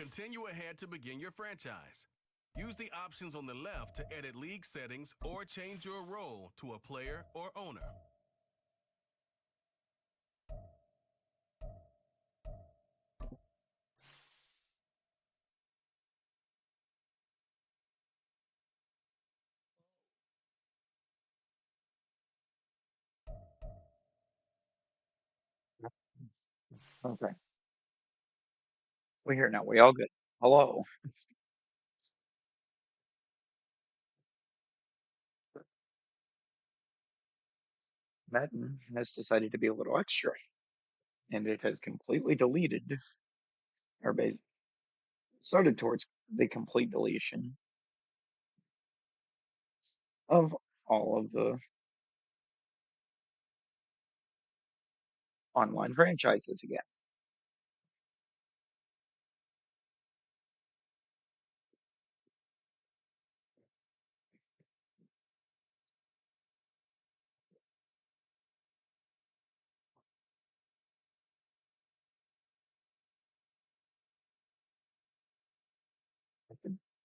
Continue ahead to begin your franchise. Use the options on the left to edit league settings or change your role to a player or owner. Okay. We're here now. We all good. Hello. Madden has decided to be a little extra, and it has completely deleted, or started towards the complete deletion of all of the online franchises again.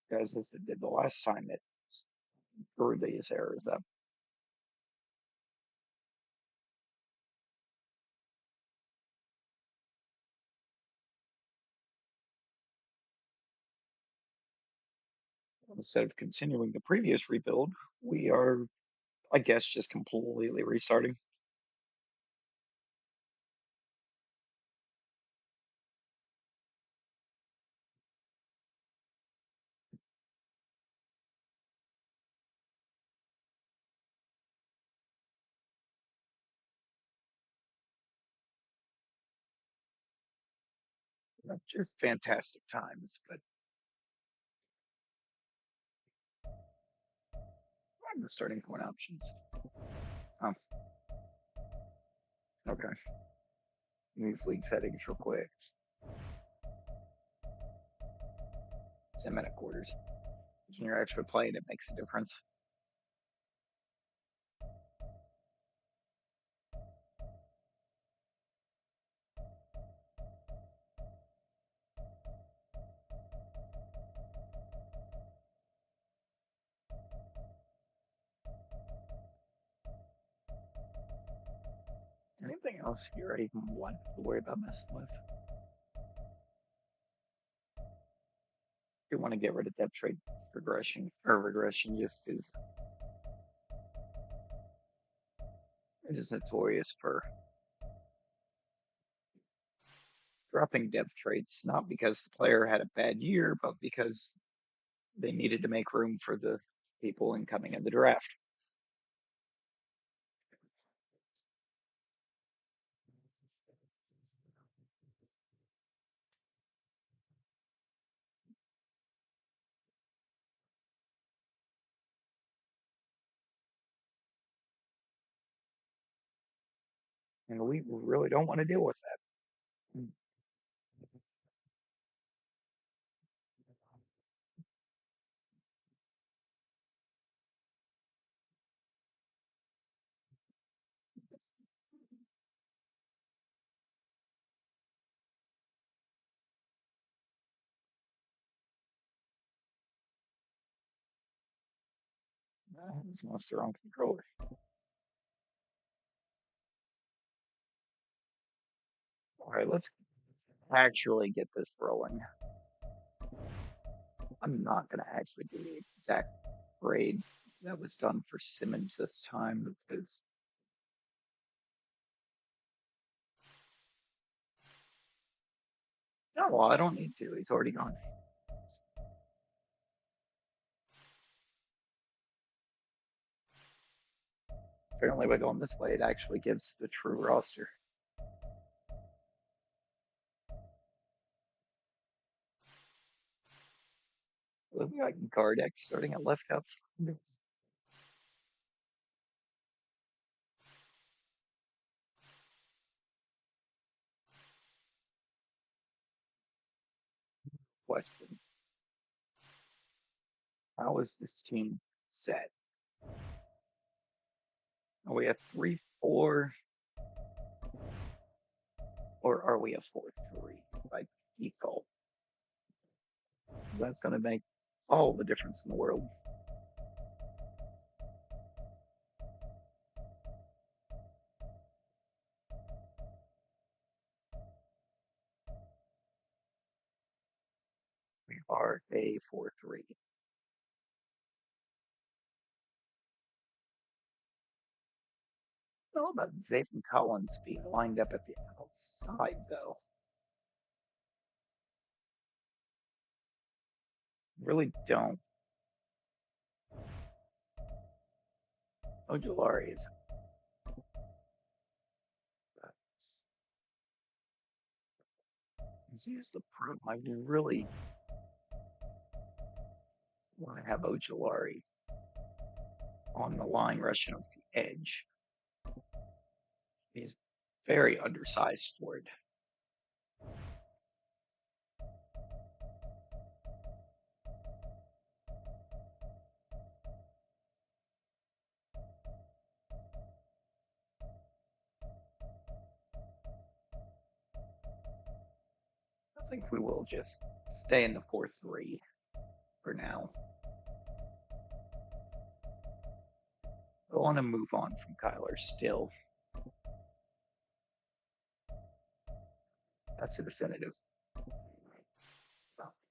Because as it did the last time, it screwed these errors up. Instead of continuing the previous rebuild, we are, I guess, just completely restarting. Just fantastic times, but the starting point options. Oh, okay. These league settings real quick. 10-minute quarters. When you're actually playing, it makes a difference. Anything else here I even want to worry about messing with? You want to get rid of depth trade regression just because it is notorious for dropping depth trades, not because the player had a bad year, but because they needed to make room for the people incoming in the draft. And we really don't want to deal with that. It's monster on controller. All right, let's actually get this rolling. I'm not going to actually do the exact grade that was done for Simmons this time because, no, well, I don't need to. He's already gone. Apparently, by going this way, it actually gives the true roster. We got Gardeck starting at left outside. Question: how is this team set? Are we a 3-4 or are we a 4-3 by default? That's going to make all the difference in the world. We are a 4-3. I don't know about Zayden Collins being lined up at the outside, though. Really don't. Ojolari is. Here's the problem. I really want to have Ojolari on the line rushing off the edge. He's very undersized for it. I think we will just stay in the 4-3 for now. I want to move on from Kyler still. That's a definitive.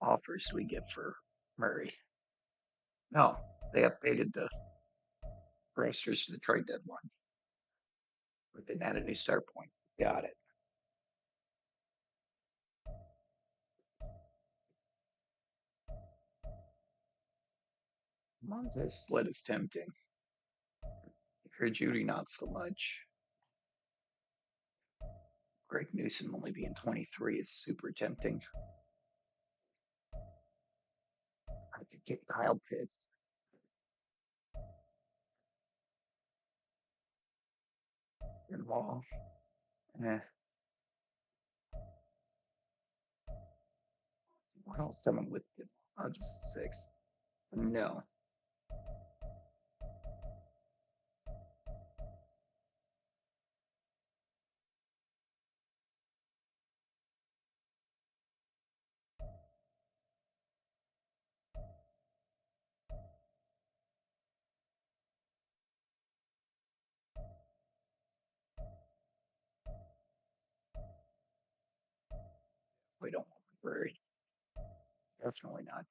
Offers do we get for Murray? No, they updated the rosters to the trade deadline. But they added a new start point. Got it. Montez Sweat is tempting. For Judy, not so much. Greg Newsom only being 23 is super tempting. I could get Kyle Pitts. And Wall. Eh. What else? Someone with it. Oh, just 6. No. We don't want Murray. Definitely not.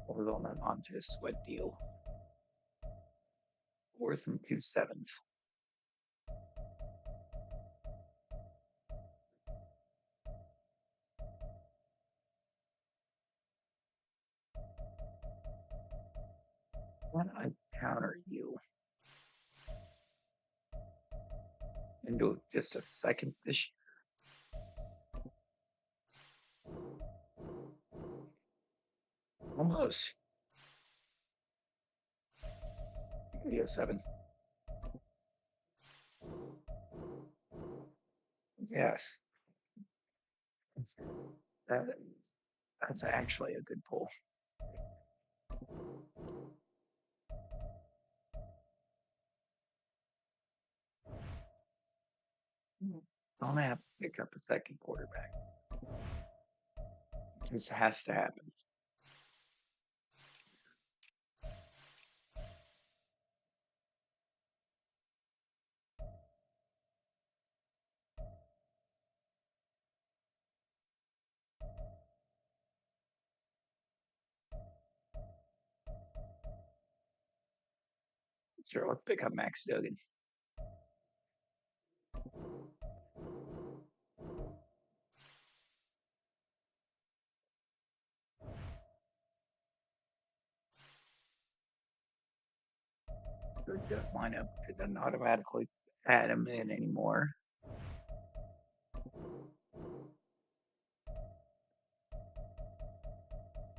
We're on that Montez Sweat deal. 4th and 2 7s. When I counter you into just a second this almost. Yeah, 7. Yes. That, that's actually a good pull. I'm gonna have to pick up a second quarterback. This has to happen. Sure, let's pick up Max Duggan. Good does line up. It doesn't automatically add him in anymore.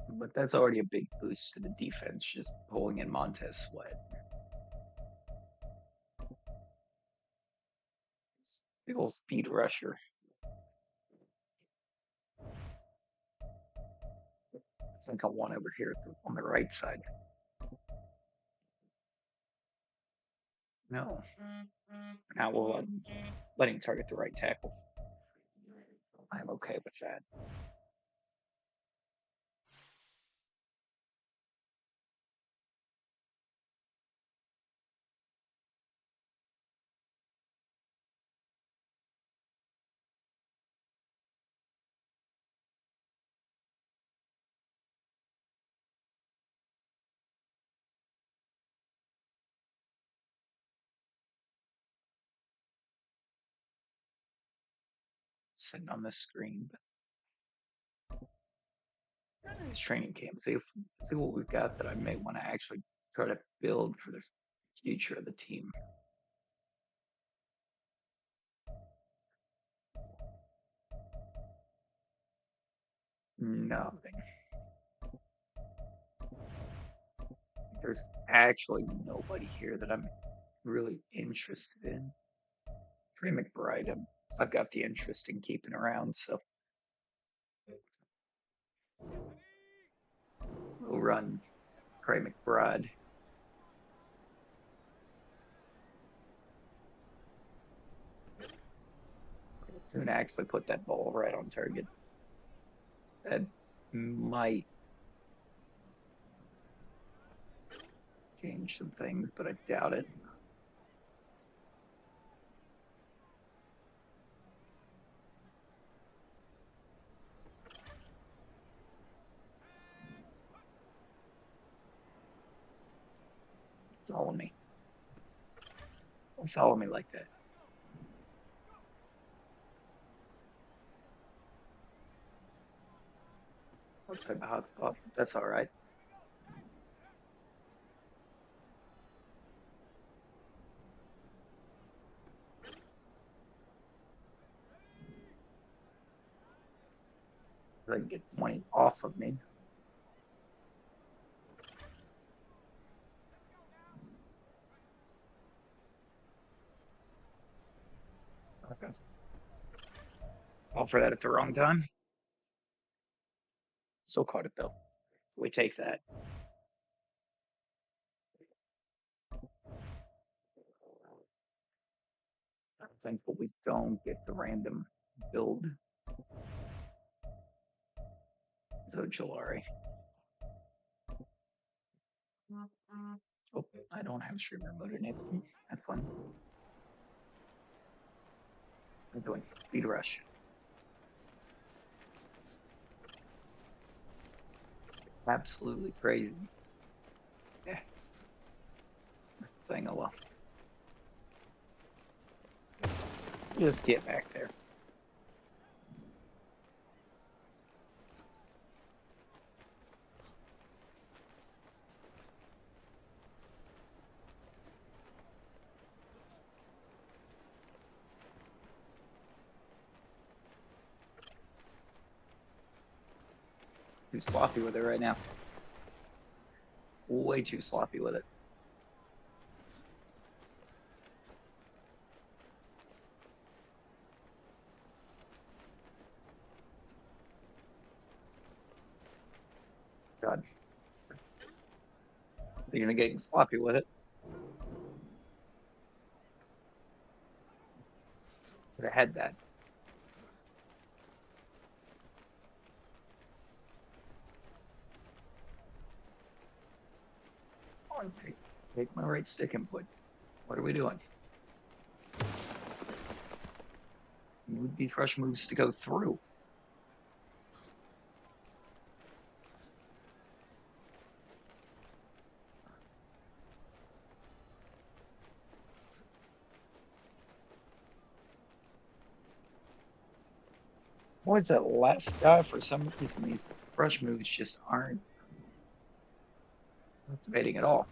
But that's already a big boost to the defense, just pulling in Montez Sweat. Big old speed rusher. I think I want over here on the right side. No. Now we'll let him target the right tackle. I'm okay with that. Sitting on the screen. It's training camp. See what we've got that I may want to actually try to build for the future of the team. Nothing. There's actually nobody here that I'm really interested in. Trey McBride, I've got the interest in keeping around, so we'll run Trey McBride. And actually put that ball right on target. That might change some things, but I doubt it. Follow me. Don't follow me like that. Outside the hot spot. That's all right. I can get 20 off of me. Okay. Offer that at the wrong time. Still caught it though. We take that. I think, but we don't get the random build. So Jalari. Oh, I don't have streamer mode enabled. That's fun. I'm doing speed rush. Absolutely crazy. Yeah. Thing a lot. Just get back there. Too sloppy with it right now. Way too sloppy with it. God. You're gonna get sloppy with it. Could have had that. On, take my right stick input. What are we doing? Would be fresh moves to go through. What is that last guy? For some reason, these fresh moves just aren't activating at all.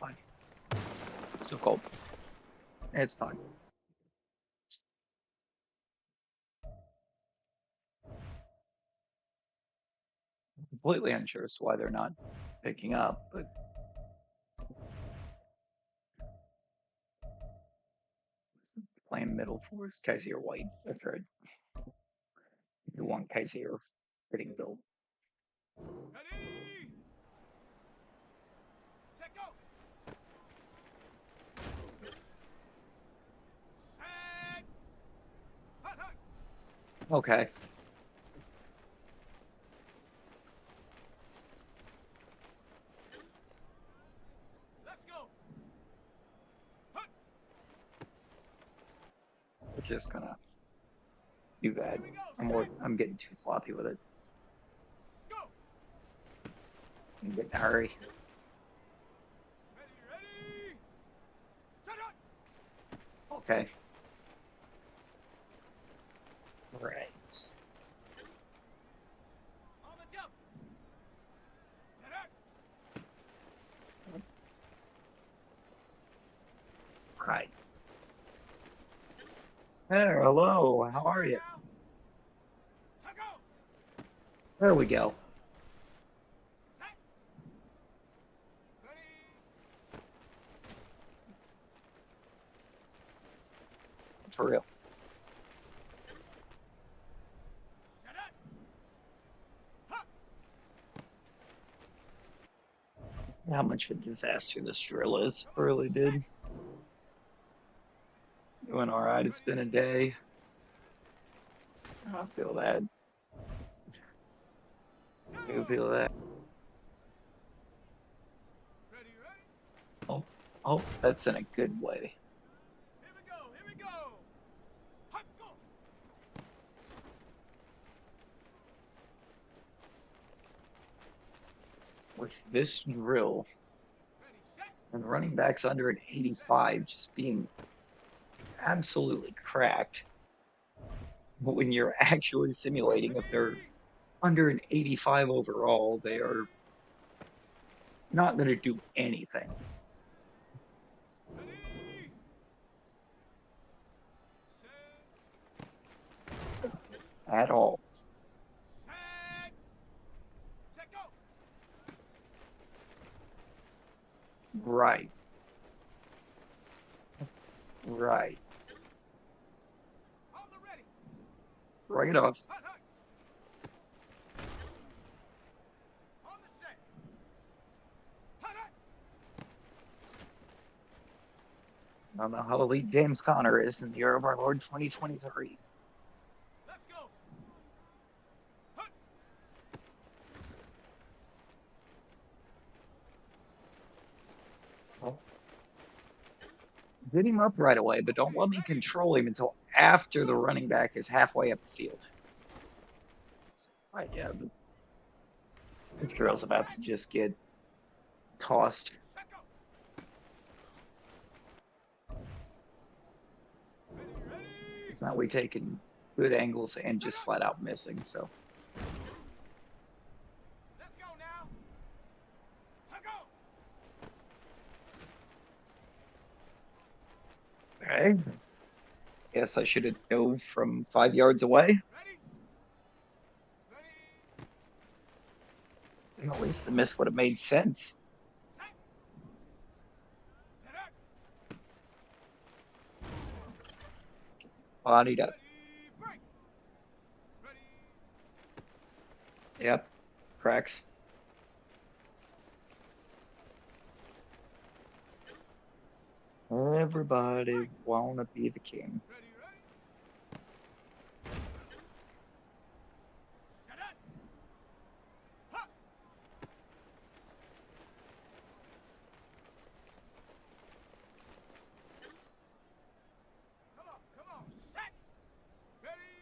Fine. Still cold. It's fine. Completely unsure as to why they're not picking up, but playing middle for us. Kaiser White. That's right. You want Kaiser fitting build. Ready? Set, go. Set. Hut, hut. Okay. Let's go. Hut. We're just gonna do that. Here we go. Set. I'm getting too sloppy with it. Go. I'm getting in a hurry. Ready, ready. Set, hut. Okay. Right. On the jump. Set, hut. Right. There, hello. How are you? Now. Let go. There we go. Set. Ready. For real. Set, hut. Hut. How much of a disaster this drill is. Really did. Doing all right. It's been a day. I feel that. I do feel that. Ready, ready. Oh, oh, that's in a good way. Here we go. Here we go. Hut, go. With this drill Ready, set. and running backs under an 85 just being absolutely cracked. But when you're actually simulating, if they're Ready. under an 85 overall, they are not going to do anything Ready. Set. at all. Set. Set, go. Right, right. On the ready. Right off. Hut, hut. On the set. Hut, hut. I don't know how elite James Conner is in the year of our Lord 2023. Let's go. Hut. Well, get him up right away, but don't let me control him until after the running back is halfway up the field. Right, yeah, the drill's about to just get tossed. Set, go. Ready, ready. It's not we taking good angles and just flat out missing, so. Let's go now. Let go. Okay. Guess I should have dove from 5 yards away. Ready. Ready. And at least the miss would have made sense. Set. Set, hut. Bodied up. Ready, break. Ready. Yep. Cracks. Everybody wanna be the king. Ready, ready. Set, hut. Hut. Come on. Set. Ready.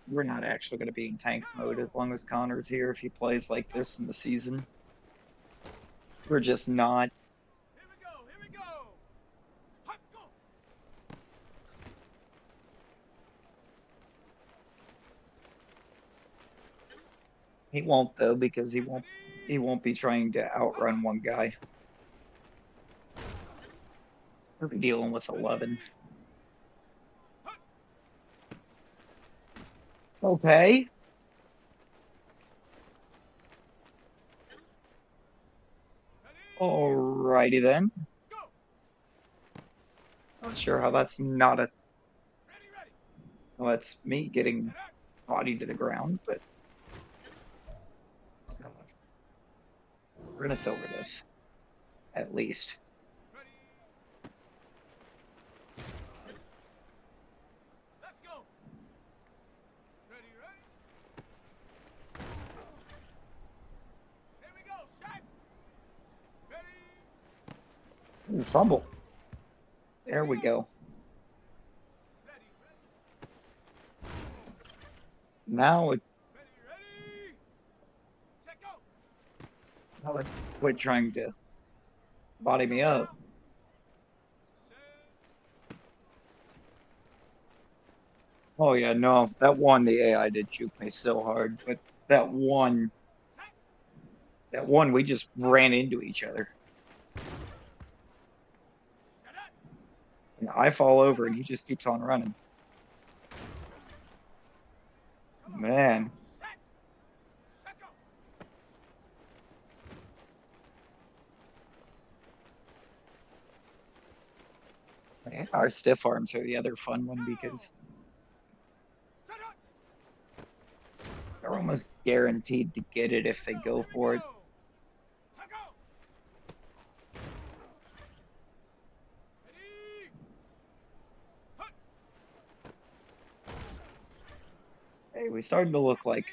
We're not actually going to be in tank mode as long as Connor's here if he plays like this in the season. We're just not. Here we go. Here we go. Hut, go. He won't though because he won't be trying to outrun one guy. He'll be dealing with 11. Okay. Ready. Alrighty then. Go. Not sure how that's not a. Well, that's me getting body to the ground, but we're gonna silver this at least. Ooh, fumble. There we go. Now it. Now it quit trying to body me up. Oh yeah, no, that one the AI did juke me so hard, but that one, that one we just ran into each other. And I fall over and he just keeps on running. Man, our stiff arms are the other fun one because they're almost guaranteed to get it if they go for it. Hey, we starting to look like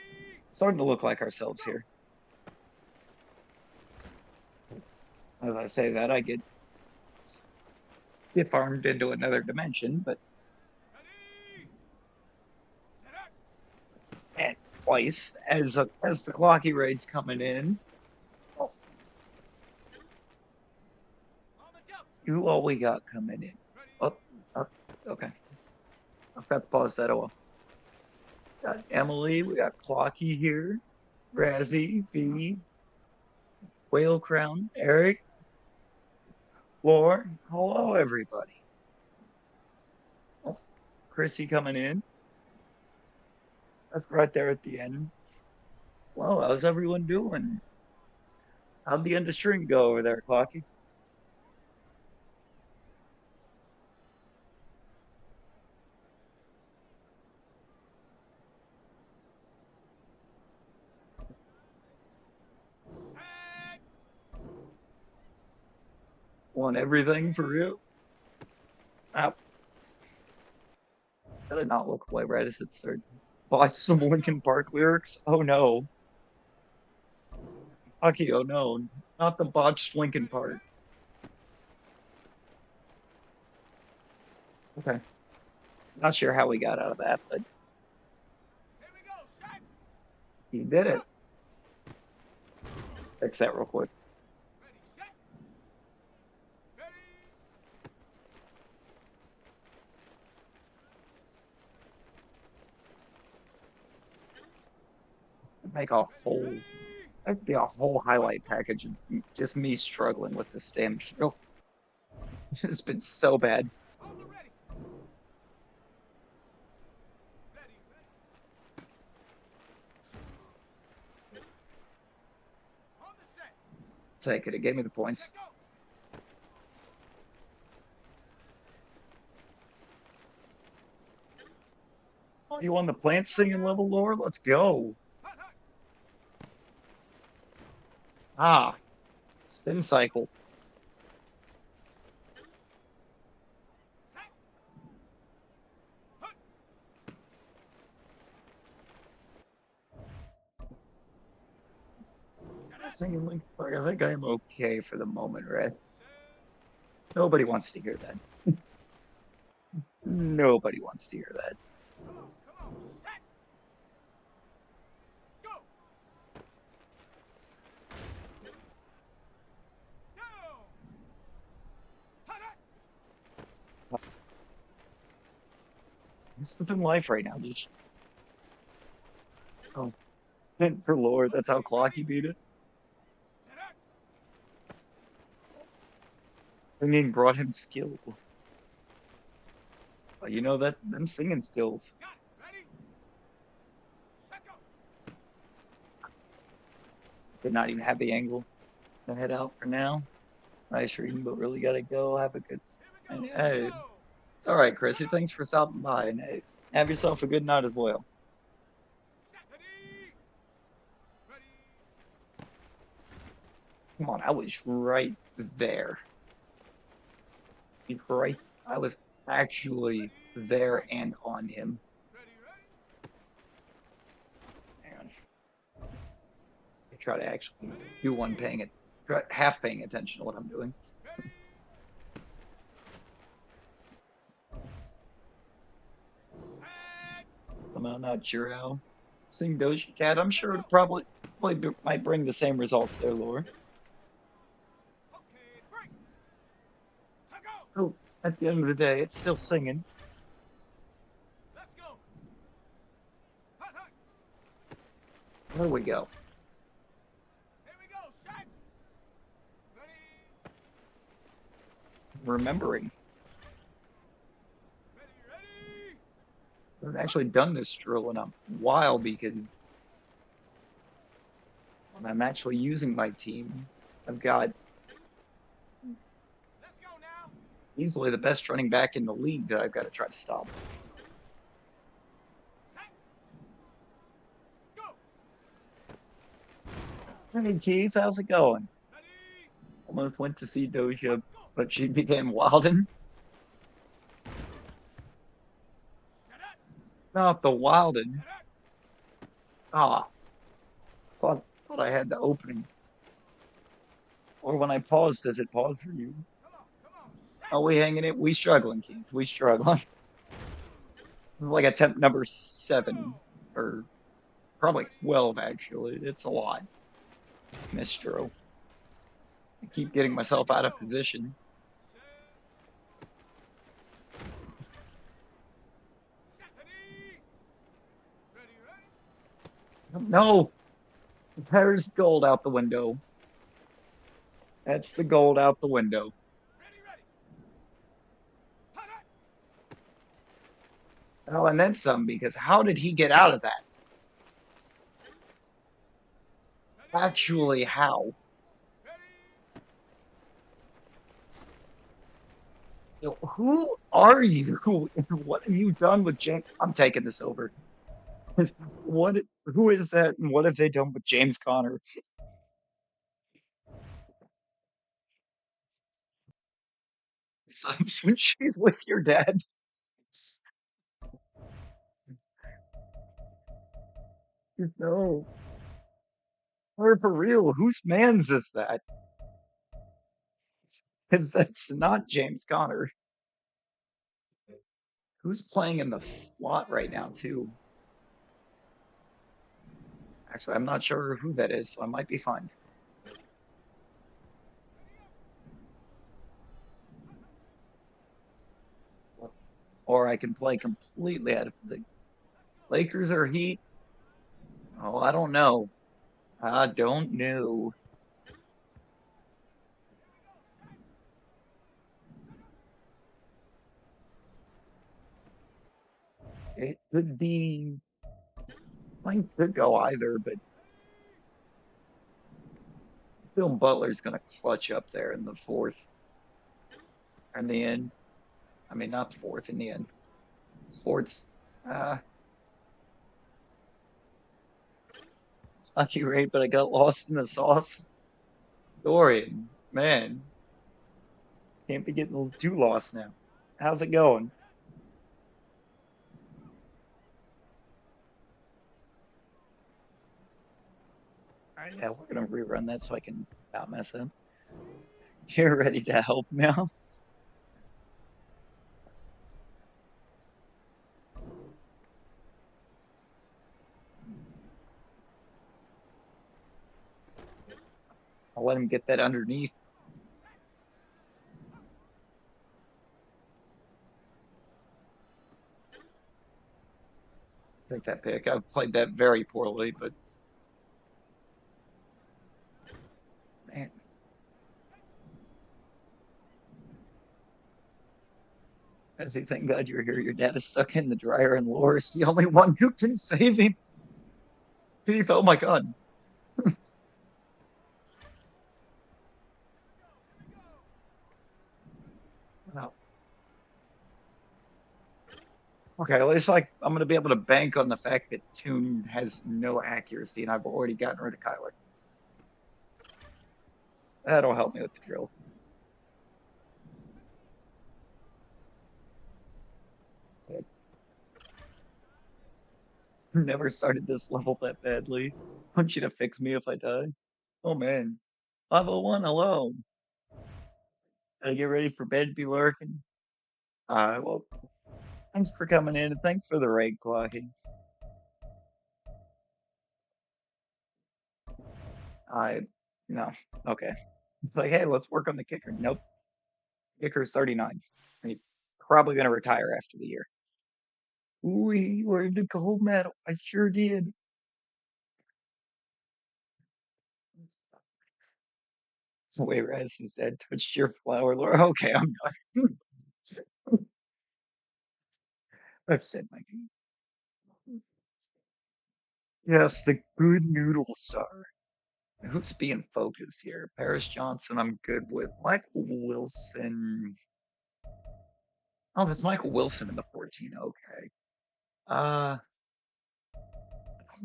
ourselves here. As I say that, I get stiff armed into another dimension, but and twice as the clocky raid's coming in. Oh, who all we got coming in? Oh, oh, okay. I've got to pause that a while. Got Emily, we got Clocky here, Razzie, V, Whale Crown, Eric, Lore. Hello, everybody. Oh, Chrissy coming in. That's right there at the end. Well, how's everyone doing? How'd the end of string go over there, Clocky? Want everything for real? Ah, that did not look away right as it started. Watch some Linkin Park lyrics? Oh no. Clocky, oh no. Not the botched Linkin Park. Okay. Not sure how we got out of that, but he did it. Fix that real quick. Make a whole, that'd be a whole highlight package of just me struggling with this damn show. It's been so bad. Take it. It gave me the points. Oh, you won the plant singing level, Lore? Let's go. Ah, spin cycle. Singing Link Park. I think I'm okay for the moment, right? Nobody wants to hear that. Nobody wants to hear that. It's living life right now. Just oh, and for Lord, that's how Clocky beat it. Singing brought him skill. You know that them singing skills. Did not even have the angle to head out for now. Nice reading, but really gotta go. Have a good. And, hey, It's all right, Chrissy. Thanks for stopping by, and hey, have yourself a good night as well. Come on, I was right there. Right, I was actually there and on him. And I try to actually do one paying it, half paying attention to what I'm doing. I'm not sure how. Sing Doja Cat, I'm sure it probably might bring the same results there, Laura. So at the end of the day, it's still singing. There we go. Remembering. I've actually done this drill in a while because when I'm actually using my team, I've got easily the best running back in the league that I've got to try to stop. Hey Keith, how's it going? Almost went to see Doja, but she became Wilden. Not the Wilden. Ah, thought I had the opening. Or when I paused, does it pause for you? Oh, we hanging it? We struggling, Keith. We struggling. Like attempt number 7, or probably 12 actually. It's a lot. Mistro. I keep getting myself out of position. No, there's gold out the window. That's the gold out the window. Oh, and then some, because how did he get out of that? Actually, how? Who are you? What have you done with James? I'm taking this over. What? Who is that? And what have they done with James Conner? She's with your dad. No, for real. Whose man's is that? Because that's not James Conner. Who's playing in the slot right now, too? Actually, I'm not sure who that is, so I might be fine. Or I can play completely out of the Lakers or Heat. Oh, I don't know. I don't know. It could be. Mine could go either, but Phil Butler's going to clutch up there in the fourth. In the end. I mean, not fourth, in the end. Sports. Uh, it's not too great, but I got lost in the sauce. Dorian, man, can't be getting too lost now. How's it going? All right, yeah, we're gonna rerun that so I can not mess up. You're ready to help now? I'll let him get that underneath. Take that pick. I've played that very poorly, but man, Bessie, thank God you're here. Your dad is stuck in the dryer, and Laura's the only one who can save him. Keith, oh my God. Wow. Okay, at least like I'm gonna be able to bank on the fact that Toon has no accuracy, and I've already gotten rid of Kyler. That'll help me with the drill. I never started this level that badly. I want you to fix me if I die. Oh man. 501, hello. Gotta get ready for bed to be lurking. Well, thanks for coming in and thanks for the raid clocking. I, no, okay. It's like, hey, let's work on the kicker. Nope, kicker's 39. He's probably gonna retire after the year. Ooh, you earned the gold medal. I sure did. So wait, Raz, he said, touched your flower, Laura. Okay, I'm done. I've said my piece. Yes, the good noodle star. Who's being focused here? Paris Johnson, I'm good with. Michael Wilson. Oh, that's Michael Wilson in the 14. Okay. I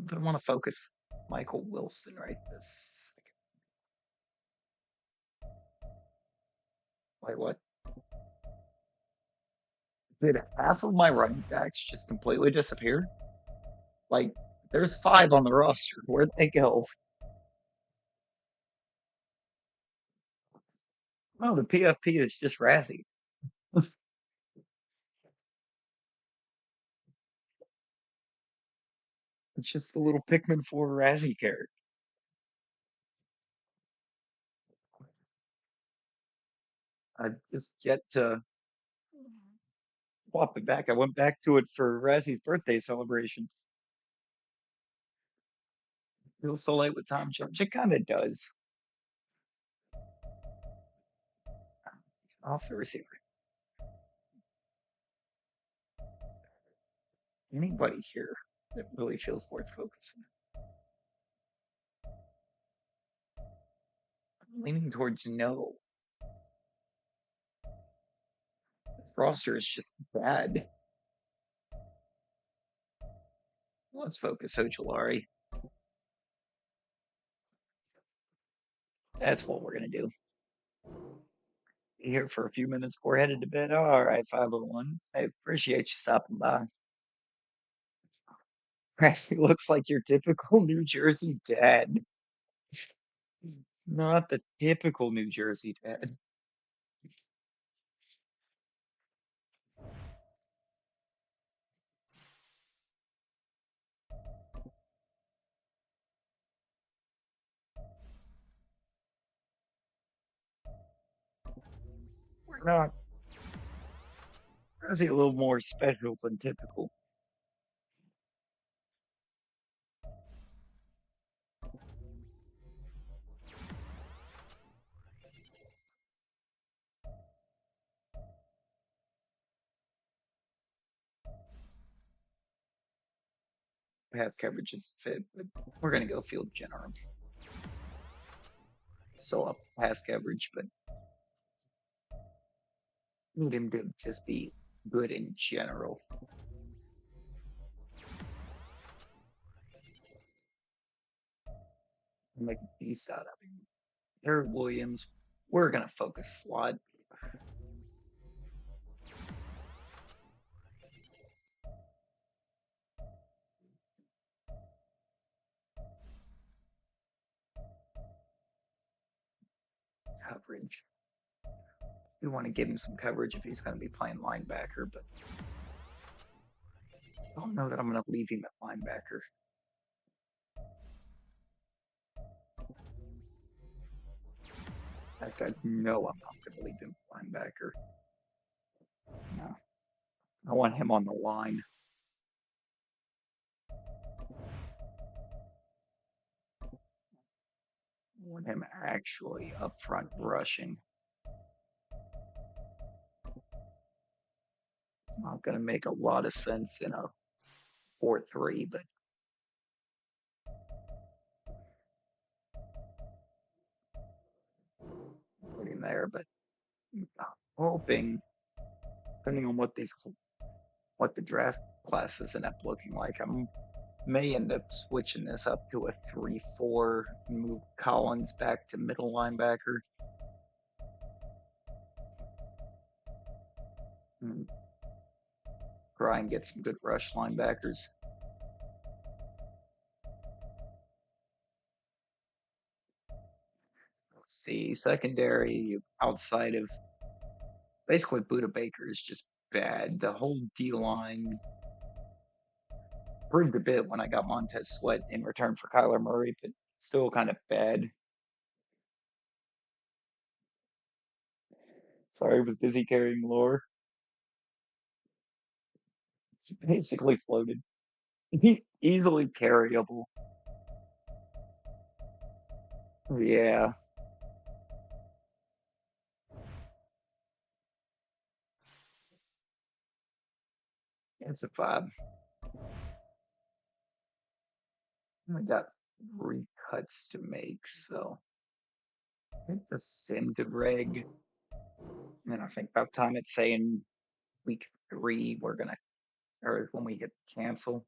don't want to focus Michael Wilson right this second. Wait, what? Did half of my running backs just completely disappear? Like, there's 5 on the roster. Where'd they go? Oh, the PFP is just Razzie. It's just the little Pikmin 4 Razzie character. I just yet to swap it back. I went back to it for Razzie's birthday celebration. Feels so late with time charge. It kind of does. Off the receiver. Anybody here that really feels worth focusing? I'm leaning towards no. The roster is just bad. Let's focus Ojolari. That's what we're gonna do. Be here for a few minutes before headed to bed. All right, 501. I appreciate you stopping by. Actually looks like your typical New Jersey dad. Not the typical New Jersey dad. We're not. Is he a little more special than typical? Pass coverage is fit, but we're gonna go field general. So up pass coverage, but need him to just be good in general. Make a beast out of him. Eric Williams, we're gonna focus slot. Coverage. We want to give him some coverage if he's going to be playing linebacker, but I don't know that I'm going to leave him at linebacker. In fact, I know I'm not going to leave him at linebacker. No, I want him on the line. I want him actually up front rushing. It's not going to make a lot of sense in a 4-3, but put him there. But I'm hoping, depending on what these what the draft classes end up looking like. I may end up switching this up to a 3-4 and move Collins back to middle linebacker. And try and get some good rush linebackers. Let's see, secondary outside of basically Buda Baker is just bad. The whole D line improved a bit when I got Montez Sweat in return for Kyler Murray, but still kind of bad. Sorry, I was busy carrying lore. It's basically floated. Easily carryable. Yeah, it's a 5. I got 3 cuts to make, so I think the sim to reg. And I think by the time it's saying week 3, we're gonna, or when we hit cancel,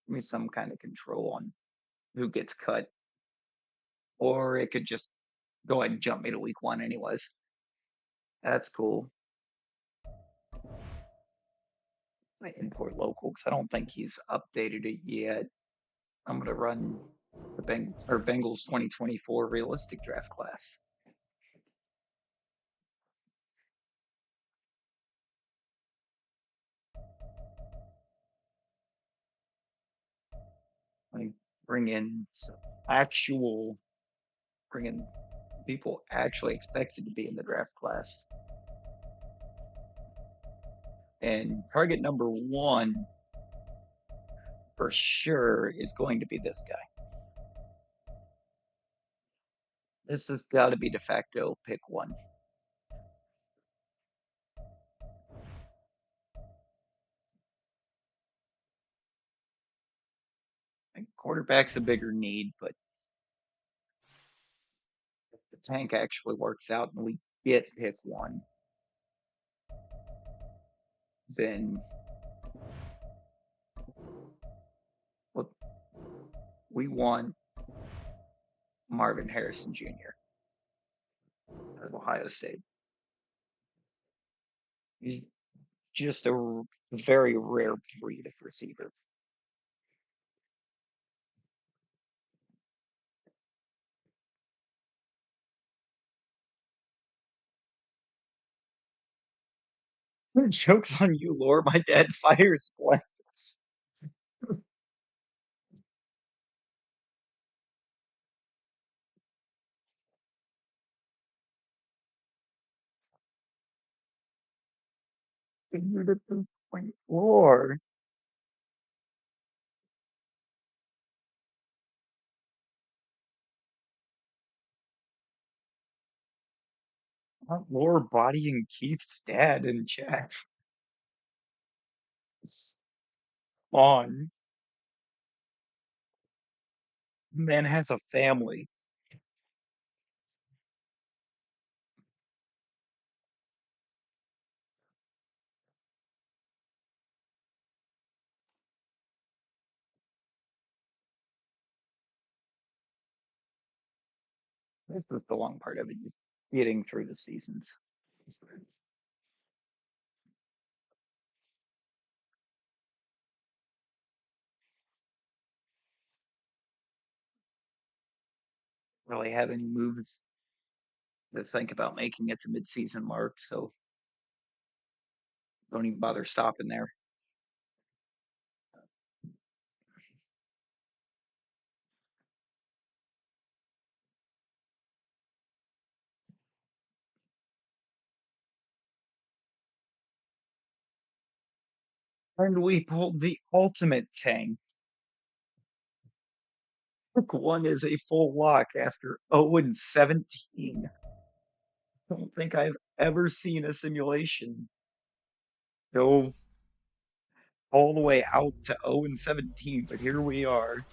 give me some kind of control on who gets cut. Or it could just go ahead and jump me to week 1 anyways. That's cool. I import local because I don't think he's updated it yet. I'm gonna run the Bengals 2024 realistic draft class. I bring in some actual, bring in people actually expected to be in the draft class. And target number 1 for sure is going to be this guy. This has got to be de facto pick 1. And quarterback's a bigger need, but if the tank actually works out and we get pick 1, then look, we want Marvin Harrison Jr. of Ohio State. He's just a very rare breed of receiver. Joke's on you, Lord. My dad fires blankets. Figured at this point, Lord. Lord bodying Keith's dad in chat. On. Man has a family. This is the long part of it, just getting through the seasons. Really have any moves to think about making at the midseason mark, so don't even bother stopping there. And we pulled the ultimate tank. Pick 1 is a full lock after 0-17. I don't think I've ever seen a simulation go all the way out to 0-17, but here we are.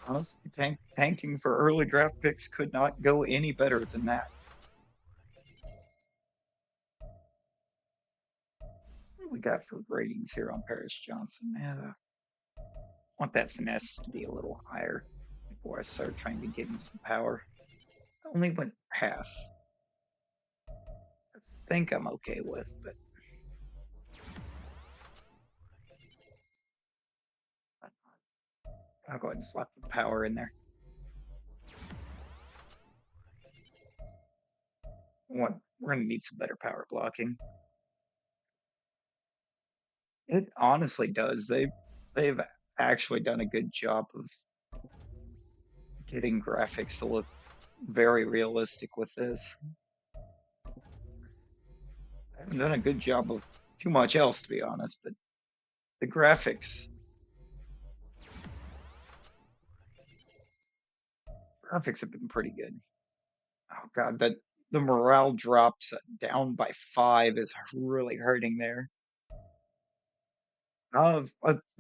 Honestly, tanking for early draft picks could not go any better than that. What do we got for ratings here on Paris Johnson? Yeah, I want that finesse to be a little higher before I start trying to give him some power. I only went pass. I think I'm okay with, but I'll go ahead and slap the power in there. We're going to need some better power blocking. It honestly does. They've actually done a good job of getting graphics to look very realistic with this. I haven't done a good job of too much else, to be honest, but the graphics have been pretty good. Oh God, that the morale drops down by 5 is really hurting there. A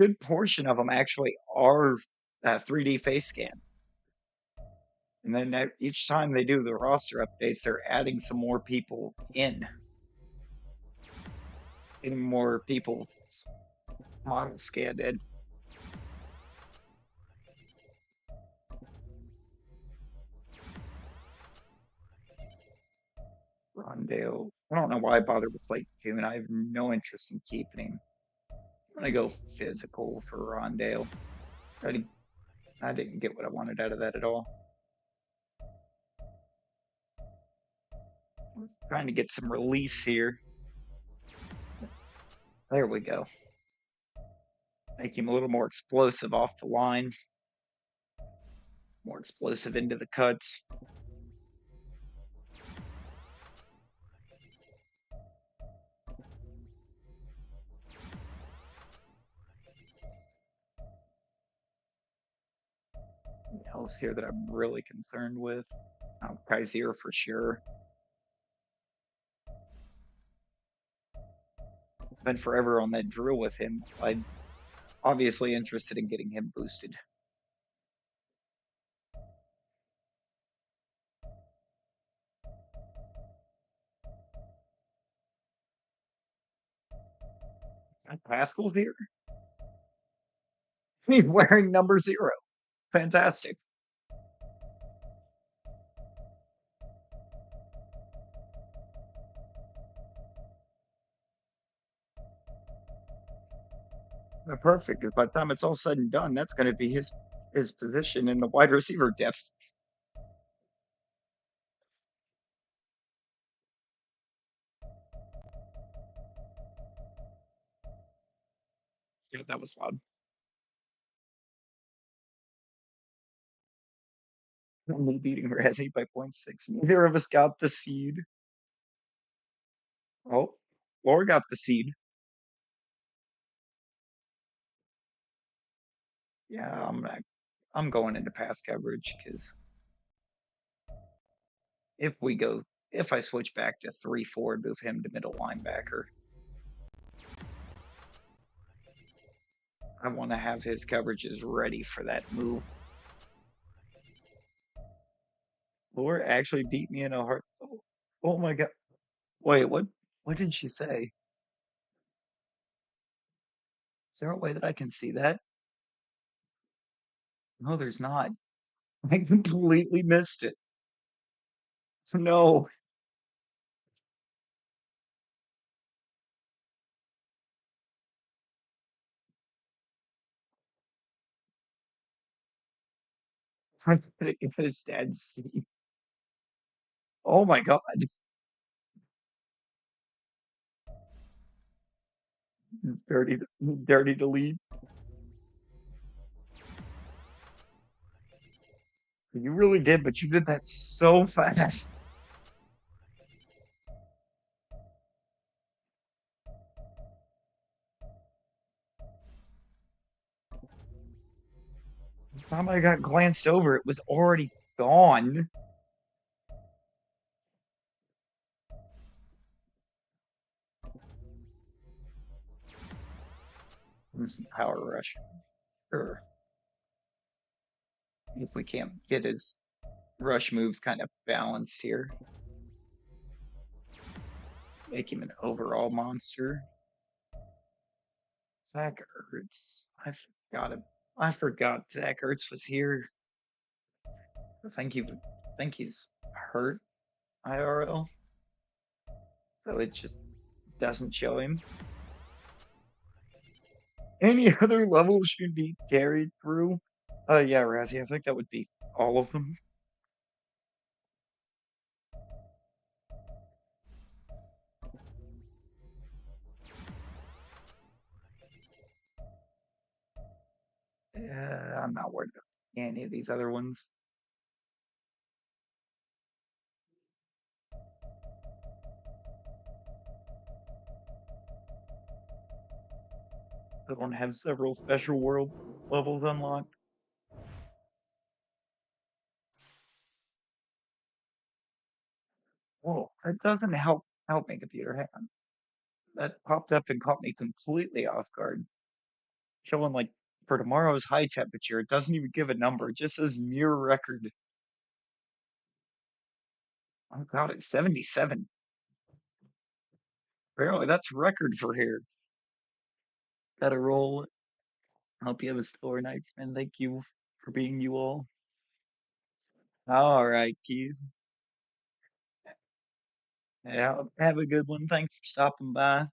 good portion of them actually are 3D face scan. And then each time they do the roster updates, they're adding some more people in, getting more people model scanned in. Rondale, I don't know why I bothered with Lake June. I have no interest in keeping him. I'm gonna go physical for Rondale. I didn't, I didn't get what I wanted out of that at all. Trying to get some release here. There we go. Make him a little more explosive off the line, more explosive into the cuts. Anything else here that I'm really concerned with? Kaiser for sure. It's been forever on that drill with him. I'm obviously interested in getting him boosted. Pascal's here. He's wearing number 0. Fantastic. Perfect. By the time it's all said and done, that's going to be his position in the wide receiver depth. Yeah, that was loud. Only beating Razzie by 0.6. Neither of us got the seed. Oh, Laura got the seed. Yeah, I'm going into pass coverage because if we go if I switch back to 3-4 and move him to middle linebacker, I want to have his coverages ready for that move. Laura actually beat me in a hard. Oh my God! Wait, what? What did she say? Is there a way that I can see that? No, there's not. I completely missed it. No, I put it in his dad's seat. Oh my God! Dirty, dirty to lead. You really did, but you did that so fast. By the time I got glanced over, it was already gone. Some power rush. Sure. If we can't get his rush moves kind of balanced here, make him an overall monster. Zach Ertz. I forgot Zach Ertz was here. I think he's hurt IRL, so it just doesn't show him. Any other levels should be carried through? Yeah, Razzie, I think that would be all of them. I'm not worried about any of these other ones. I don't have several special world levels unlocked. Whoa, that doesn't help me, computer. Hang on. That popped up and caught me completely off guard. Showing like for tomorrow's high temperature, it doesn't even give a number, it just says near record. Oh god, it's 77. Apparently that's record for here. Gotta roll. Hope you have a stellar night, and thank you for being you all. All right, Keith. Yeah, have a good one. Thanks for stopping by.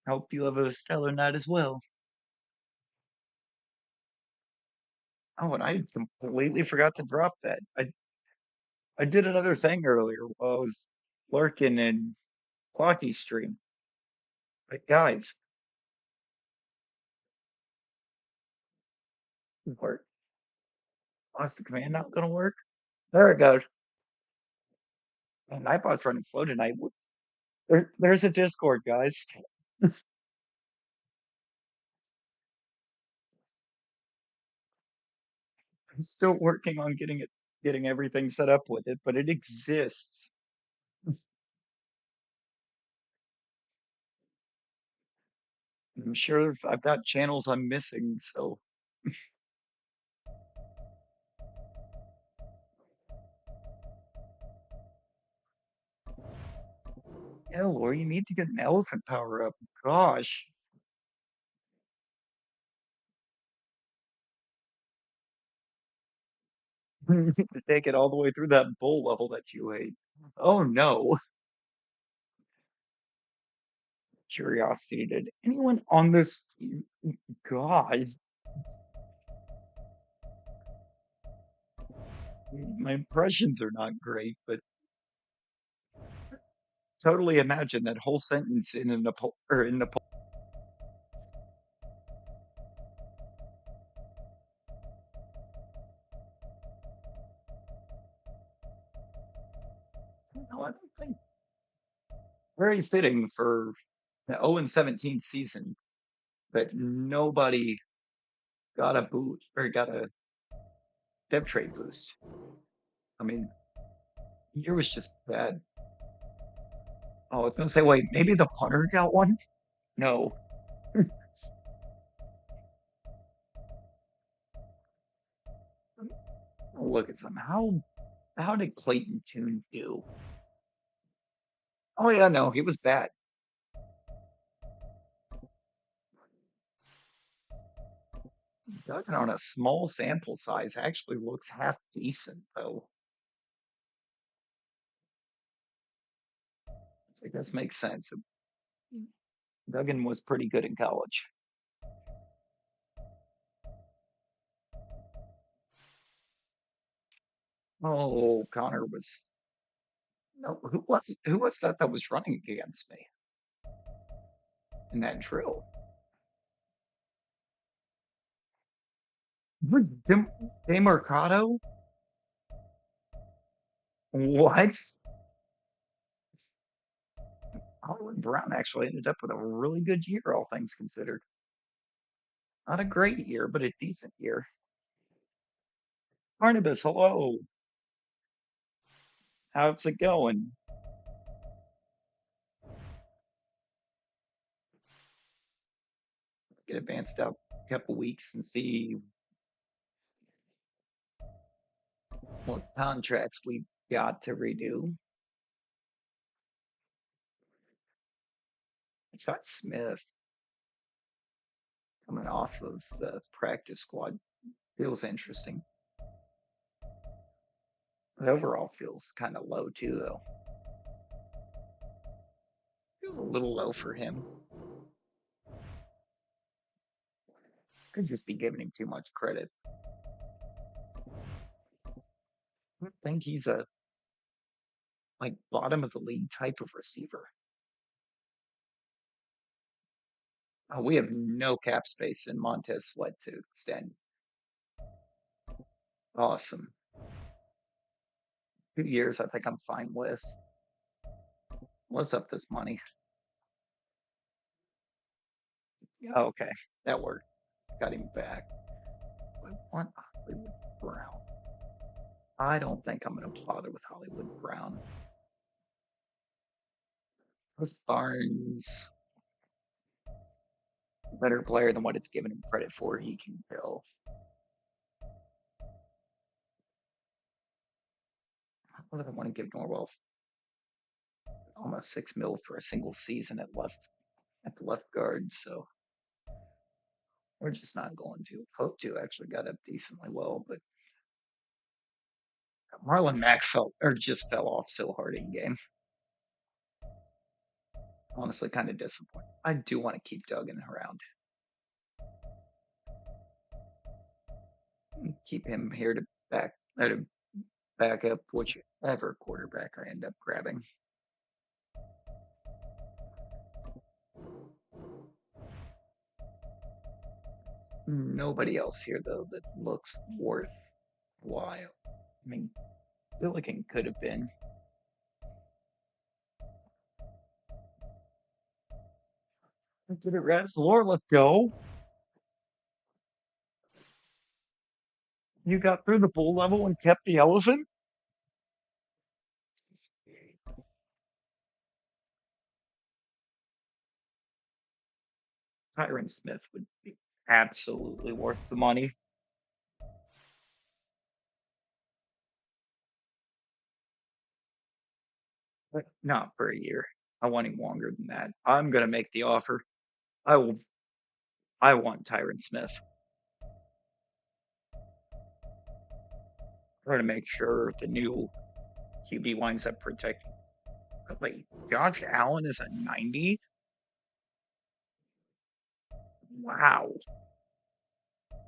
Hope you have a stellar night as well. Oh, and I completely forgot to drop that. I did another thing earlier while I was lurking in Clocky's stream. But guys, work. Why's the command not gonna work? There it goes. And Nightbot's running slow tonight. There's a Discord, guys. I'm still working on getting everything set up with it, but it exists. I'm sure I've got channels I'm missing, so yeah, Laura, you need to get an elephant power up. Gosh. To take it all the way through that bull level that you hate. Oh no. Curiosity, did anyone on this God. My impressions are not great, but totally imagine that whole sentence in a Nepal or in Nepal. No, I don't think very fitting for the 0-17 season that nobody got a boot or got a dev trade boost. I mean, the year was just bad. Oh, I was gonna say, wait, maybe the punter got one? No. Look at some. How did Clayton Tune do? Oh yeah, no, he was bad. Duggan on a small sample size actually looks half decent though. I guess makes sense. Duggan was pretty good in college. Oh, Connor was no, who was that was running against me in that drill? Was Demarcado? What? Hollywood Brown actually ended up with a really good year, all things considered. Not a great year, but a decent year. Barnabas, hello. How's it going? Get advanced out a couple weeks and see what contracts we got to redo. I got Smith coming off of the practice squad. Feels interesting. But overall feels kind of low too, though. Feels a little low for him. Could just be giving him too much credit. I think he's a like bottom of the league type of receiver. We have no cap space in Montez Sweat to extend. Awesome. 2 years, I think I'm fine with. What's up this money? Yeah, okay, that worked. Got him back. I want Hollywood Brown. I don't think I'm going to bother with Hollywood Brown. Chris Barnes, better player than what it's given him credit for. He can go. I don't want to give Norwell almost 6 mil for a single season at the left guard, so we're just not going to. Hope to actually got up decently well, but Marlon Mack just fell off so hard in game. Honestly, kind of disappointed. I do want to keep Duggan around. Keep him here to back up whichever quarterback I end up grabbing. Nobody else here though that looks worthwhile. I mean, Billiken could have been. Did it, Ravs? Lore, let's go. You got through the bull level and kept the elephant? Tyron Smith would be absolutely worth the money. But not for a year. I want him longer than that. I'm gonna make the offer. I will. I want Tyron Smith. Try to make sure the new QB winds up protecting. Wait, Josh Allen is at 90. Wow.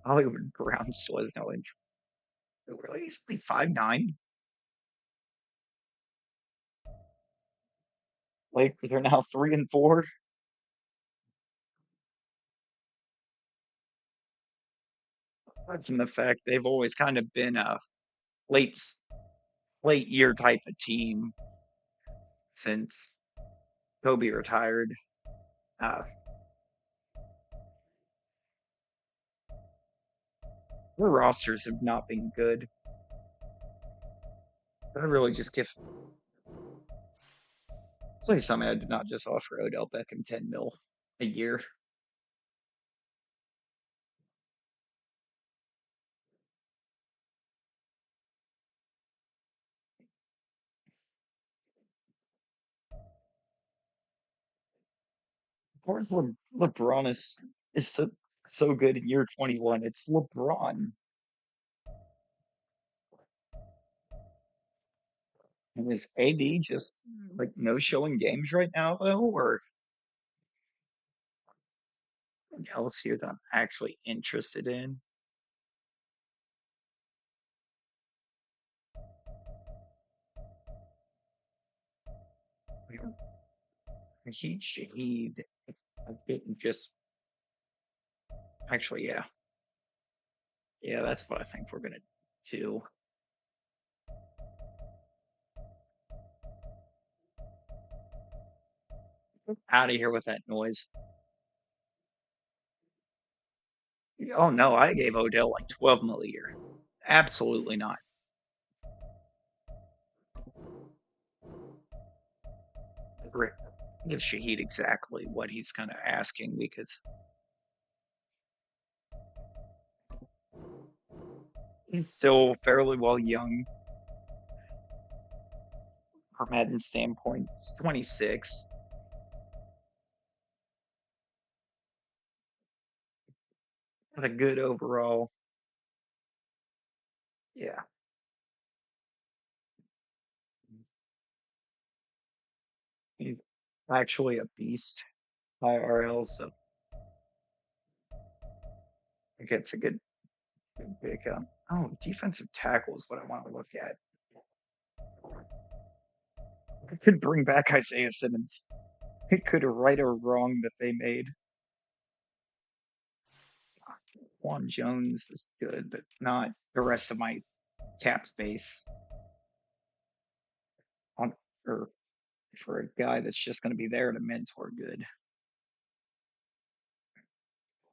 Hollywood Brown still has no interest. Really? He's only 5'9". Like they're now 3-4. Aside from the fact they've always kind of been a late late year type of team since Kobe retired. Uh, their rosters have not been good. I really just give. Please tell me I did not just offer Odell Beckham 10 mil a year. Of course, LeBron is so good in year 21. It's LeBron. And is AD just like no showing games right now though, or anything else here that I'm actually interested in? Rashid Shaheed. I didn't just actually, yeah, yeah, that's what I think we're gonna do. Out of here with that noise. Oh no, I gave Odell like 12 mil a year. Absolutely not. Give Shaheed exactly what he's kind of asking because he's still fairly well young. from Madden standpoint. It's 26. Had a good overall. Yeah, he's actually a beast IRL, so I think it's a good pick. Oh, defensive tackle is what I want to look at. I could bring back Isaiah Simmons. It could have right or wrong that they made. Juan Jones is good, but not the rest of my cap space on or for a guy that's just going to be there to mentor good.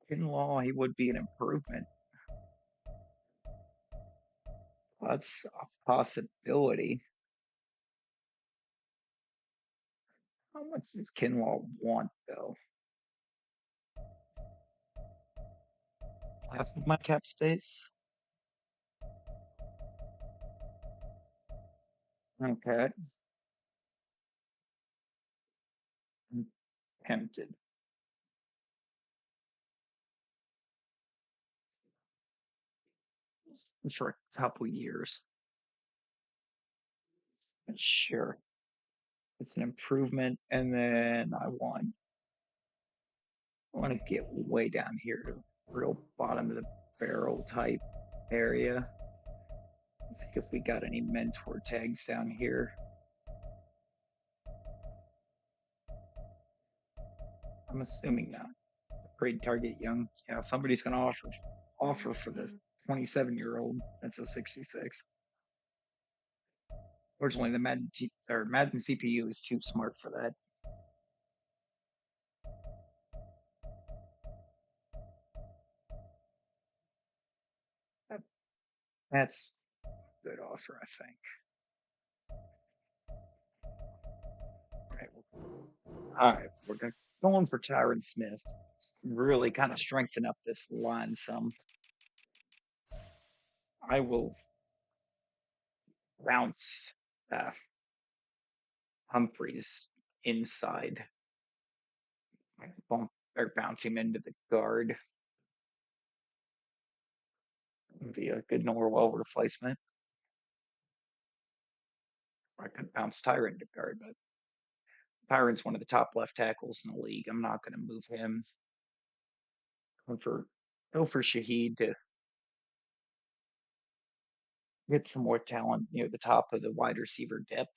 In law, he would be an improvement. That's a possibility. How much does Kinlaw want, though? Half of my cap space? Okay. I'm tempted. For a couple years. Sure. It's an improvement. And then I want to get way down here to real bottom of the barrel type area. Let's see if we got any mentor tags down here. I'm assuming not. Grade target young. Yeah, somebody's gonna offer for the 27-year-old. That's a 66. Fortunately, the Madden CPU is too smart for that. that that's a good offer, I think. All right, we're going for Tyron Smith. Really kind of strengthen up this line some. I will bounce uh, Humphreys inside. Bump or bounce him into the guard. Would be a good Norwell replacement. I could bounce Tyron to guard, but Tyron's one of the top left tackles in the league. I'm not going to move him. Go for go for Shaheed to get some more talent near the top of the wide receiver depth.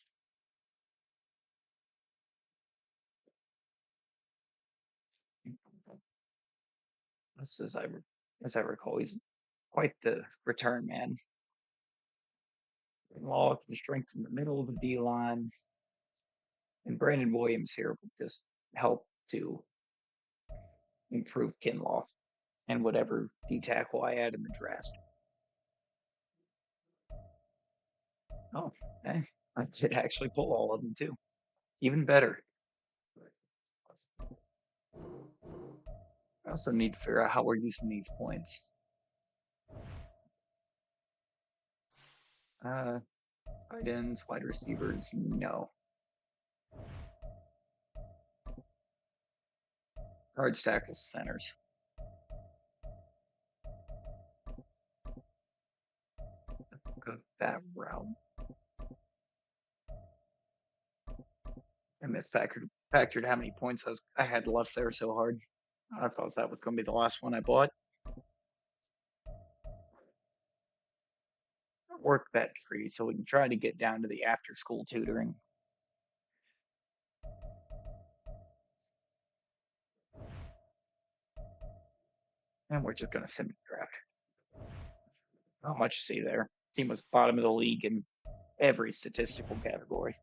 This is as I recall, he's quite the return man. Law can strengthen the middle of the D line, and Brandon Williams here will just help to improve Kinlaw and whatever D tackle I add in the draft. Oh, okay. I did actually pull all of them too. Even better. I also need to figure out how we're using these points. Uh, tight ends, wide receivers, no. Guards, tackles, centers. Go that route. I factored how many points I had left there so hard. I thought that was going to be the last one I bought. Work that tree so we can try to get down to the after school tutoring. And we're just going to semi draft. Not much to see there. Team was bottom of the league in every statistical category.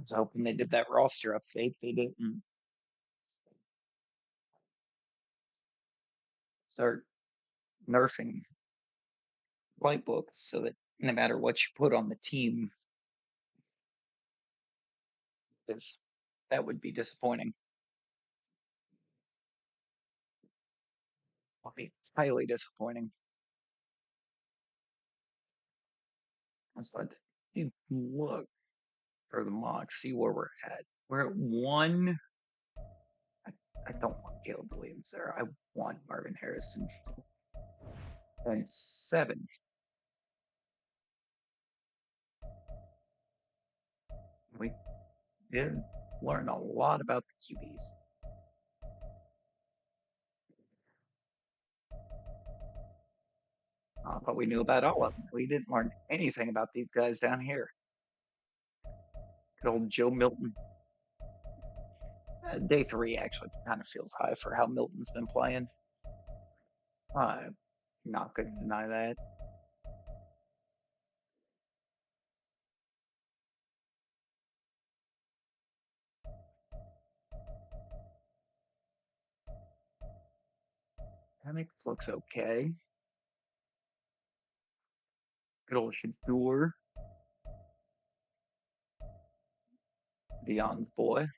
I was hoping they did that roster update. They didn't. Start nerfing playbooks so that no matter what you put on the team, is that would be disappointing. I'll be highly disappointing. So you look for the mock, see where we're at. We're at one. I, I don't want Caleb Williams there. I want Marvin Harrison. And 7. We did learn a lot about the QBs. But we knew about all of them. We didn't learn anything about these guys down here. Good old Joe Milton. Day 3 actually kind of feels high for how Milton's been playing. Not going to deny that. Hammock looks okay. Good old Shador. Dion's boy.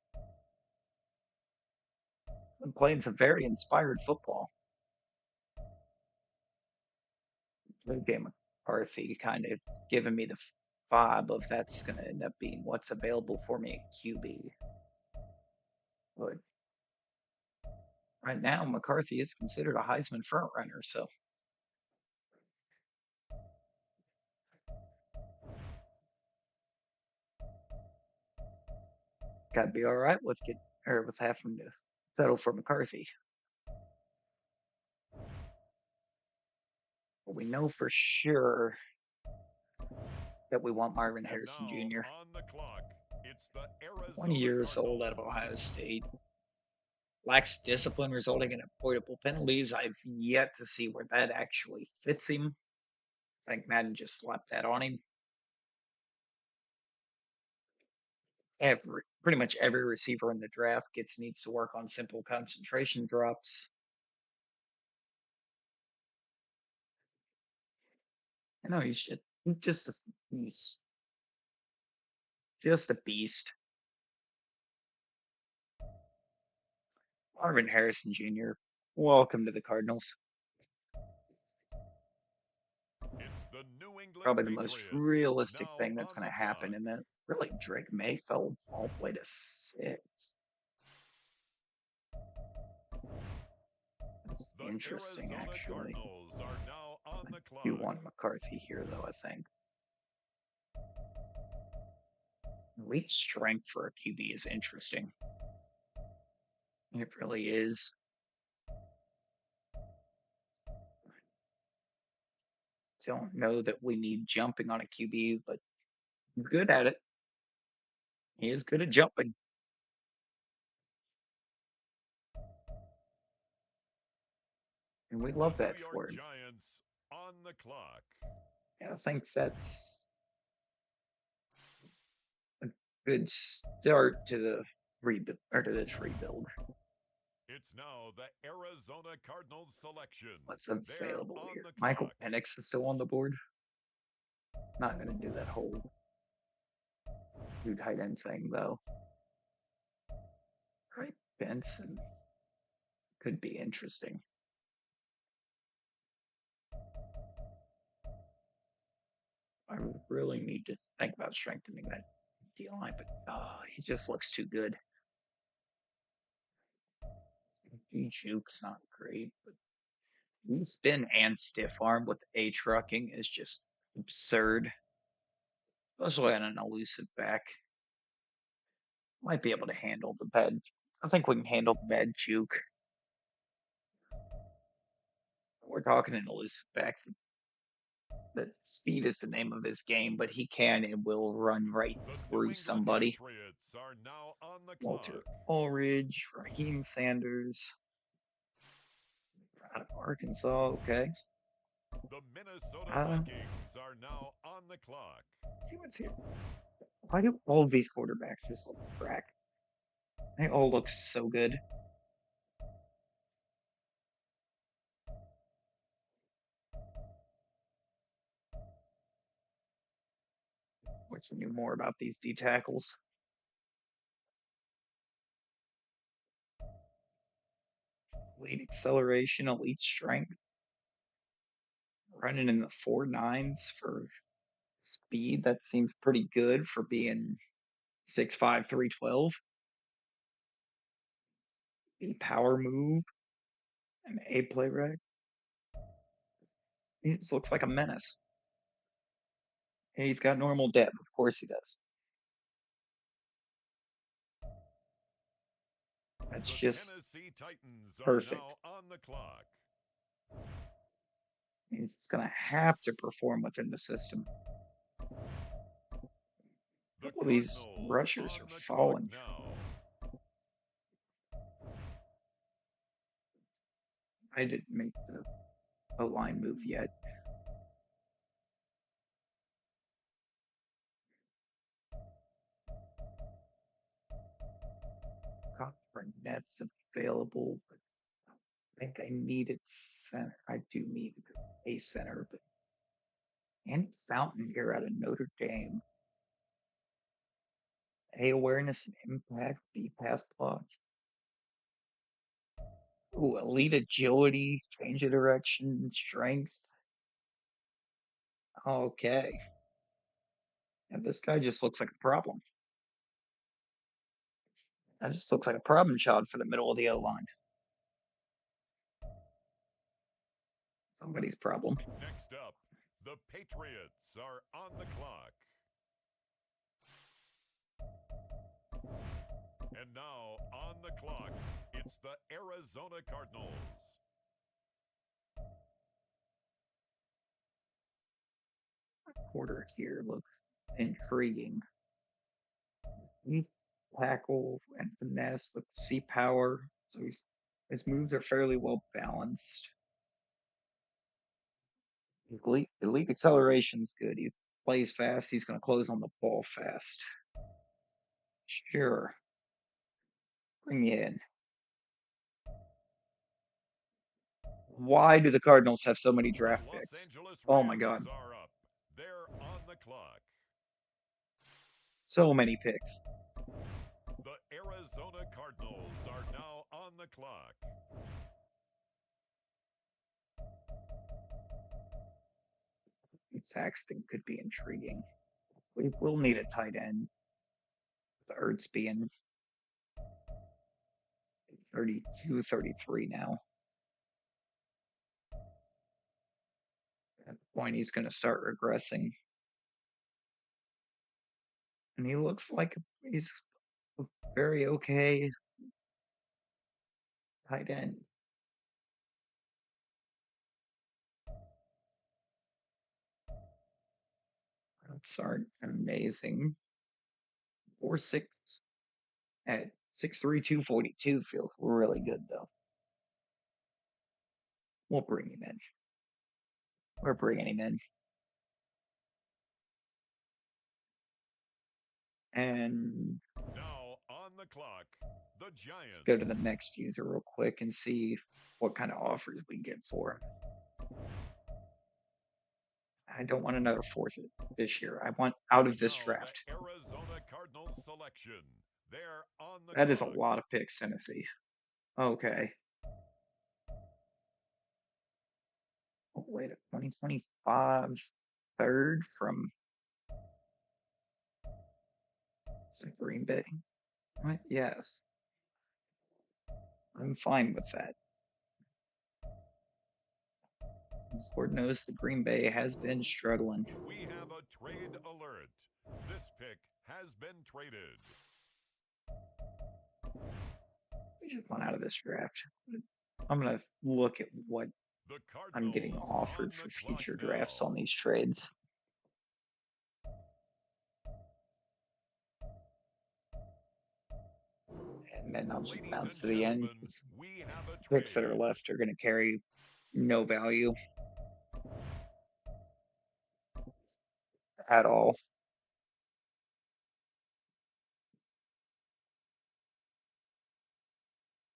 Been playing some very inspired football. The game McCarthy kind of giving me the vibe of that's going to end up being what's available for me at QB. But right now, McCarthy is considered a Heisman front runner, so got to be all right with with having to settle for McCarthy. But we know for sure that we want Marvin Harrison Jr. On the clock, it's the 20 years old out of Ohio State. Lacks discipline resulting in avoidable penalties. I've yet to see where that actually fits him. I think Madden just slapped that on him. Pretty much every receiver in the draft needs to work on simple concentration drops. I know he's just a beast. Just a beast. Marvin Harrison Jr., welcome to the Cardinals. It's the New England Probably the Patriots. most realistic Now thing that's going to happen. And then really Drake May fell all the way to 6. That's interesting, Arizona actually. Cardinals are now on the clock. You want McCarthy here, though, I think. Elite strength for a QB is interesting. It really is. Don't know that we need jumping on a QB, but good at it. He is good at jumping. And we love that for him. Giants on the clock. Yeah, I think that's a good start to the rebuild or to this rebuild. It's now the Arizona Cardinals selection. What's available here? Michael Penix is still on the board. Not gonna do that whole two tight end thing though. Right, Benson could be interesting. I really need to think about strengthening that D line, but he just looks too good. Juke's not great, but spin and stiff arm with A trucking is just absurd, especially on an elusive back. Might be able to handle the bad. I think we can handle the bad juke. We're talking an elusive back. That speed is the name of his game, but he can and will run right through somebody. Walter Ulrich, Raheem Sanders, out of Arkansas. Okay. The Minnesota Vikings are now on the clock. See what's here. Why do all of these quarterbacks just look crack? They all look so good. Wish I knew more about these D tackles. elite acceleration, elite strength, running in the 4.9s for speed. That seems pretty good for being 6'5", 312. The power move, an A play rec. He just looks like a menace. And he's got normal depth, of course he does. That's The just Tennessee Titans are perfect. now on the clock. He's going to have to perform within the system. The Well, these Cardinals rushers on are the falling. clock now. I didn't make a line move yet. Net's available, but I think I needed center. I do need a center, but and Fountain here out of Notre Dame. A awareness and impact, B pass block. Ooh, elite agility, change of direction, strength. Okay. And this guy just looks like a problem. That just looks like a problem child for the middle of the O line. Somebody's problem. Next up, the Patriots are on the clock. And now on the clock, it's the Arizona Cardinals. Quarter here looks intriguing. He tackle and finesse with C power. So his moves are fairly well balanced. Elite acceleration's good. He plays fast. He's going to close on the ball fast. Sure. Bring me in. Why do the Cardinals have so many draft The Los picks? Angeles Oh my God. Rams are up. They're on the clock. So many picks. The Arizona Cardinals are now on the clock. Saxton could be intriguing. We will need a tight end. With Ertz being 32, 33 now. At the point, he's going to start regressing. And he looks like he's a very okay tight end. Routes aren't amazing. 4.6 at 6'3", 242 feels really good, though. We'll bring him in. We're bringing him in. And Now on the clock, the Giants. let's go to the next user real quick and see what kind of offers we get for him. I don't want another fourth this year. I want out of this draft. The Arizona Cardinals selection. They're on the That clock. is a lot of picks, Tennessee. Okay. Oh, wait, a 2025 third from Green Bay. What? Yes. I'm fine with that. Lord knows the Green Bay has been struggling. We have a trade alert. This pick has been traded. We just want out of this draft. I'm going to look at what I'm getting offered for future drafts on these trades. And then I'll just bounce to the end. Picks that are left are going to carry no value at all.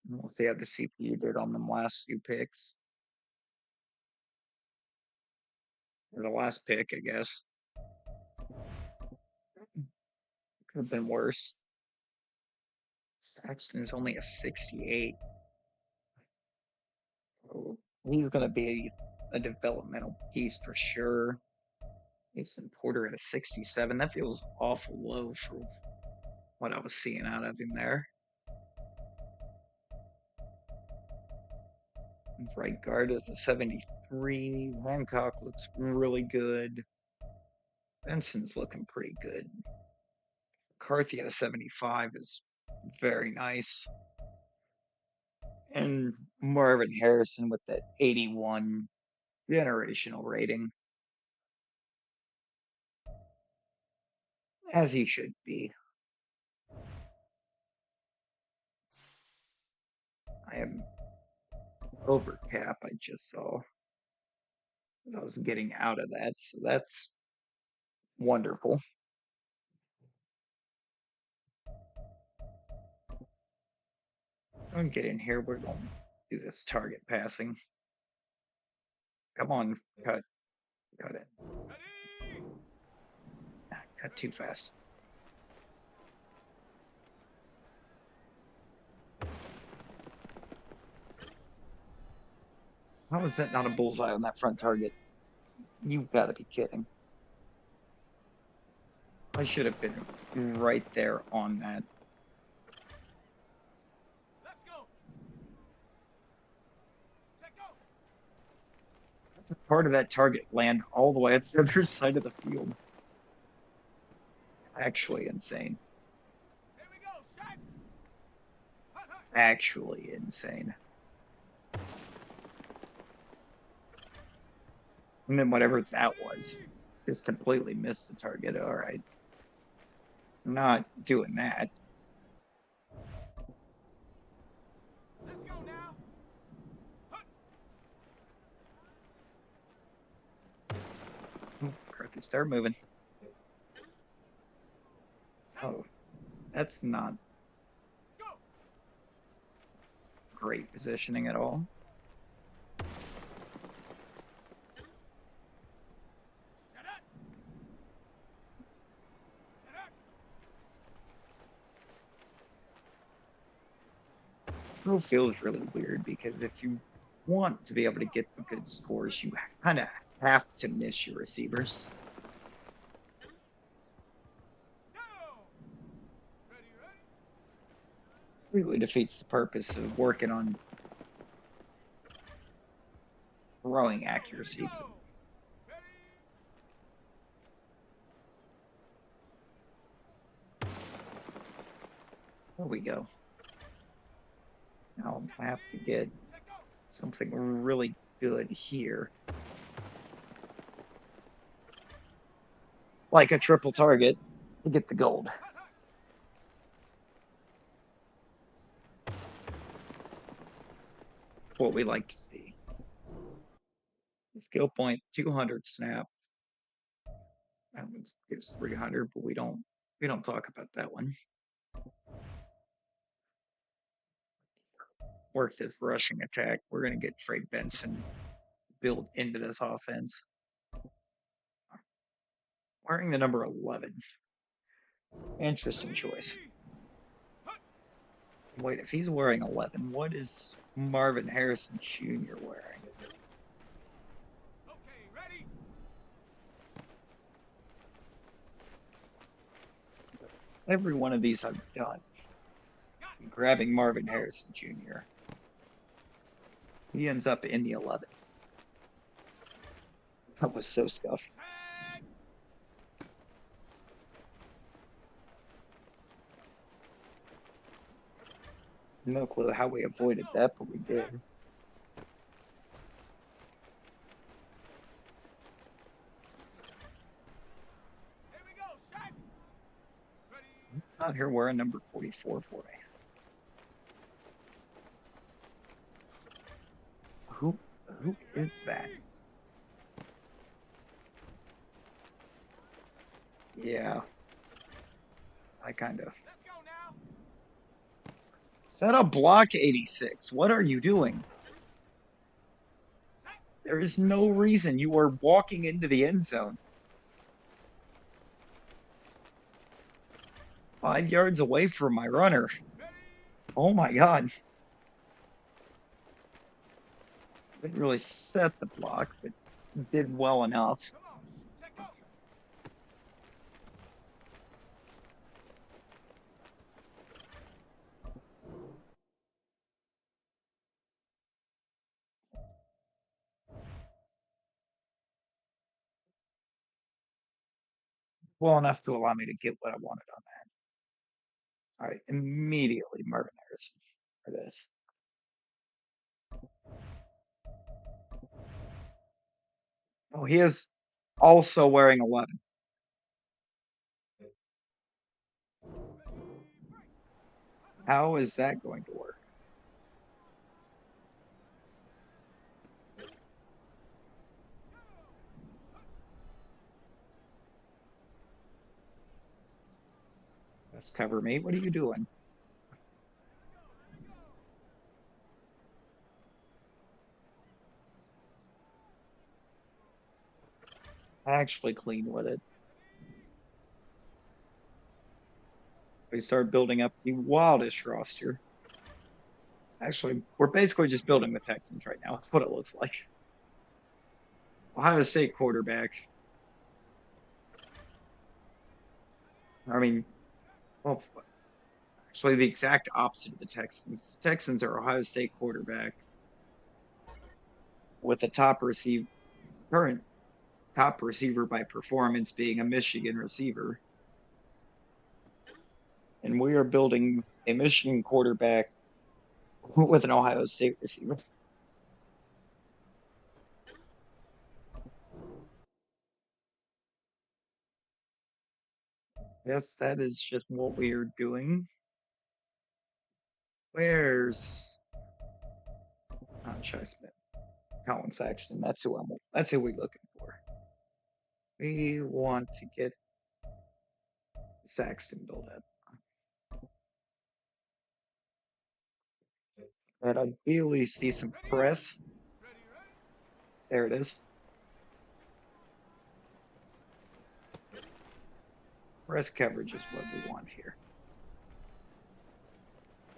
We'll see how the CPU did on them last few picks. Or the last pick, I guess. Could have been worse. Saxton is only a 68. He's going to be a developmental piece for sure. Mason Porter at a 67. That feels awful low for what I was seeing out of him there. Right guard is a 73. Hancock looks really good. Benson's looking pretty good. McCarthy at a 75 is very nice. And Marvin Harrison with that 81 generational rating. As he should be. I am over cap, I just saw. As I was getting out of that, so that's wonderful. I'm get in here. We're going to do this target passing. Come on, cut it. Cut too fast. How is that not a bullseye on that front target? You've got to be kidding. I should have been right there on that. Let's go. Part of that target land all the way at the other side of the field. Actually insane. Here we go. Shot. Actually insane. And then whatever that was, just completely missed the target. All right. Not doing that. Let's go now. Crikey, start moving. Oh, that's not great positioning at all. It feels really weird because if you want to be able to get the good scores, you kind of have to miss your receivers. Completely defeats the purpose of working on throwing accuracy. There we go. Now I have to get something really good here. Like a triple target to get the gold. What we like to see. Skill point 200 snap. That one gives 300, but we don't talk about that one. Work this rushing attack. We're gonna get Trey Benson built into this offense. Wearing the number 11. Interesting choice. Wait, if he's wearing 11, what is Marvin Harrison Jr. wearing? Okay, ready? Every one of these I've done. Grabbing Marvin Harrison Jr. He ends up in the 11. That was so scuffed. No clue how we avoided that, but we did. Out here wearing number 44 for me. Who is that? Yeah. I kind of. Set up block 86. What are you doing? There is no reason you are walking into the end zone. 5 yards away from my runner. Oh my God. Didn't really set the block, but did well enough. Well enough to allow me to get what I wanted on that. All right, immediately Marvin Harrison for this. Oh, he is also wearing 11. How is that going to work? Let's cover me. What are you doing? Actually clean with it. We start building up the wildest roster. Actually, we're basically just building the Texans right now. That's what it looks like. Ohio State quarterback. I mean, well, actually, the exact opposite of the Texans. The Texans are Ohio State quarterback with the current top receiver by performance being a Michigan receiver. And we are building a Michigan quarterback with an Ohio State receiver. Yes, that is just what we are doing. Where's Shy Smith? Colin Saxton. That's who we're looking for. We want to get Saxton built up. But ideally see some press. There it is. Press coverage is what we want here.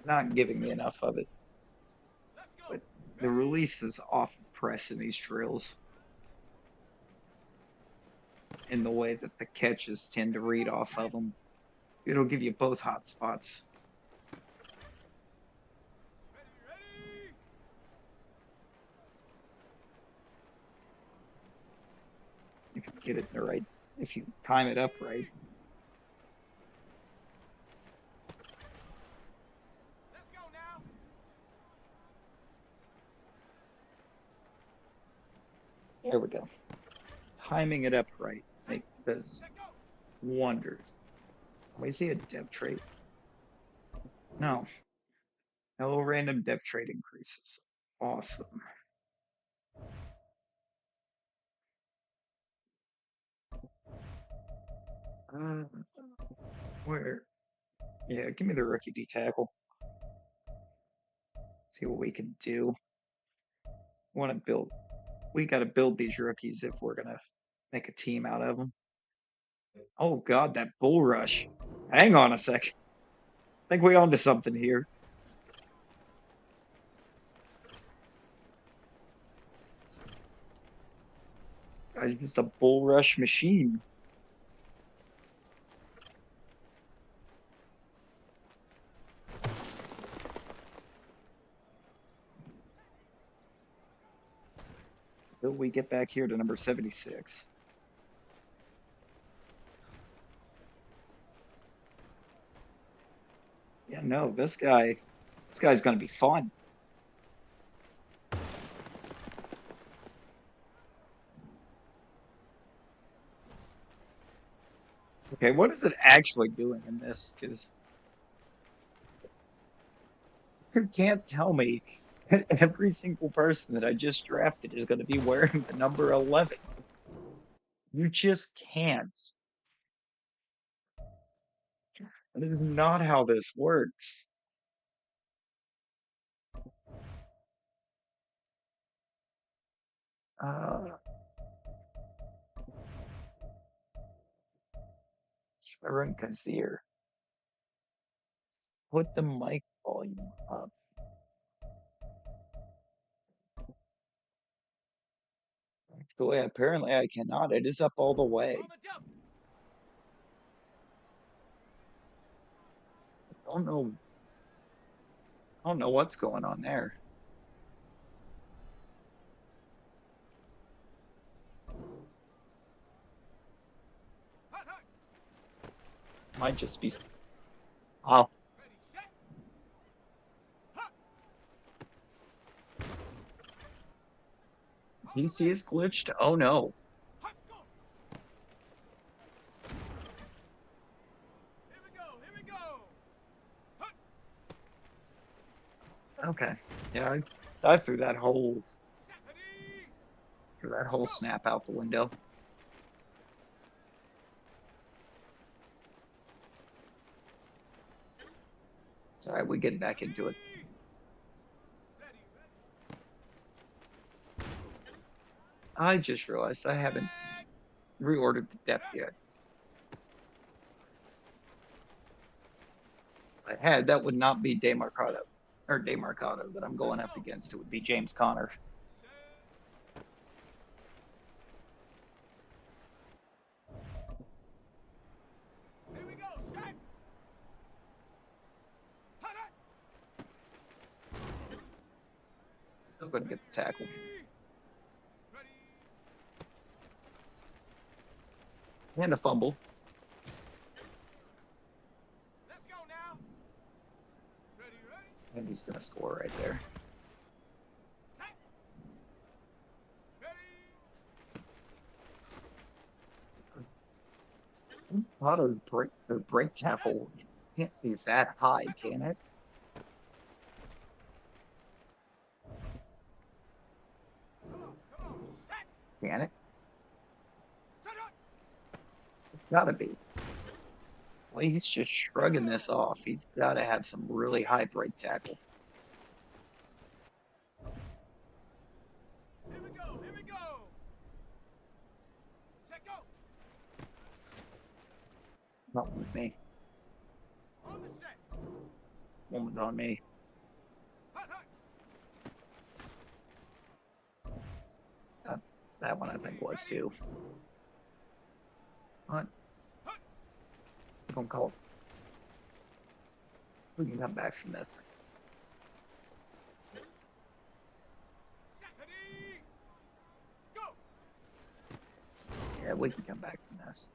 Not giving me enough of it. But the release is off of press in these drills. In the way that the catches tend to read off of them. It'll give you both hot spots. If you get it in the right, if you time it up right. There we go. Timing it up right does wonders. We see a depth trait. No. No random depth trait increases. Awesome. Uh, where? Yeah, give me the rookie D tackle. See what we can do. Want to build? We got to build these rookies if we're gonna make a team out of them. Oh God, that bull rush! Hang on a sec. I think we onto something here. Just a bull rush machine. Till we get back here to number 76. Yeah, no, this guy's gonna be fun. Okay, what is it actually doing in this? Because you can't tell me that every single person that I just drafted is going to be wearing the number 11. You just can't. That is not how this works. Uh, should I run Kazir? Put the mic volume up. Boy, apparently I cannot. It is up all the way. Don't know. I don't know what's going on there. Might just be. Oh, PC is glitched. Oh no. Okay. Yeah, I threw that whole snap out the window. It's all right. We get back into it. I just realized I haven't reordered the depth yet. If I had, that would not be Demarcado that I'm going up against. It would be James Conner. Still going to get the tackle. And a fumble. And he's going to score right there. Auto break tackle can't be that high, can it? Can it? It's gotta be. Well, he's just shrugging this off. He's got to have some really high break tackle. Not with me. Moment on me. That one I think was too. What? Don't call. We can come back from this. Yeah, we can come back from this.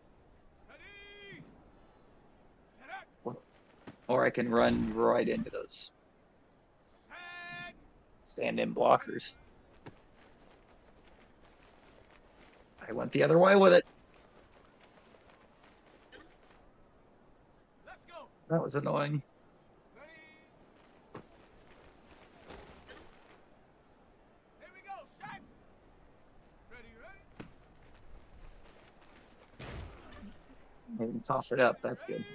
Or I can run right into those stand-in blockers. I went the other way with it. That was annoying. We can toss it up. That's good.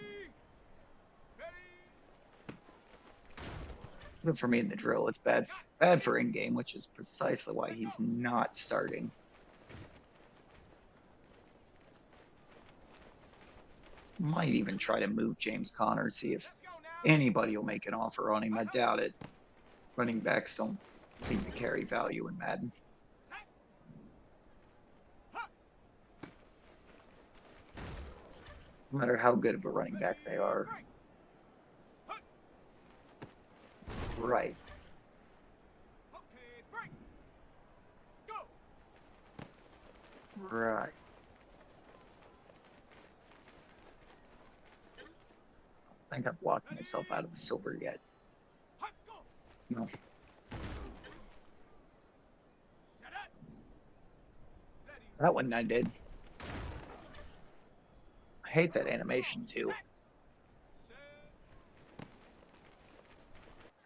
Good for me in the drill. It's bad for in-game, which is precisely why he's not starting. Might even try to move James Conner, see if anybody will make an offer on him. I doubt it. Running backs don't seem to carry value in Madden. No matter how good of a running back they are. Right. Right. I think I've blocked myself out of the silver yet. No. That one I did. I hate that animation too.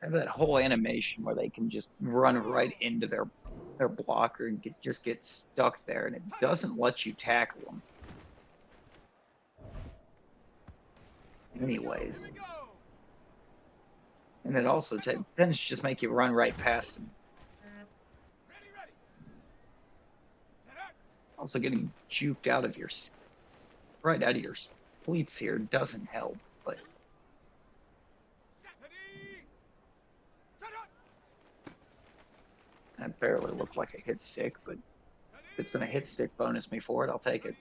I have that whole animation where they can just run right into their blocker and just get stuck there, and it doesn't let you tackle them. Anyways. And it also tends to just make you run right past them. Also getting juked out of right out of your cleats here doesn't help, but that barely looked like a hit stick, but it's going to hit stick bonus me for it, I'll take it.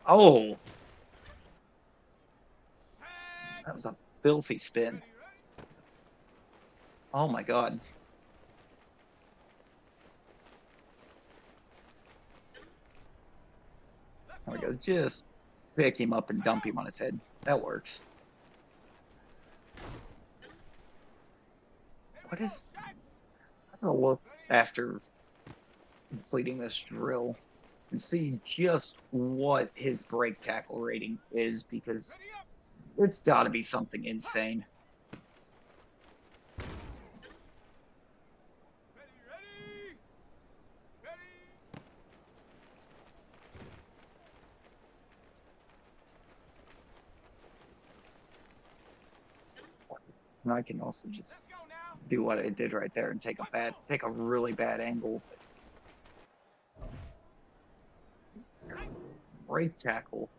Oh! That was a filthy spin. Oh my god. There we go. Just pick him up and dump him on his head. That works. What is... I'm going to look after completing this drill and see just what his break tackle rating is, because it's got to be something insane. And I can also just do what I did right there and take a really bad angle. Break tackle.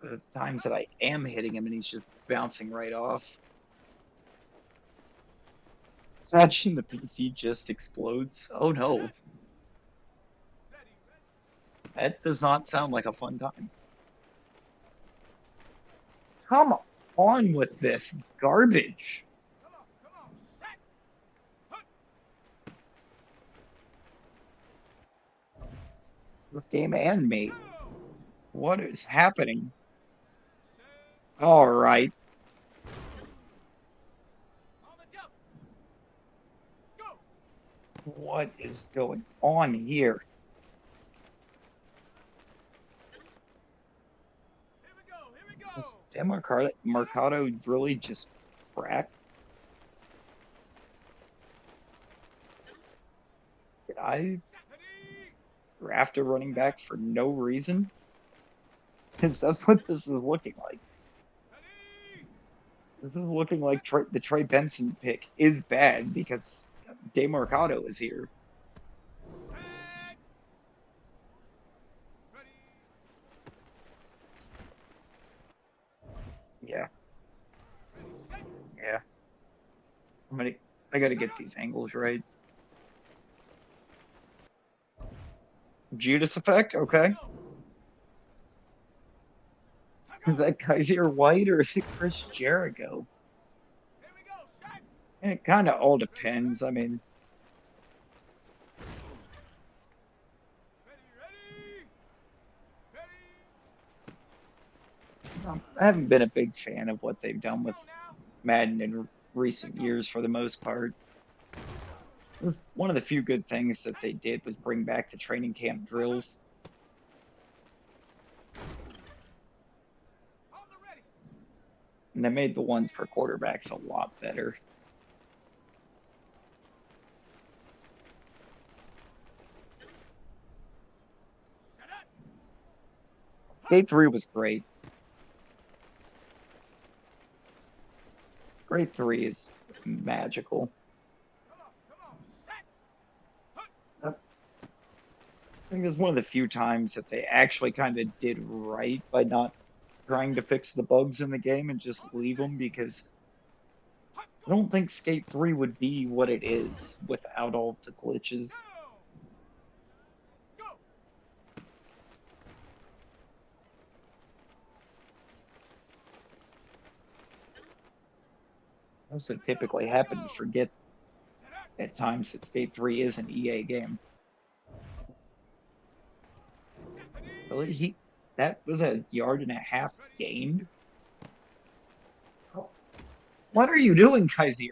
The times that I am hitting him and he's just bouncing right off. Imagine the PC just explodes. Oh no. That does not sound like a fun time. Come on with this garbage. This game and me. What is happening? All right. What is going on here? Is Mercado really just cracked? Did I draft a running back for no reason? Because that's what this is looking like. This is looking like the Trey Benson pick is bad because DeMarcado is here. Yeah. Yeah. I gotta get these angles right. Judas effect? Okay. Is that Kaiser White or is it Chris Jericho? And it kind of all depends. I mean, I haven't been a big fan of what they've done with Madden in recent years for the most part. One of the few good things that they did was bring back the training camp drills. And they made the ones for quarterbacks a lot better. Skate 3 was great. Grade 3 is magical. I think it's one of the few times that they actually kind of did right by not trying to fix the bugs in the game and just leave them, because I don't think Skate 3 would be what it is without all the glitches. Also typically happen to forget at times that Skate 3 is an EA game. Really? That was a 1.5 yard gained? Oh. What are you doing, Kaiser?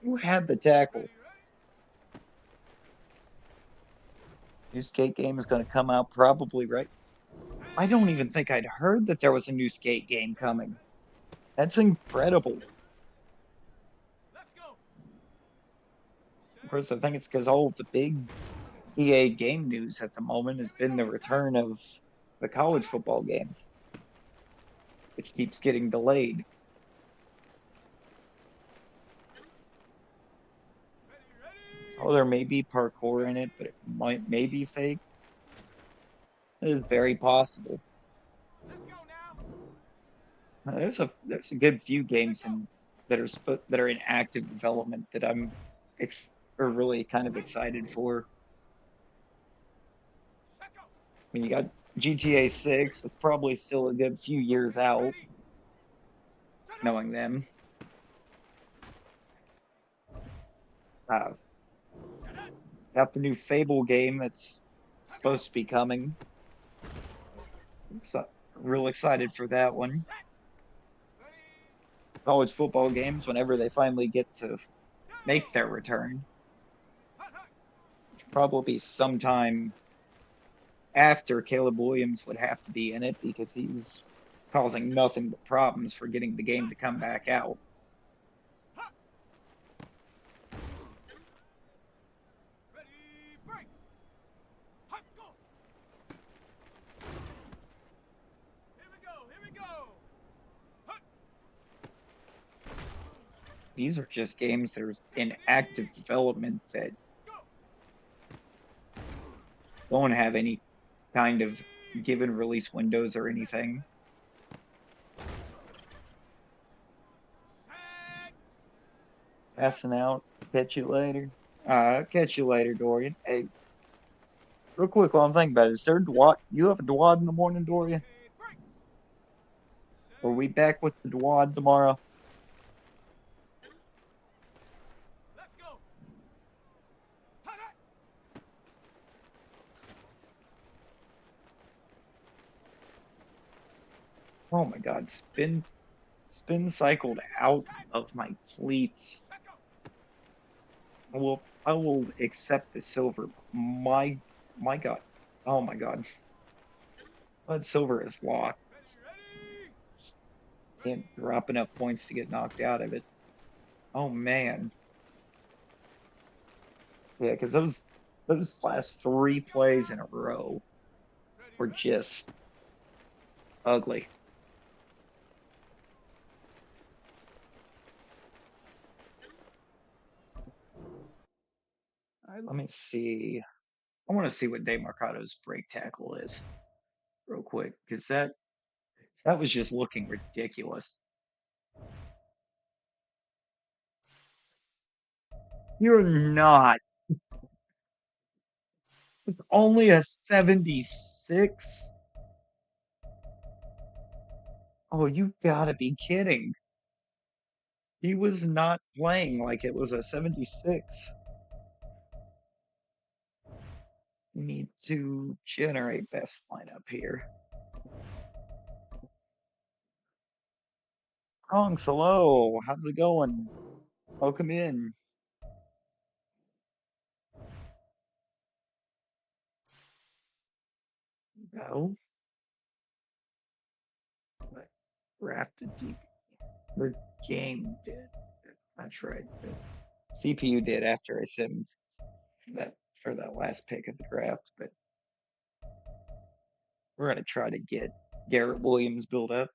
You had the tackle. New Skate game is going to come out probably, right? I don't even think I'd heard that there was a new Skate game coming. That's incredible. Of course, I think it's because all of the big EA game news at the moment has been the return of the college football games, which keeps getting delayed. So there may be parkour in it, but it may be fake. It is very possible. There's a good few games that are in active development that I'm ex or really kind of excited for. I mean, you got GTA 6. That's probably still a good few years out, knowing them. Uh, got the new Fable game that's supposed to be coming. So, real excited for that one. College football games, whenever they finally get to make their return, probably sometime after Caleb Williams would have to be in it because he's causing nothing but problems for getting the game to come back out. These are just games that are in active development that don't have any kind of given release windows or anything. Passing out. Catch you later. Catch you later, Dorian. Hey, real quick while I'm thinking about it, is there Dwad? You have a Dwad in the morning, Dorian? Or are we back with the Dwad tomorrow? Oh my God, spin cycled out of my cleats. I will accept the silver. My God. Oh my God. But silver is locked. Can't drop enough points to get knocked out of it. Oh man. Yeah, because those last three plays in a row were just ugly. All right, let me see. I want to see what Demarcado's break tackle is real quick because that was just looking ridiculous. You're not. It's only a 76. Oh, you gotta be kidding. He was not playing like it was a 76. Need to generate best lineup here. Bronx, hello. How's it going? Welcome in. Go. What? Drafted DP. The game did. That's right. The CPU did after I sent him that for that last pick of the draft, but we're gonna try to get Garrett Williams built up.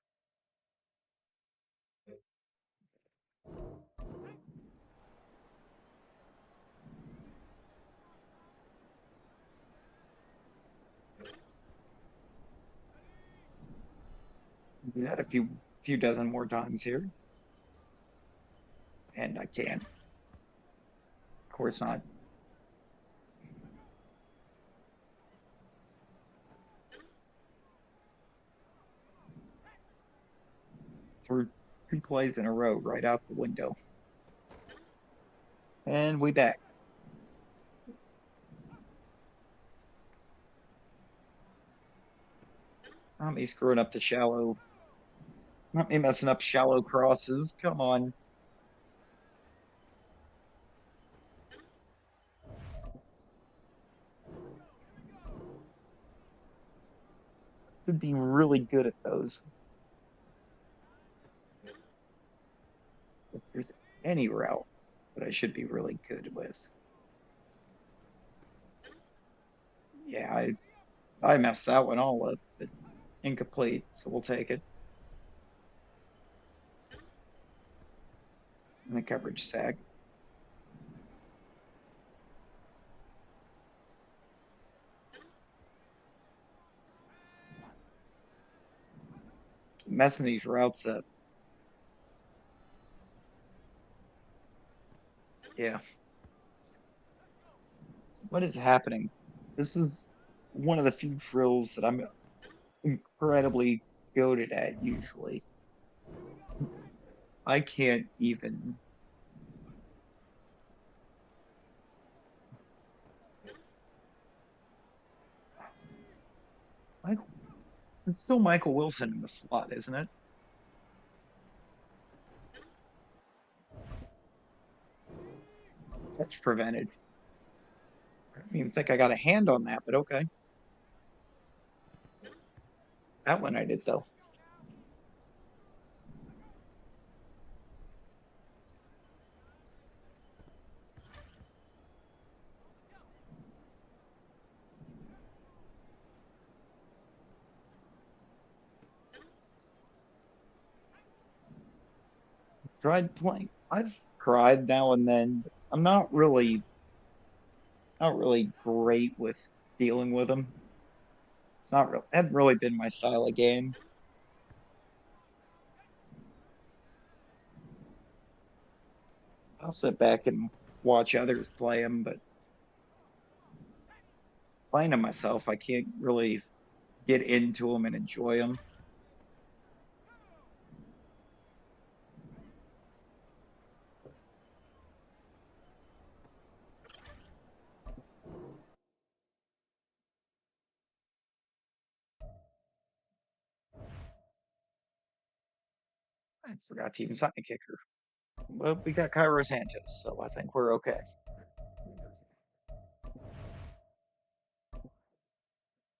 Do that a few dozen more times here, and I can. Of course not. Through two plays in a row right out the window. And we back. Not me screwing up the shallow. Not me messing up shallow crosses. Come on. Could be really good at those. If there's any route that I should be really good with. Yeah, I messed that one all up, but incomplete, so we'll take it. And the coverage sack. messing these routes up. Yeah. What is happening? This is one of the few drills that I'm incredibly goated at usually. I can't even. Michael, it's still Michael Wilson in the slot, isn't it? Catch prevented. I don't even think I got a hand on that, but okay. That one I did though. Tried playing. I've tried now and then. But I'm not really great with dealing with them. It's not real. Hadn't really been my style of game. I'll sit back and watch others play them, but playing them myself, I can't really get into them and enjoy them. I forgot to even sign a kicker. Well, we got Cairo Santos, so I think we're okay.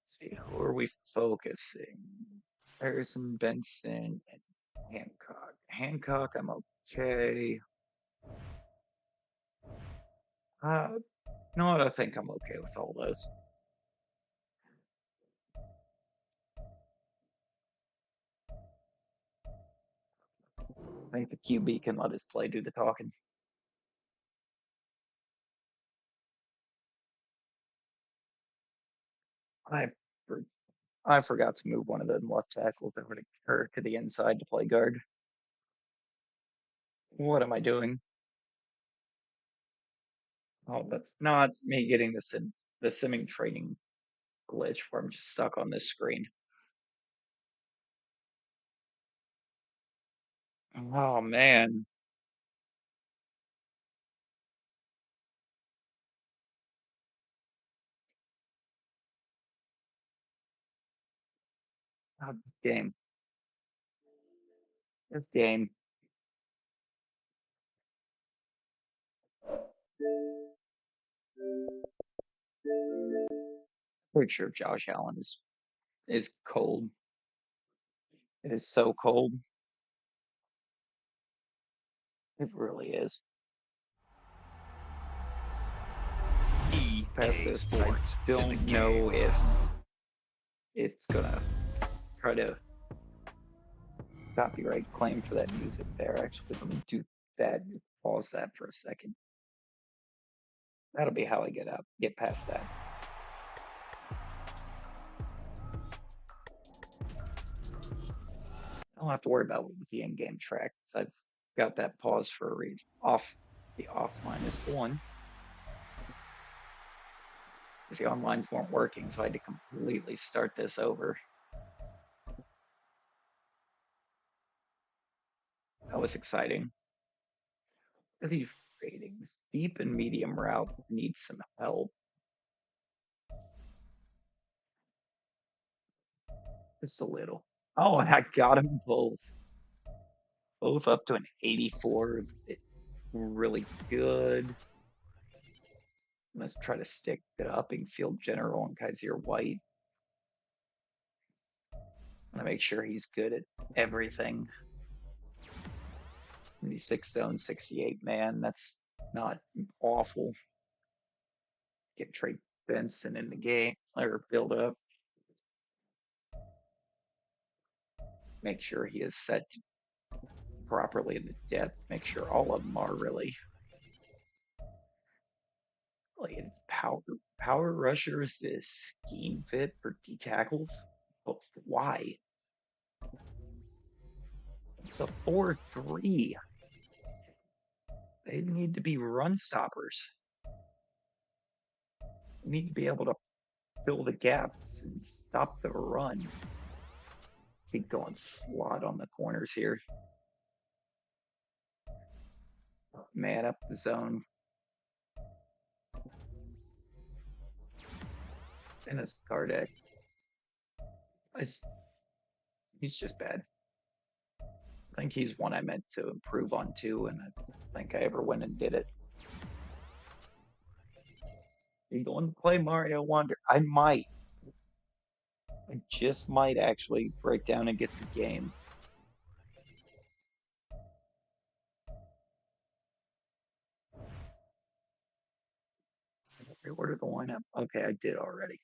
See, who are we focusing? Harrison, Benson, and Hancock. Hancock, I'm okay. No, I think I'm okay with all those. I think the QB can let his play do the talking. I for- I forgot to move one of the left tackles over to or to the inside to play guard. What am I doing? Oh, that's not me getting the simming training glitch where I'm just stuck on this screen. Oh man. Oh, this game. This game. Pretty sure Josh Allen is cold. It is so cold. It really is. Past EA this, 'cause I Sports to the don't game. know if it's gonna try to copyright claim for that music there. Actually, let me do that. Pause that for a second. That'll be how I get past that. I don't have to worry about it with the in-game track. So I've got that pause for a read. Off the offline is the one. Because the onlines weren't working, so I had to completely start this over. That was exciting. Look at these ratings. Deep and medium route needs some help. Just a little. Oh, and I got them both. Both up to an 84. It's really good. Let's try to stick it up in Field General and Kaiser White. I'm gonna make sure he's good at everything. 76 zone, 68 man. That's not awful. Get Trey Benson in the game or build up. Make sure he is set properly in the depth. Make sure all of them are really power rushers. This scheme fit for D tackles. But why? It's a 4-3. They need to be run stoppers. They need to be able to fill the gaps and stop the run. Keep going slot on the corners here. Man up the zone. And his Kardec. He's just bad. I think he's one I meant to improve on too, and I don't think I ever went and did it. Are you going to play Mario Wonder? I might. I just might actually break down and get the game. Reorder the lineup. Okay, I did already.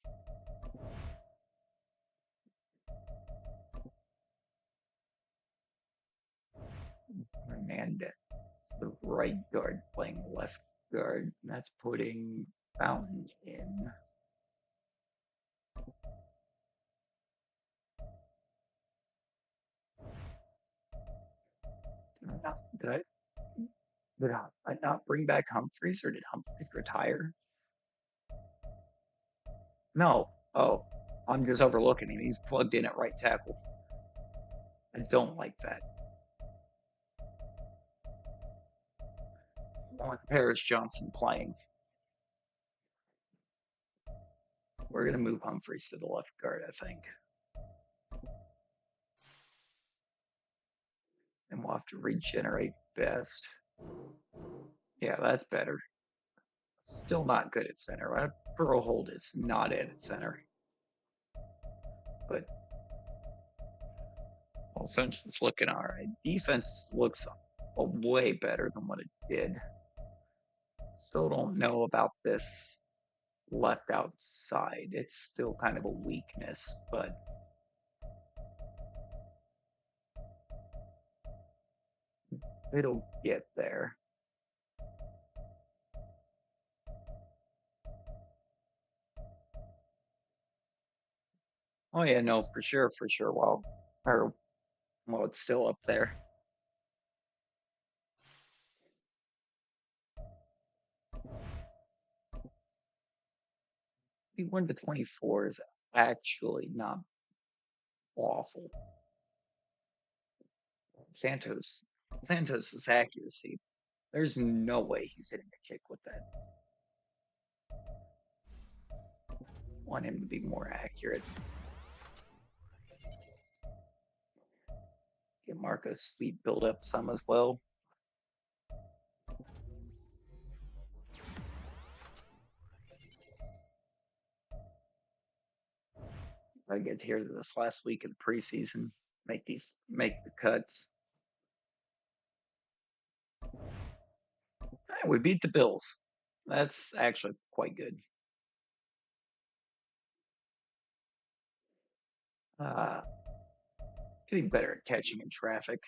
Hernandez, the right guard playing left guard. That's putting Fountain in. Did I not bring back Humphreys, or did Humphreys retire? No. Oh, I'm just overlooking him. He's plugged in at right tackle. I don't like that. I want Paris Johnson playing. We're going to move Humphreys to the left guard, I think. And we'll have to regenerate Best. Yeah, that's better. Still not good at center. Right? Pearl Hold is not in at center. But offense is looking all right. Defense looks way better than what it did. Still don't know about this left outside. It's still kind of a weakness, but it'll get there. Oh yeah, no, for sure. Well, it's still up there. He 1-24 is actually not awful. Santos's accuracy. There's no way he's hitting a kick with that. Want him to be more accurate. Get Marco's speed build up some as well. I get here to this last week of the preseason, make the cuts. Hey, we beat the Bills. That's actually quite good. Getting better at catching in traffic.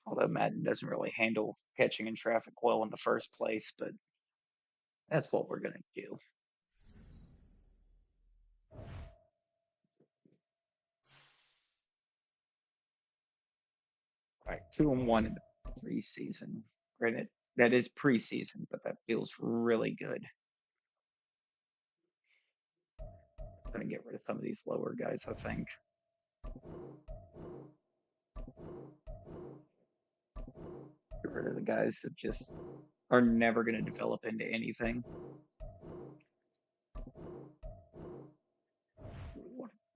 Although Madden doesn't really handle catching in traffic well in the first place, but that's what we're going to do. All right, 2-1 in the preseason. Granted, that is preseason, but that feels really good. I'm going to get rid of some of these lower guys, I think. Get rid of the guys that just are never going to develop into anything.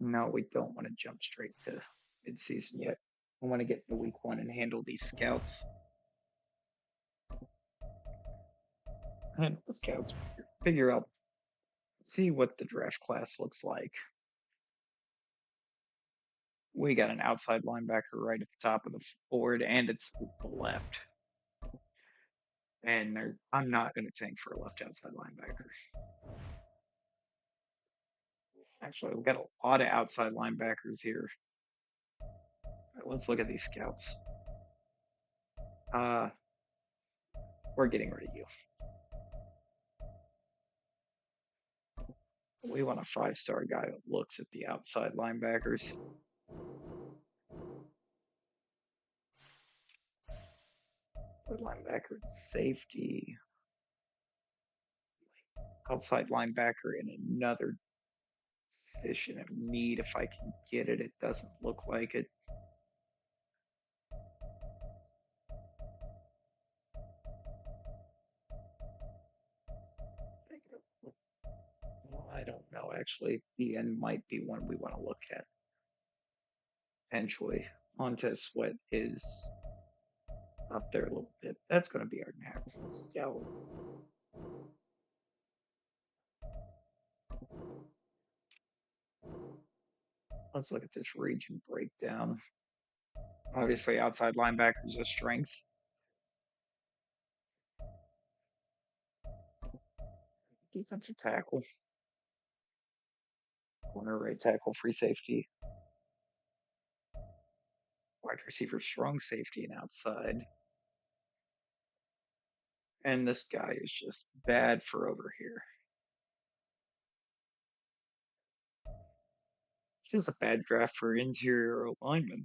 No, we don't want to jump straight to mid-season yet. We want to get to week 1 and handle these scouts. Handle the scouts. Figure out, see what the draft class looks like. We got an outside linebacker right at the top of the board, and it's the left. And I'm not going to tank for a left outside linebacker. Actually, we've got a lot of outside linebackers here. Right, let's look at these scouts. We're getting rid of you. We want a 5-star guy that looks at the outside linebackers. Linebacker, safety, outside linebacker in another position of need. If I can get it, it doesn't look like it. I don't know, actually. The end might be one we want to look at. Potentially. Montez Sweat is up there a little bit. That's going to be our natural scout. Let's look at this region breakdown. Obviously, outside linebacker is a strength. Defensive tackle. Corner, right tackle, free safety. Wide receiver, strong safety, and outside. And this guy is just bad for over here. Just a bad draft for interior lineman.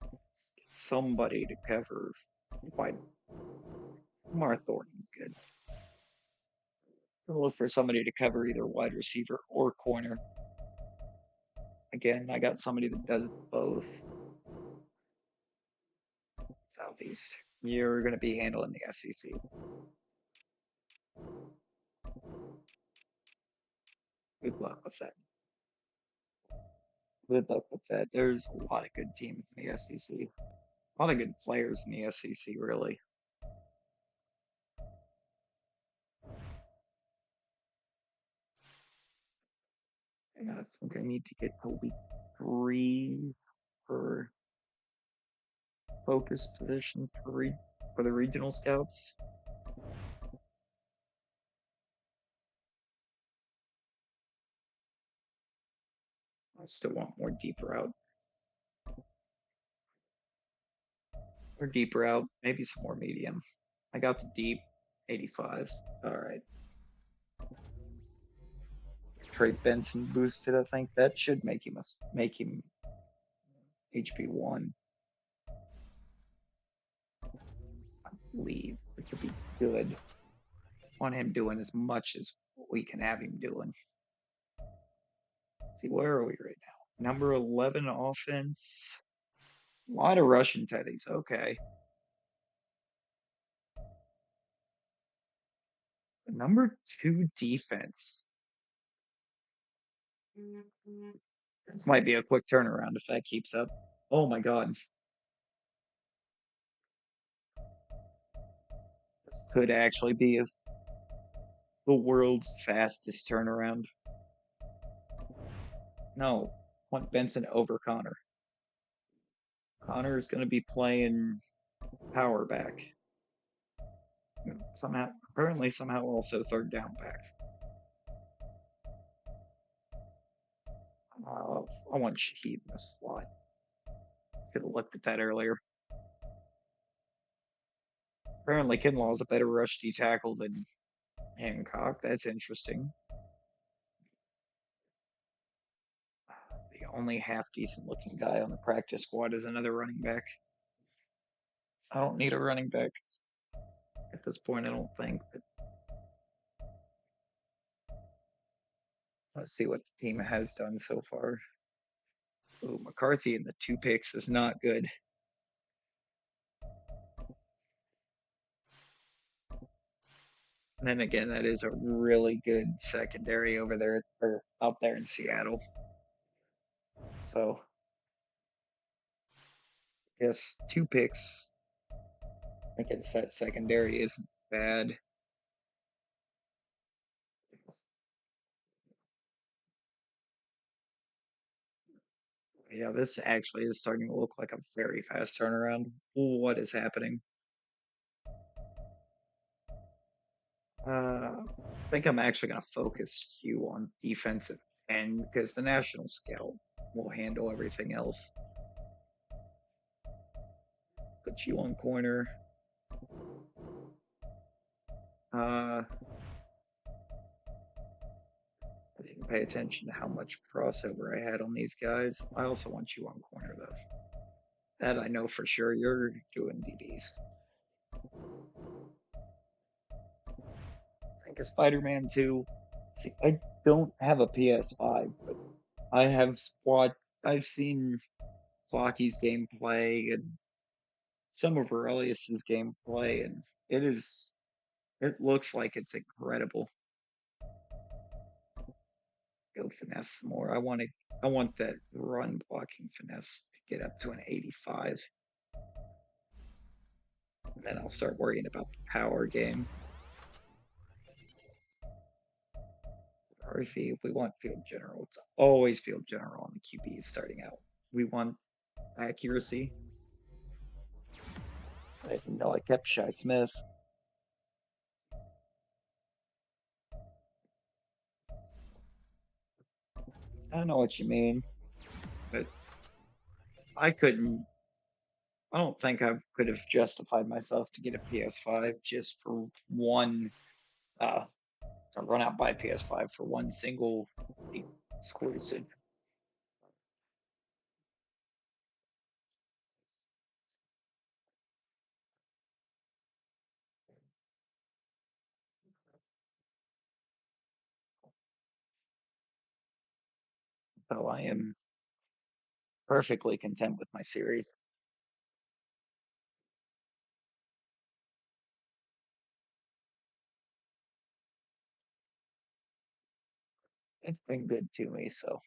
Let's get somebody to cover wide. Mar Thornton's good. We'll look for somebody to cover either wide receiver or corner. Again, I got somebody that does both. Southeast. You're going to be handling the SEC. Good luck with that. Good luck with that. There's a lot of good teams in the SEC. A lot of good players in the SEC, really. And I think I need to get to week 3 for focus positions for the regional scouts. I still want more deep route. Or deep route, maybe some more medium. I got the deep, 85. All right. Trey Benson boosted. I think that should make him HB1. I believe it could be good. Want him doing as much as we can have him doing. See, where are we right now? Number 11 offense. A lot of Russian teddies. Okay. Number 2 defense. This might be a quick turnaround if that keeps up. Oh my God. This could actually be the world's fastest turnaround. No, I want Benson over Connor. Connor is going to be playing power back. Somehow also third down back. I want Shaheed in the slot. Could have looked at that earlier. Apparently, Kinlaw is a better rush D tackle than Hancock. That's interesting. The only half decent looking guy on the practice squad is another running back. I don't need a running back at this point, I don't think. But let's see what the team has done so far. Ooh, McCarthy in the 2 picks is not good. And then again, that is a really good secondary over there or out there in Seattle. So, I guess 2 picks against that secondary isn't bad. Yeah, this actually is starting to look like a very fast turnaround. What is happening? I think I'm actually going to focus you on defensive end because the national scout will handle everything else. Good Put you on corner. I didn't pay attention to how much crossover I had on these guys. I also want you on corner though. That I know for sure you're doing DBs. I think of Spider-Man 2. See, I don't have a PS5, but I've seen Flocky's gameplay and some of Aurelius's gameplay, and it looks like it's incredible. Go finesse some more. I want that run blocking finesse to get up to an 85. And then I'll start worrying about the power game. Or if we want field general, it's always field general on the QBs starting out. We want accuracy. I didn't know I kept Shy Smith. I don't know what you mean, but I couldn't. I don't think I could have justified myself to get a PS5 just for one, to run out by PS5 for one single exclusive. So I am perfectly content with my series. It's been good to me, so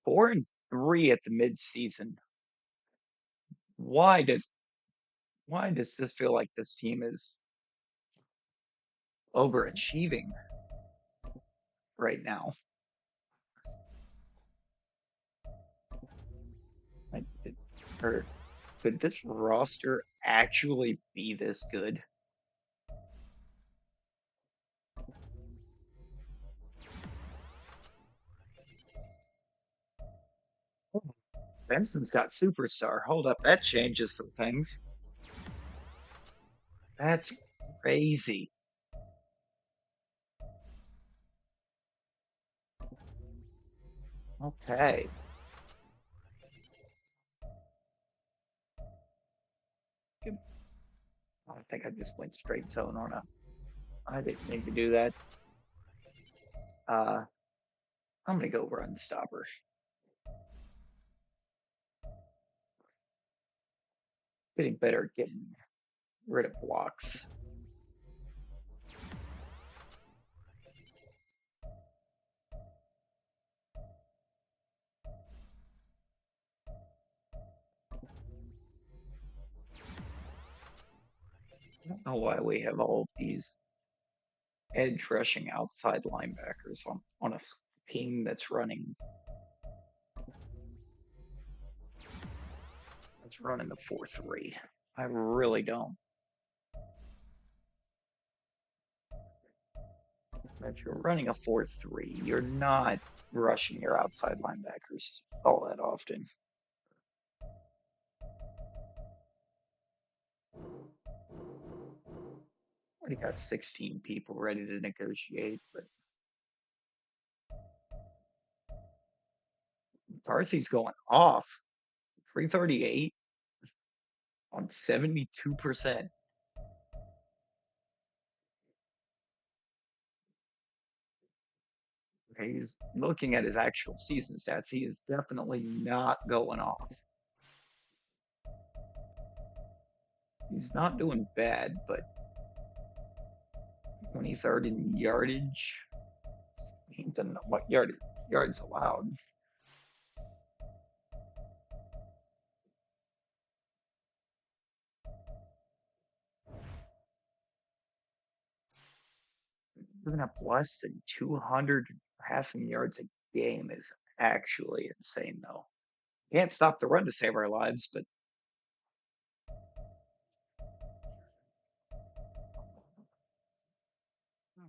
4-3 at the mid-season. Why does why does this feel like this team is overachieving right now? Like, or could this roster actually be this good? Benson's got superstar. Hold up, that changes some things. That's crazy. Okay. I think I just went straight zone on a. I didn't need to do that. Uh, I'm gonna go run stopper. Getting better at getting rid of blocks. I don't know why we have all these edge rushing outside linebackers on a team that's running the 4-3. I really don't. If you're running a 4-3, you're not rushing your outside linebackers all that often. Already got 16 people ready to negotiate, but McCarthy's going off. 338 on 72%. Okay, he's looking at his actual season stats. He is definitely not going off. He's not doing bad, but 23rd in yardage. He doesn't know what yards allowed. Giving up less than 200 passing yards a game is actually insane, though. Can't stop the run to save our lives, but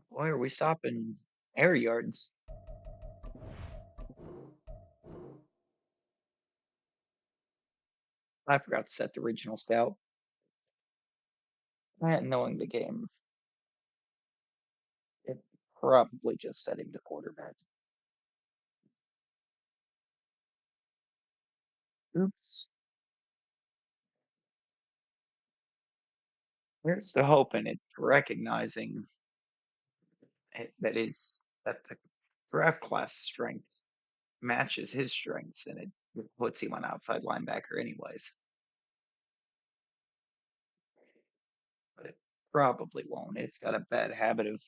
why are we stopping air yards? I forgot to set the regional scout. Knowing the game, it probably just setting the quarterback. Oops. Here's the hope in it, recognizing that the draft class strengths matches his strengths, and it puts him on outside linebacker anyways. But it probably won't. It's got a bad habit of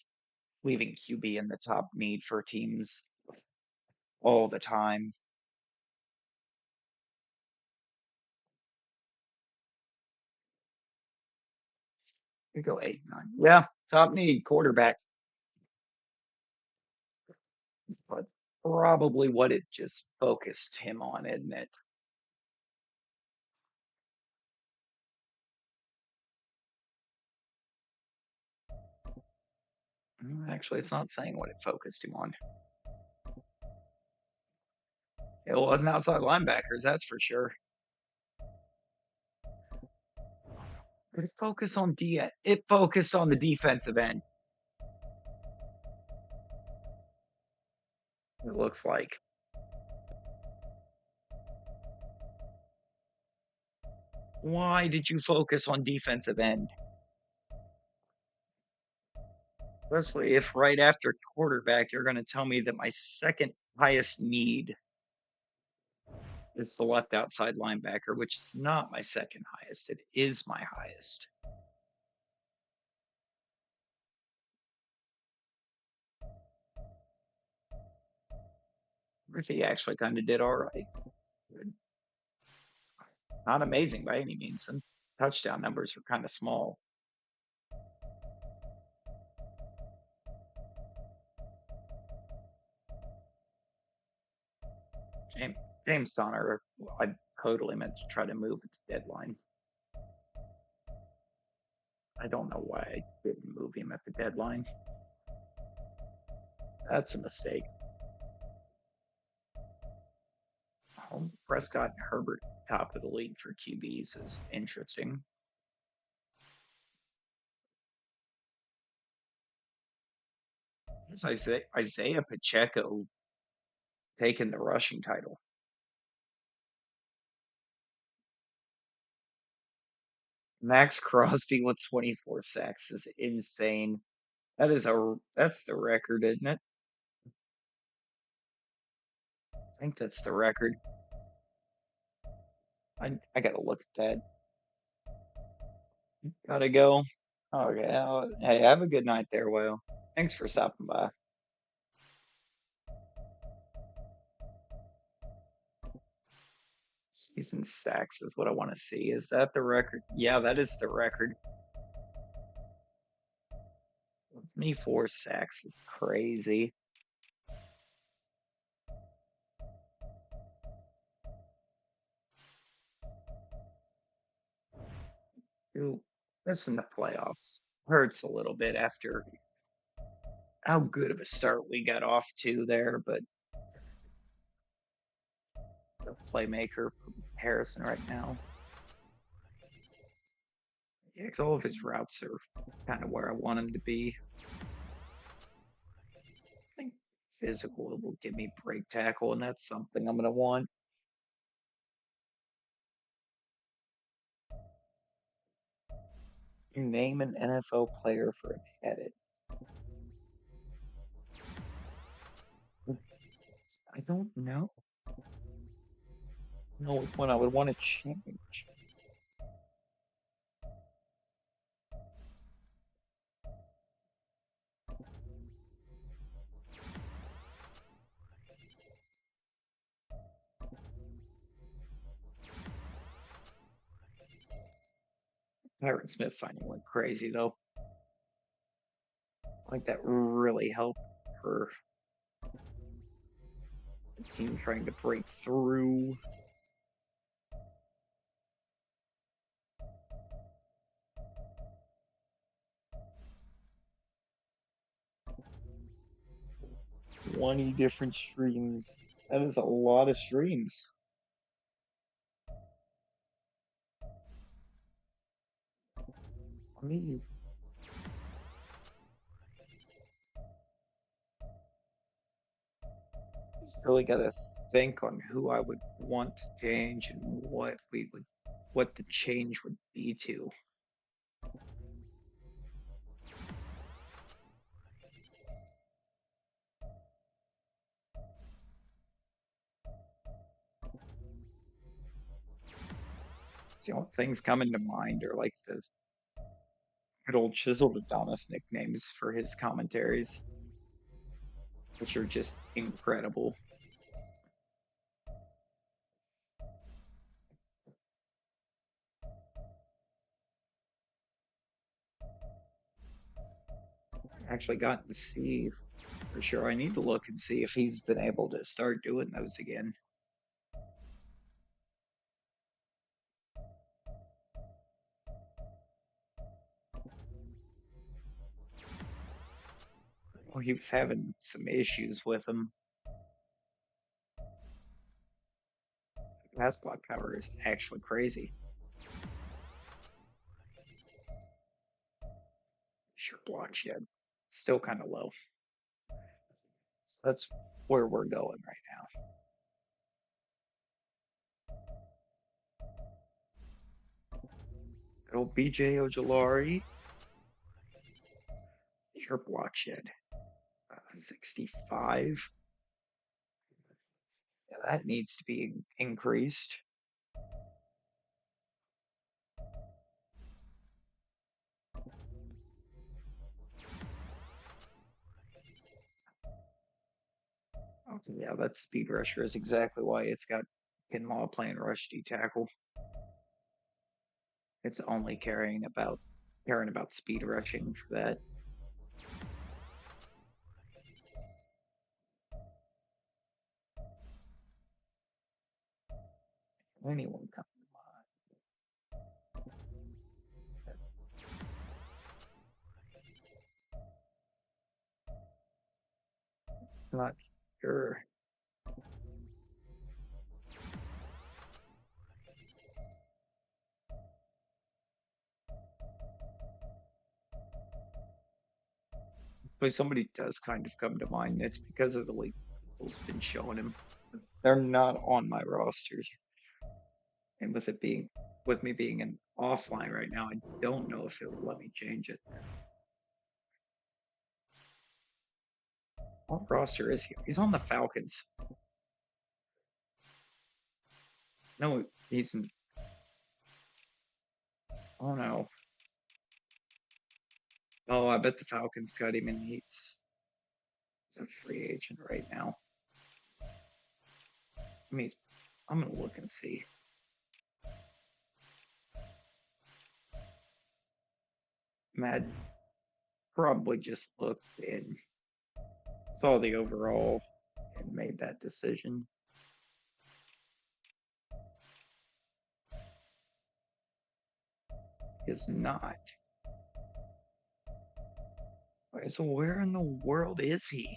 leaving QB in the top need for teams all the time. You go 8-9. Yeah, top need quarterback, but probably what it just focused him on, isn't it? Actually, it's not saying what it focused him on. It wasn't outside linebackers, that's for sure. But it focused on It focused on the defensive end. It looks like. Why did you focus on defensive end? Especially if right after quarterback, you're going to tell me that my second highest need is the left outside linebacker, which is not my second highest. It is my highest. Griffey actually kind of did all right. Not amazing by any means. Some touchdown numbers are kind of small. James Donner, I totally meant to try to move at the deadline. I don't know why I didn't move him at the deadline. That's a mistake. Prescott and Herbert, top of the league for QBs, is interesting. It's Isaiah Pacheco taking the rushing title. Max Crosby with 24 sacks is insane. That's the record, isn't it? I think that's the record. I gotta look at that. Gotta go. Okay. Hey, have a good night there, Will. Thanks for stopping by. Season sacks is what I want to see. Is that the record? Yeah, that is the record. 24 sacks is crazy. Ooh, missing the playoffs hurts a little bit after how good of a start we got off to there, but the playmaker for Harrison right now. Yeah, 'cause all of his routes are kind of where I want him to be. I think physical will give me break tackle, and that's something I'm gonna want. Name an NFL player for an edit. I don't know. No, which one I would want to change. Tyron Smith signing went crazy though. Like that really helped for the team trying to break through. $20 different streams. That is a lot of streams. Me just really gotta think on who I would want to change and what the change would be to. The only things coming to mind are like the good old chiseled Adonis nicknames for his commentaries, which are just incredible. Actually gotten to see for sure. I need to look and see if he's been able to start doing those again. Well, he was having some issues with him. Pass block power is actually crazy. Sure block shed. Still kind of low. So that's where we're going right now. Good old BJ Ojolari. Sure block shed. 65. Yeah, that needs to be increased. Okay, yeah, that speed rusher is exactly why it's got Kinlaw playing rush D tackle. It's only caring about speed rushing for that. Anyone come to mind? Not sure. But somebody does kind of come to mind. It's because of the way people's been showing him. They're not on my rosters. And with me being an offline right now, I don't know if it will let me change it. What roster is he? He's on the Falcons. No, he's in. Oh no. Oh, I bet the Falcons cut him and he's a free agent right now. I mean, I'm gonna look and see. Madden probably just looked and saw the overall and made that decision. Is not. Okay, so where in the world is he?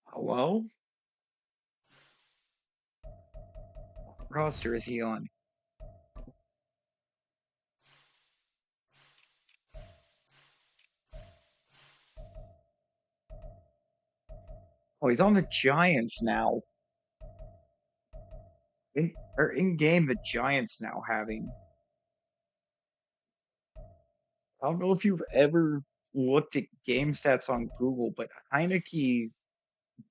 Hello? What roster is he on? Oh, he's on the Giants now. In game, the Giants now having. I don't know if you've ever looked at game stats on Google, but Heineke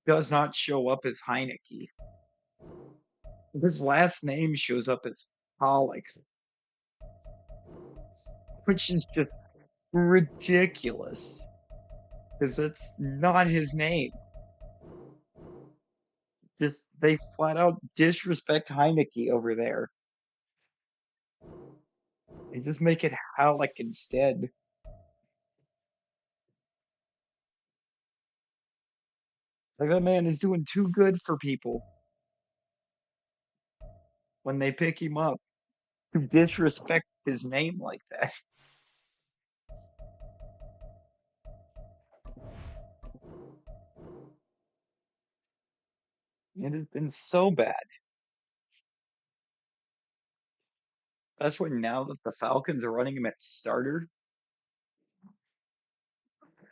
does not show up as Heineke. His last name shows up as Pollock, which is just ridiculous because that's not his name. Just they flat out disrespect Heineke over there. They just make it Halleck instead. Like that man is doing too good for people when they pick him up to disrespect his name like that. It has been so bad. Especially now that the Falcons are running him at starter.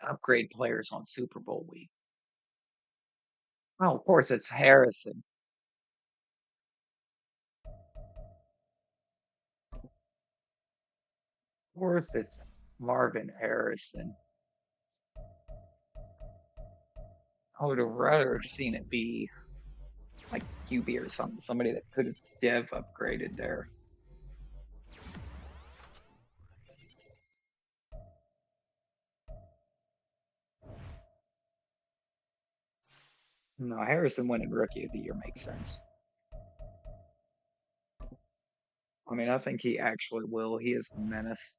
Upgrade players on Super Bowl week. Oh, of course, it's Harrison. Of course, it's Marvin Harrison. I would have rather seen it be like QB or something, somebody that could have dev upgraded there. No, Harrison winning Rookie of the Year makes sense. I mean, I think he actually will. He is a menace.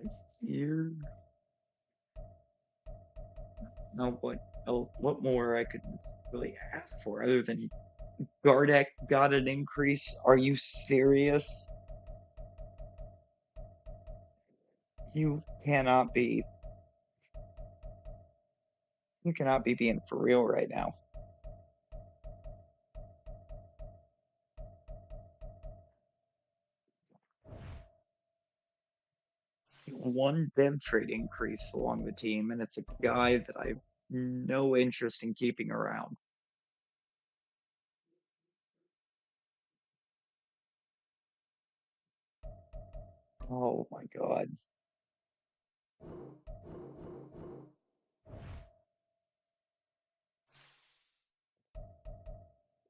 This year, no, what else, what more I could really ask for other than Gardeck got an increase? Are you serious? You cannot be. You cannot be being for real right now. One dev trade increase along the team, and it's a guy that I have no interest in keeping around. Oh my God.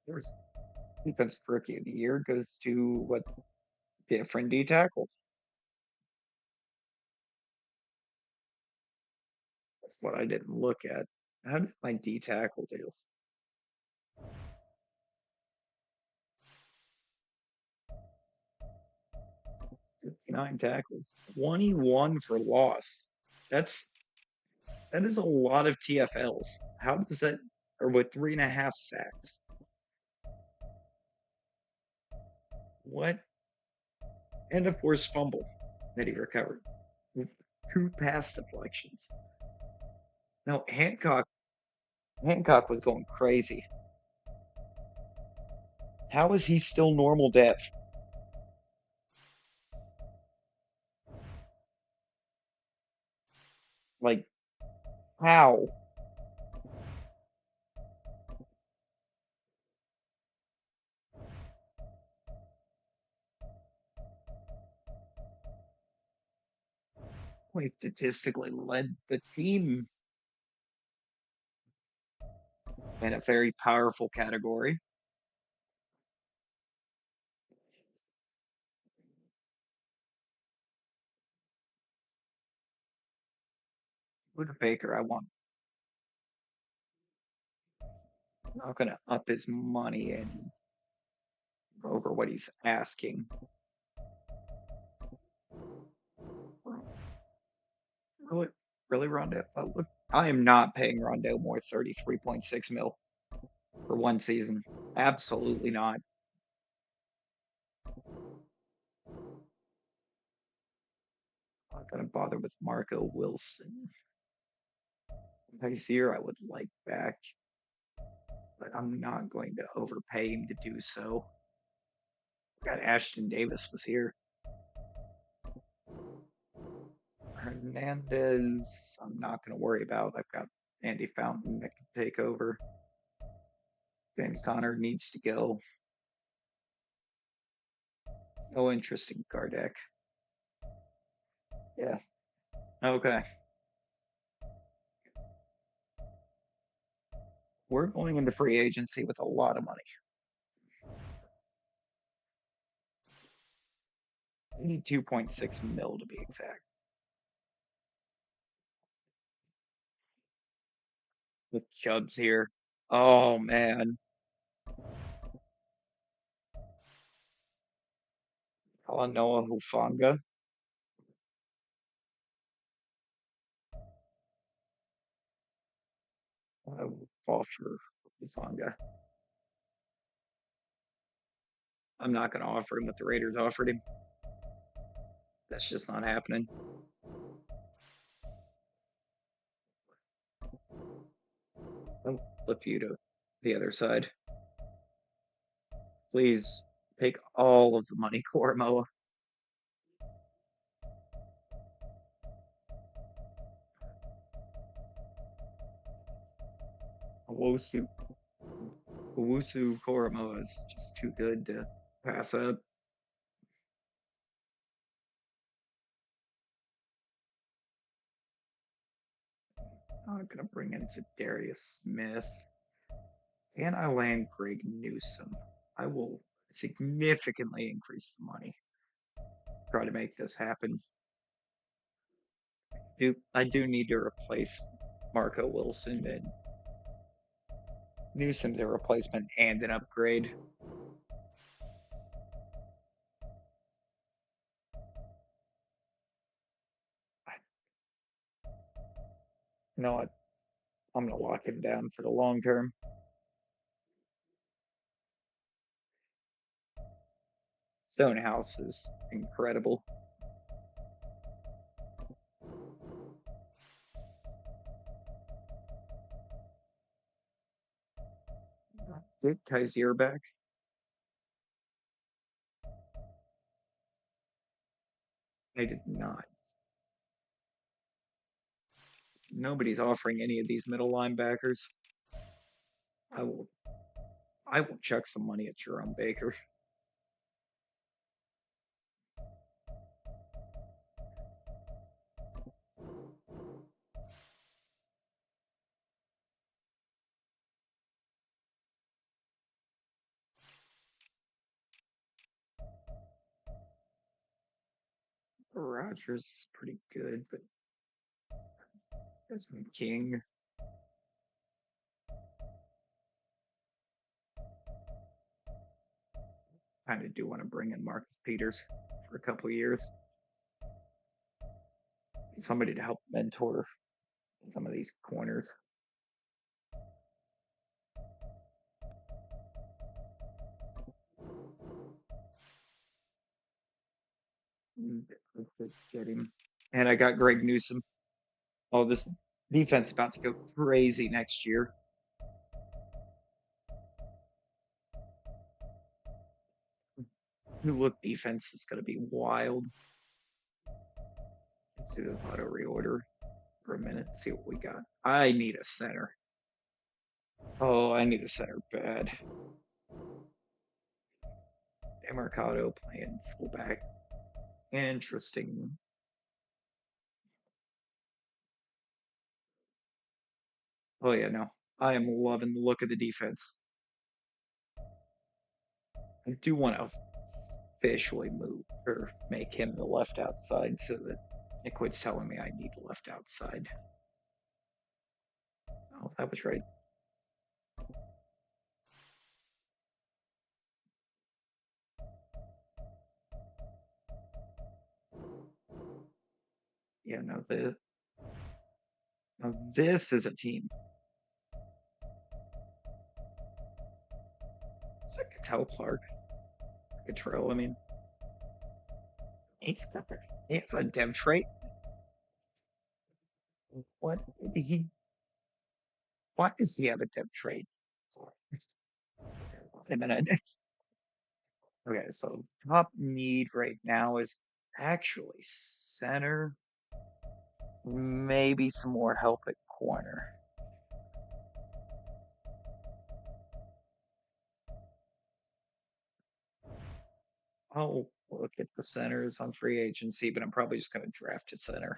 There's defensive rookie of the year goes to what different D tackle. That's what I didn't look at. How did my D tackle do? 59 tackles, 21 for loss. That is a lot of TFLs. How does that, or with 3.5 sacks? What? And a forced fumble that he recovered with 2 pass deflections. No, Hancock was going crazy. How is he still normal depth? Like, how? We statistically led the team in a very powerful category. Buda Baker, I want. I'm not going to up his money and over what he's asking. Really, really, Rondo? Look, I am not paying Rondo more 33.6 mil for one season. Absolutely not. I'm not going to bother with Marco Wilson. This year I would like back, but I'm not going to overpay him to do so. Got Ashton Davis was here. Hernandez, I'm not going to worry about. I've got Andy Fountain that can take over. James Conner needs to go. No interest in Gardeck. Yeah. Okay. We're going into free agency with a lot of money. 82.6 mil to be exact. With Chubbs here. Oh man. Noah Hufanga. I will fall for Hufanga. I'm not going to offer him what the Raiders offered him. That's just not happening. I'll flip you to the other side. Please take all of the money, Koromoa. Owusu Koromoa is just too good to pass up. I'm gonna bring in Darius Smith. And I land Greg Newsome. I will significantly increase the money. Try to make this happen. I do need to replace Marco Wilson and Newsome, the replacement and an upgrade. You know what? I'm gonna lock him down for the long term. Stonehouse is incredible. Did Kaiser back? I did not. Nobody's offering any of these middle linebackers. I will chuck some money at Jerome Baker. Rogers is pretty good, but Desmond King. Kind of do want to bring in Marcus Peters for a couple of years. Somebody to help mentor some of these corners. Get him. And I got Greg Newsome. Oh, this defense is about to go crazy next year. New look defense is going to be wild. Let's do the auto reorder for a minute. See what we got. I need a center. Oh, I need a center bad. Demarcado playing fullback. Interesting. Oh yeah, no. I am loving the look of the defense. I do want to officially move or make him the left outside so that it quits telling me I need the left outside. Oh, that was right. Yeah, no, now this is a team. It's like Cattell Clark. Cottrell, I mean. He's got a dev trait. What did he why does he have a dev trait? Wait a minute. Okay, so top need right now is actually center. Maybe some more help at corner. I'll look at the centers on free agency, but I'm probably just going to draft a center.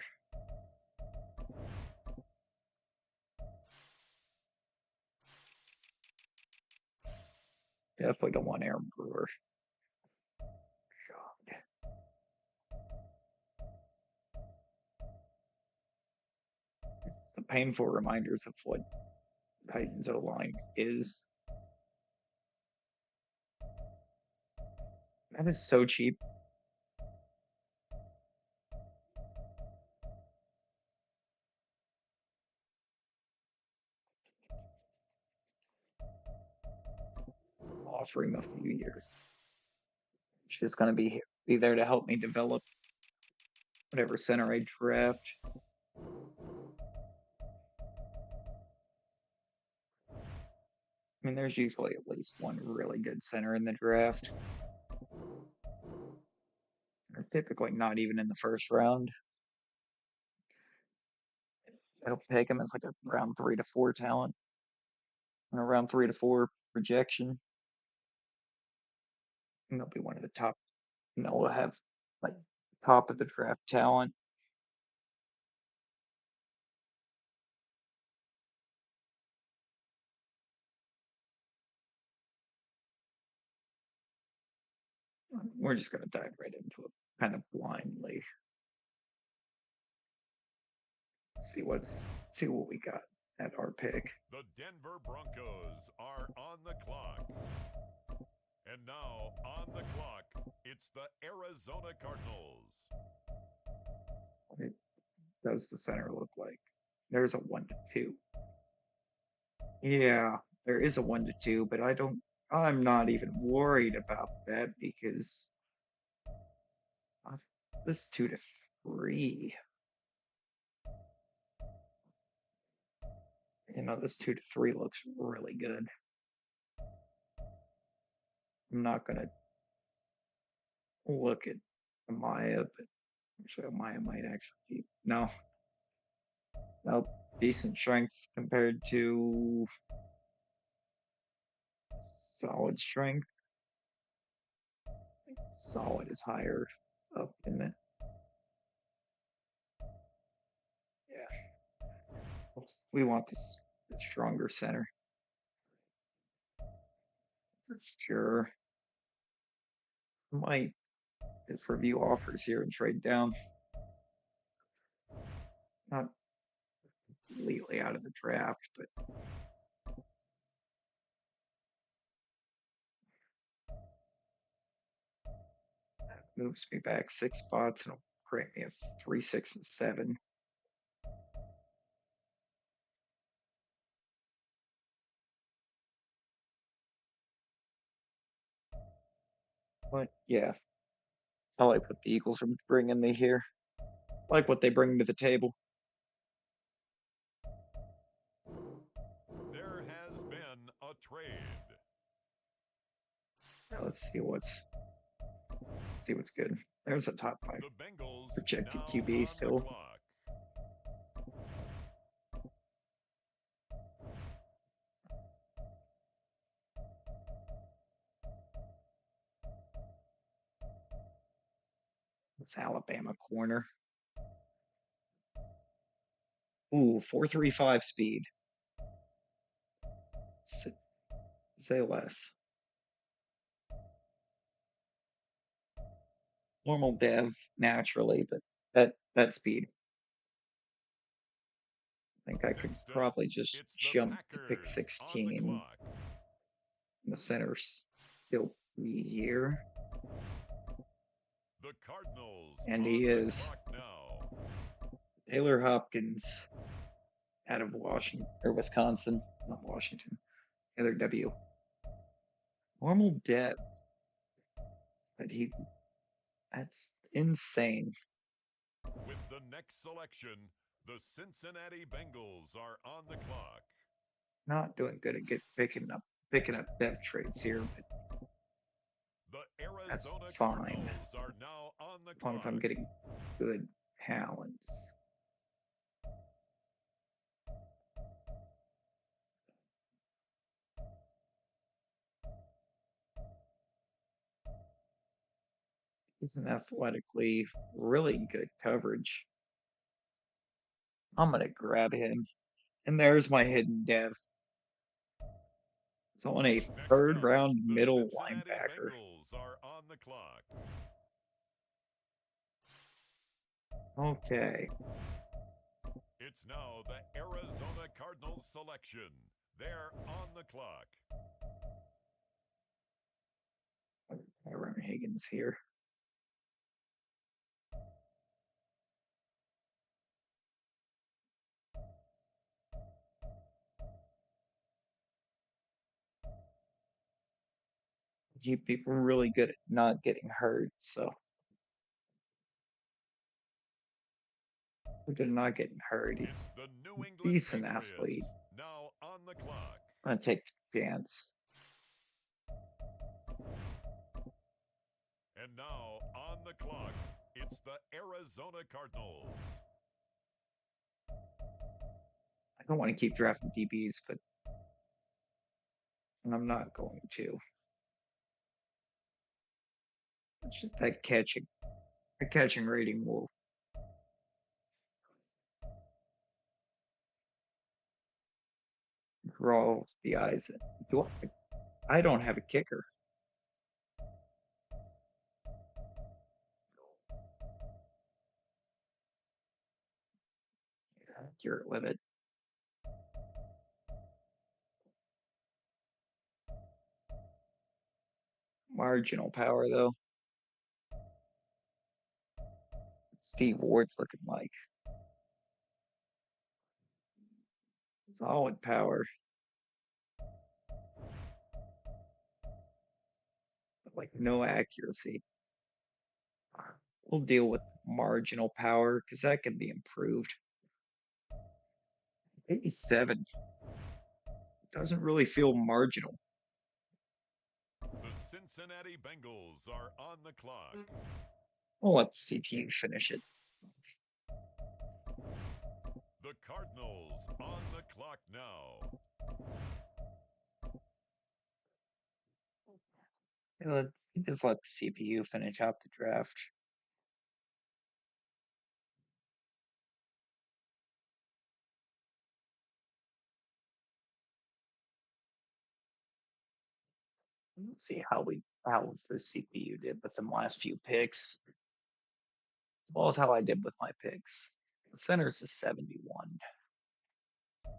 Definitely don't want Aaron Brewer. God. The painful reminders of what Titans O line is. That is so cheap. Offer him a few years. It's just going to be there to help me develop whatever center I draft. I mean, there's usually at least one really good center in the draft. They're typically not even in the first round. I'll take them as like a round 3 to 4 talent, or a round 3 to 4 projection. And they'll be one of the top. And they'll have like top of the draft talent. We're just gonna dive right into it, kind of blindly. See what we got at our pick. The Denver Broncos are on the clock. And now on the clock, it's the Arizona Cardinals. What does the center look like? There's a 1 to 2. Yeah, there is a 1 to 2, but I'm not even worried about that because this 2 to 3. This 2 to 3 looks really good. I'm not gonna look at Amaya, but actually Amaya might actually be no, decent strength compared to solid strength. Solid is higher up, isn't it? Yeah. We want this stronger center. For sure. Might just review offers here and trade down. Not completely out of the draft, but that moves me back 6 spots and it'll create me a 3, 6, and 7. But yeah, I like what the Eagles are bringing me here. I like what they bring to the table. There has been a trade. Now let's see what's good. There's a top 5 The Bengals projected now QB on still. the clock. It's Alabama corner. Ooh, 4.35 speed. Say less. Normal dev naturally, but that speed. I think I could Next up, probably just it's the jump to pick Packers on the 16. clock. The center's still be here. The Cardinals And on he the is. clock now. Taylor Hopkins out of Washington or Wisconsin, not Washington. Other W. Normal dev. But that's insane. With the next selection, the Cincinnati Bengals are on the clock. Not doing good at picking up dev trades here, but The that's Arizona fine. Cardinals are now on the As long as clock. I'm getting good talents. He's an athletically really good coverage. I'm gonna grab him. And there's my hidden dev. It's on a Next third up, round the middle Cincinnati linebacker. Bengals are on the clock. Okay. It's now the Arizona Cardinals selection. They're on the clock. I run Higgins here. Keep people really good at not getting hurt, so good at not getting hurt. He's It's the New a England decent Patriots athlete. now on the clock. I'm gonna take chance. And now on the clock, it's the Arizona Cardinals. I don't want to keep drafting DBs, but I'm not going to. It's just that catching rating will draw the eyes in. I don't have a kicker. Accurate with it. Marginal power, though. Steve Ward's looking like solid power, but like no accuracy. We'll deal with marginal power because that can be improved. 87 doesn't really feel marginal. The Cincinnati Bengals are on the clock. We'll let the CPU finish it. The Cardinals on the clock now. Just let the CPU finish out the draft. Let's see how the CPU did with the last few picks, as well as how I did with my picks. The center's a 71.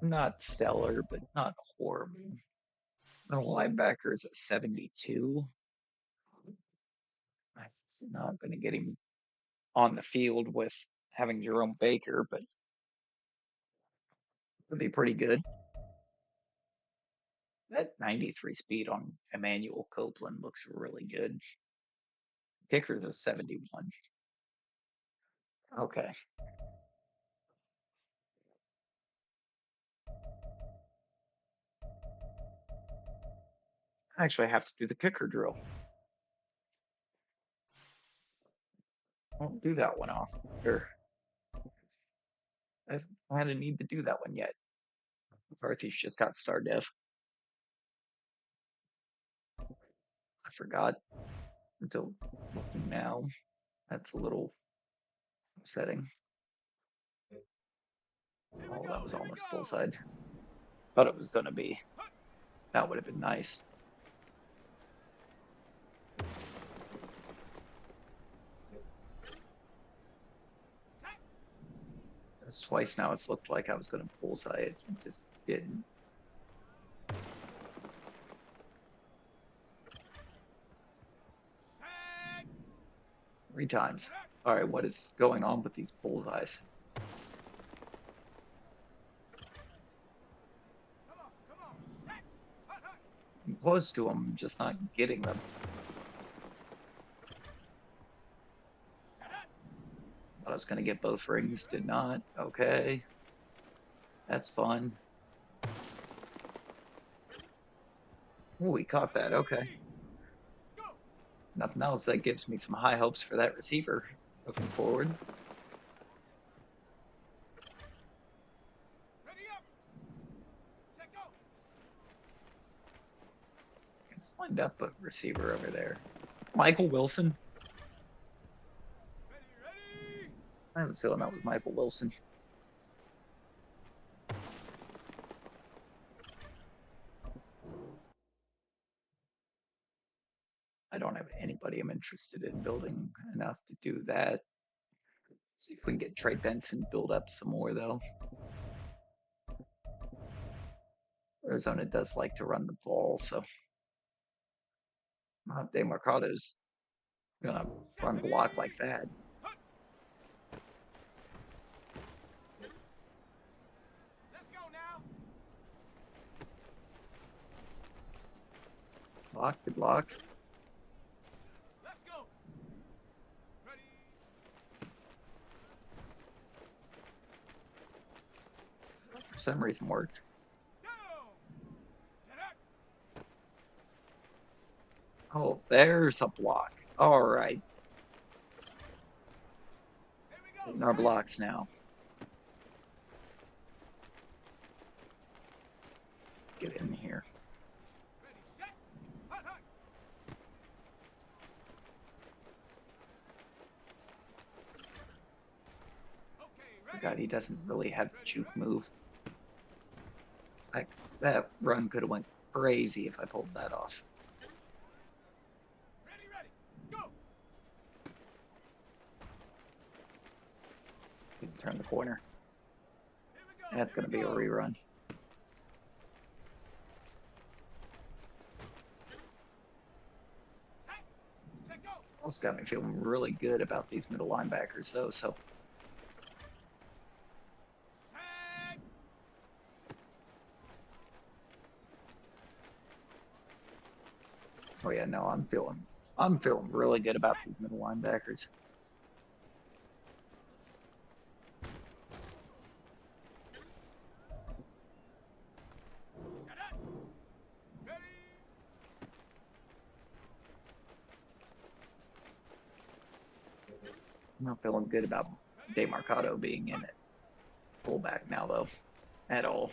Not stellar, but not horrible. The linebacker is a 72. It's not going to get him on the field with having Jerome Baker, but it'll be pretty good. That 93 speed on Emmanuel Copeland looks really good. Kicker's a 71. Okay. I actually have to do the kicker drill. Won't do that one off here. I hadn't need to do that one yet. McCarthy's just got star dev. I forgot until looking now. That's a little upsetting. Oh, that was almost bullseye. Thought it was going to be. That would have been nice. It's twice now it's looked like I was going to bullseye it. It just didn't. Three times. All right, what is going on with these bullseyes? I'm close to them, just not getting them. Thought I was going to get both rings, did not. Okay. That's fun. Oh, he caught that. Okay. Nothing else. That gives me some high hopes for that receiver looking forward. Just lined up a receiver over there. Michael Wilson. I have a feeling that was Michael Wilson. I don't have anybody I'm interested in building enough to do that. See if we can get Trey Benson build up some more, though. Arizona does like to run the ball, so DeMarcado's gonna run block like that. Block the block. For some reason worked. Oh, there's a block. All right. Getting our blocks now. Get in here. God, he doesn't really have a juke move. Like, that run could have went crazy if I pulled that off. Didn't turn the corner. That's going to be a rerun. Also got me feeling really good about these middle linebackers, though, so. Oh yeah, no, I'm feeling really good about these middle linebackers. I'm not feeling good about DeMarcado being in it. Fullback now, though, at all.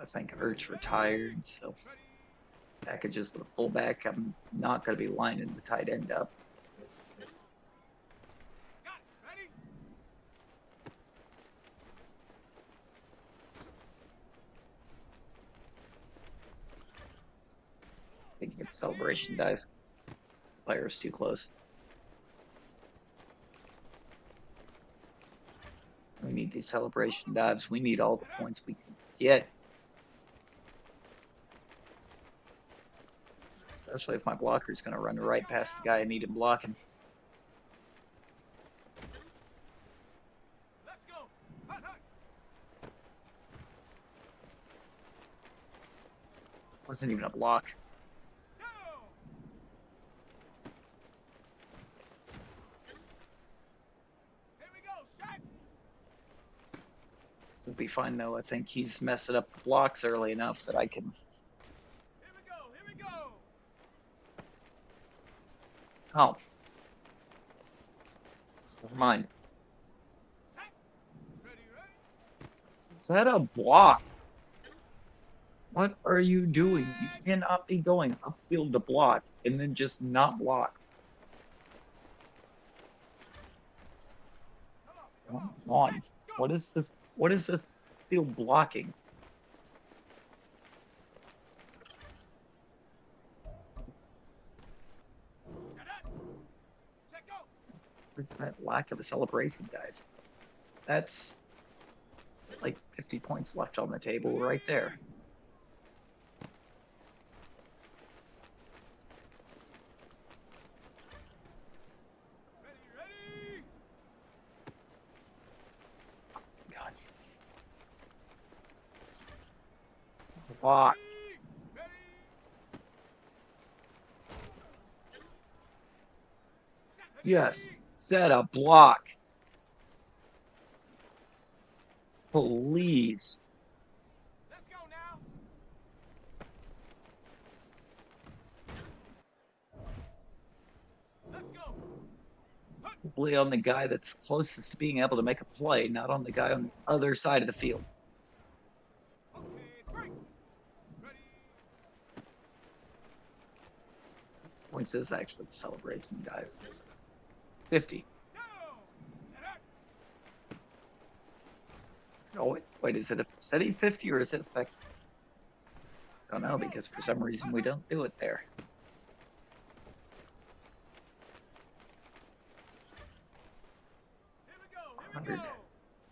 I think Ertz retired, so packages with a fullback, I'm not going to be lining the tight end up. I think you get the celebration dive. Player's too close. We need these celebration dives. We need all the points we can get. Especially if my blocker is going to run right past the guy I need him blocking. Wasn't even a block. This will be fine, though. I think he's messing up the blocks early enough that I can. Oh. Never mind. Is that a block? What are you doing? You cannot be going upfield to block and then just not block. Come on. What is this? What is this field blocking? What's that lack of a celebration, guys? That's like 50 points left on the table right there. God. Block. Yes. Set a block. Please. Probably on the guy that's closest to being able to make a play, not on the guy on the other side of the field. Points is actually the celebration, guys. 50. Oh, wait, is it a steady 50 or is it effective? I don't know, because for some reason we don't do it there.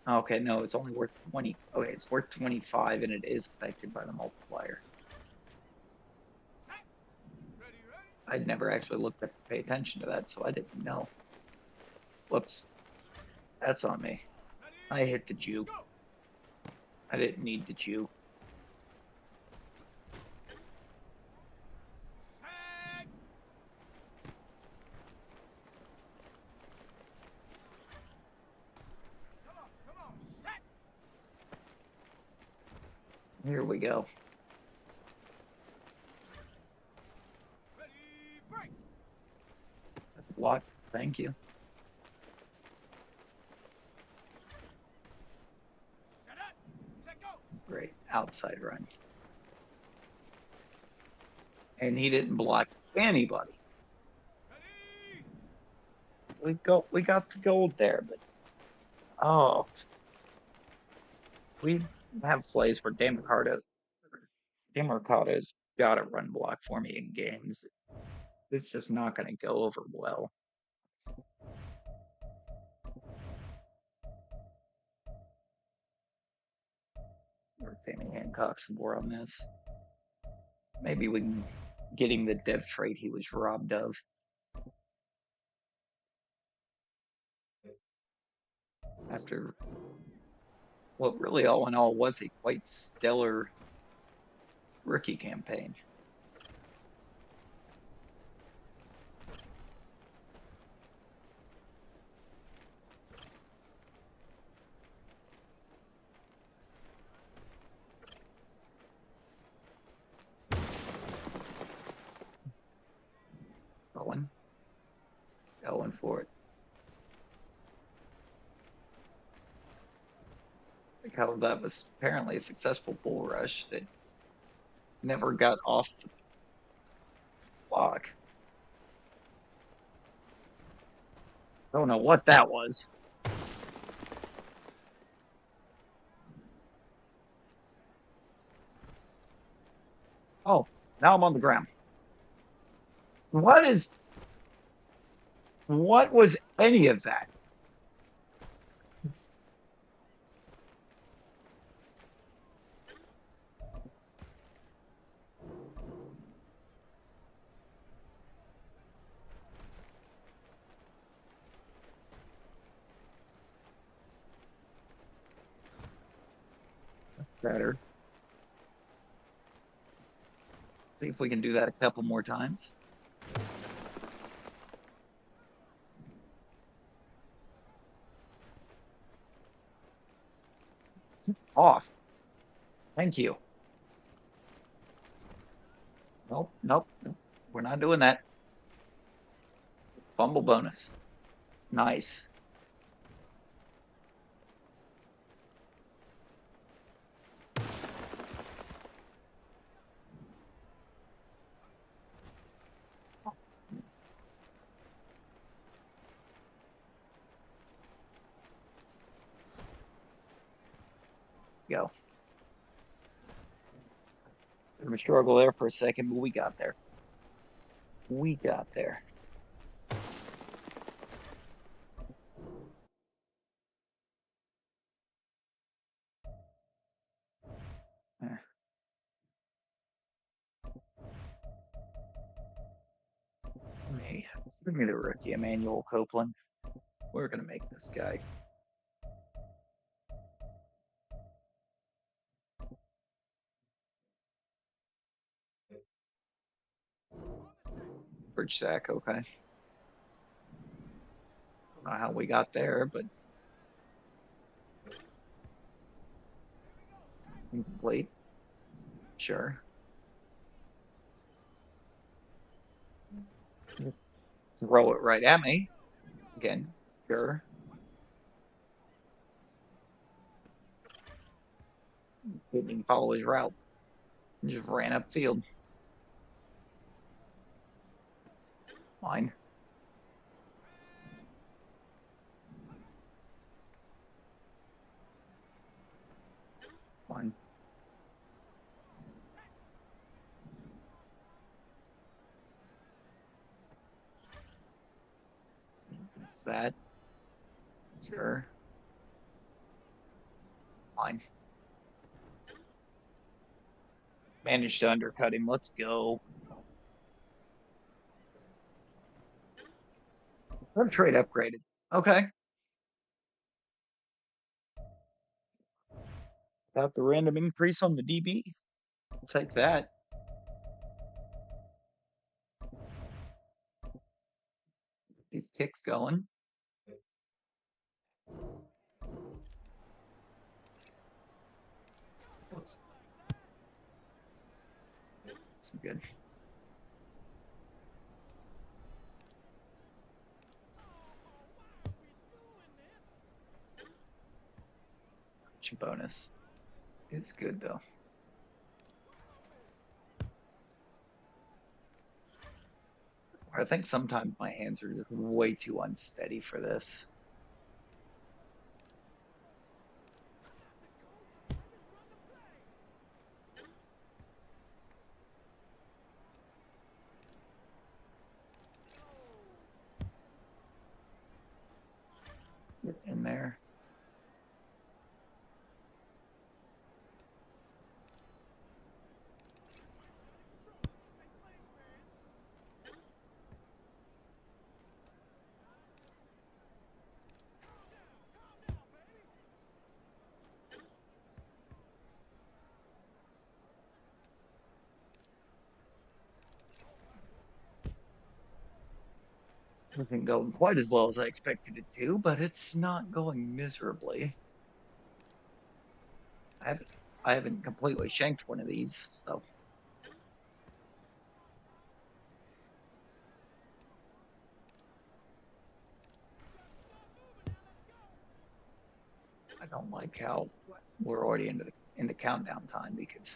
Okay, no, it's only worth 20. Okay, it's worth 25 and it is affected by the multiplier. I'd never actually looked at pay attention to that, so I didn't know. Whoops. That's on me. I hit the Jew. I didn't need the Jew. Here we go. Block. Thank you. Great. Outside run. And he didn't block anybody. We got the gold there, but oh, we have plays where Demarcado's got to run block for me in games. It's just not going to go over well. Or Sammy Hancock some more on this. Maybe we can get him the dev trait he was robbed of. After what really all in all was a quite stellar rookie campaign. Going for it. Like how that was apparently a successful bull rush that never got off the block. Don't know what that was. Oh, now I'm on the ground. What was any of that? Better. See if we can do that a couple more times. Off. Thank you. Nope, nope, nope. We're not doing that. Fumble bonus. Nice. Go. We struggle there for a second, but we got there. We got there. Give me the rookie, Emmanuel Copeland. We're gonna make this guy. Bridge sack, okay. Don't know how we got there, but incomplete. Sure. Throw it right at me. Again, sure. Didn't even follow his route. He just ran upfield. Fine. Fine. What's that? Sure. Fine. Managed to undercut him. Let's go. Our trade upgraded. Okay. Got the random increase on the DB. I'll take that. These kicks going. Oops. Some good. reception bonus is good though. I think sometimes my hands are just way too unsteady for this. Get in there. Isn't going quite as well as I expected it to, but it's not going miserably. I haven't I haven't completely shanked one of these, so I don't like how we're already into countdown time because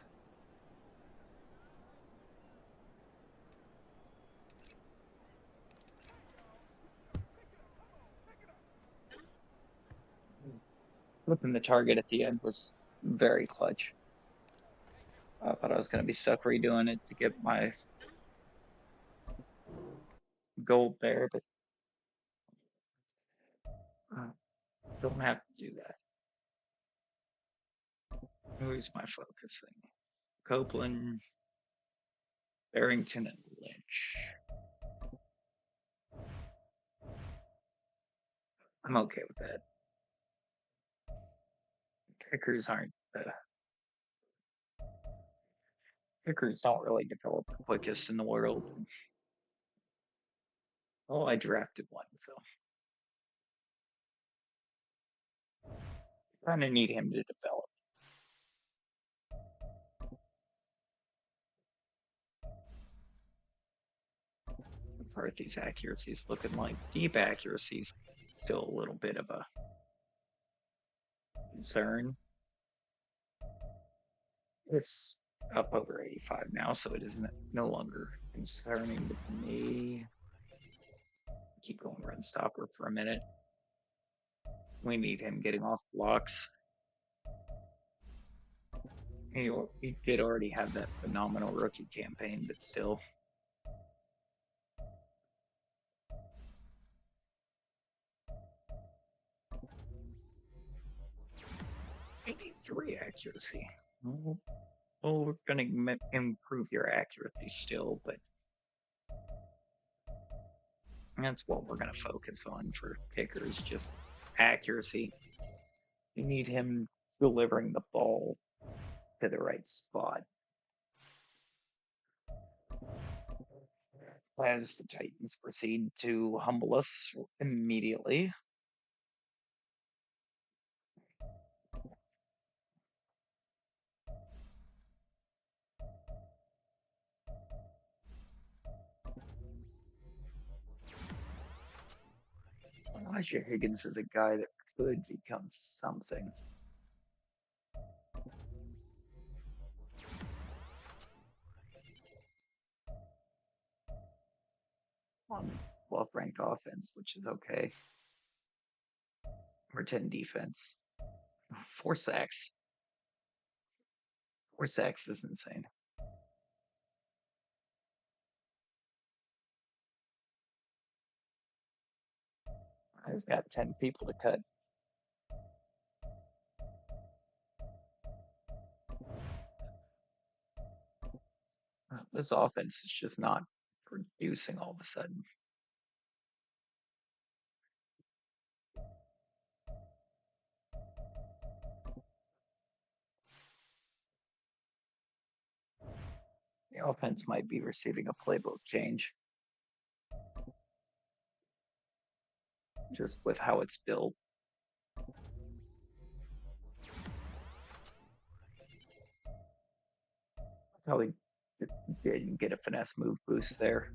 flipping the target at the end was very clutch. I thought I was going to be stuck redoing it to get my gold there, but uh, don't have to do that. Who's my focus thing? Copeland, Barrington, and Lynch. I'm okay with that. Kickers aren't kickers don't really develop the quickest in the world. Oh, I drafted one, so kind of need him to develop. McCarthy's accuracy is looking like deep accuracy is still a little bit of a concern. It's up over 85 now, so it isn't no longer concerning to me. Keep going run stopper for a minute. We need him getting off blocks. He did already have that phenomenal rookie campaign, but still. 83 accuracy. Well, we're going to improve your accuracy still, but that's what we're going to focus on for kickers, just accuracy. You need him delivering the ball to the right spot. As the Titans proceed to humble us immediately. Elijah Higgins is a guy that could become something. 12th ranked offense, which is okay. Or 10 defense. 4 sacks. 4 sacks is insane. I've got 10 people to cut. This offense is just not producing all of a sudden. The offense might be receiving a playbook change. Just with how it's built. Probably didn't get a finesse move boost there.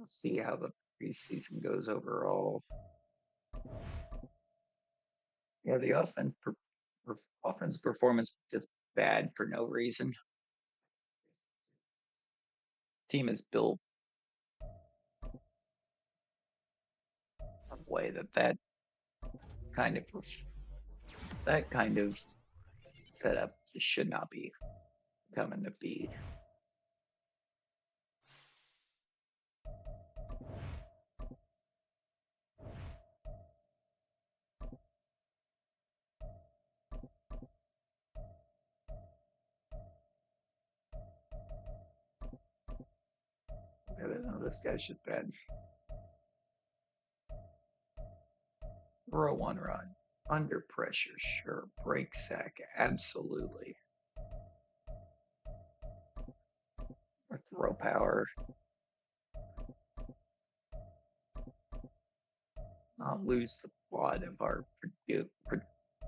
Let's see how the preseason goes overall. Yeah, the offense performance was just bad for no reason. Team is built a way that kind of setup just should not be coming to be. I don't know, this guy's just bad. Row one run. Under pressure, sure. Break sack, absolutely. Or throw power. Not lose the plot of our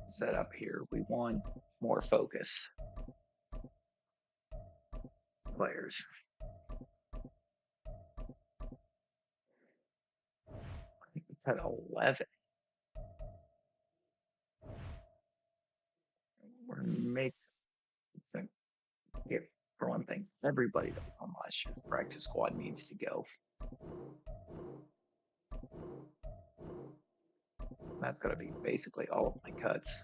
setup here. We want more focus players. I think we had 11. We're gonna make the yeah, for one thing, everybody that was on last year's practice squad needs to go. That's gonna be basically all of my cuts.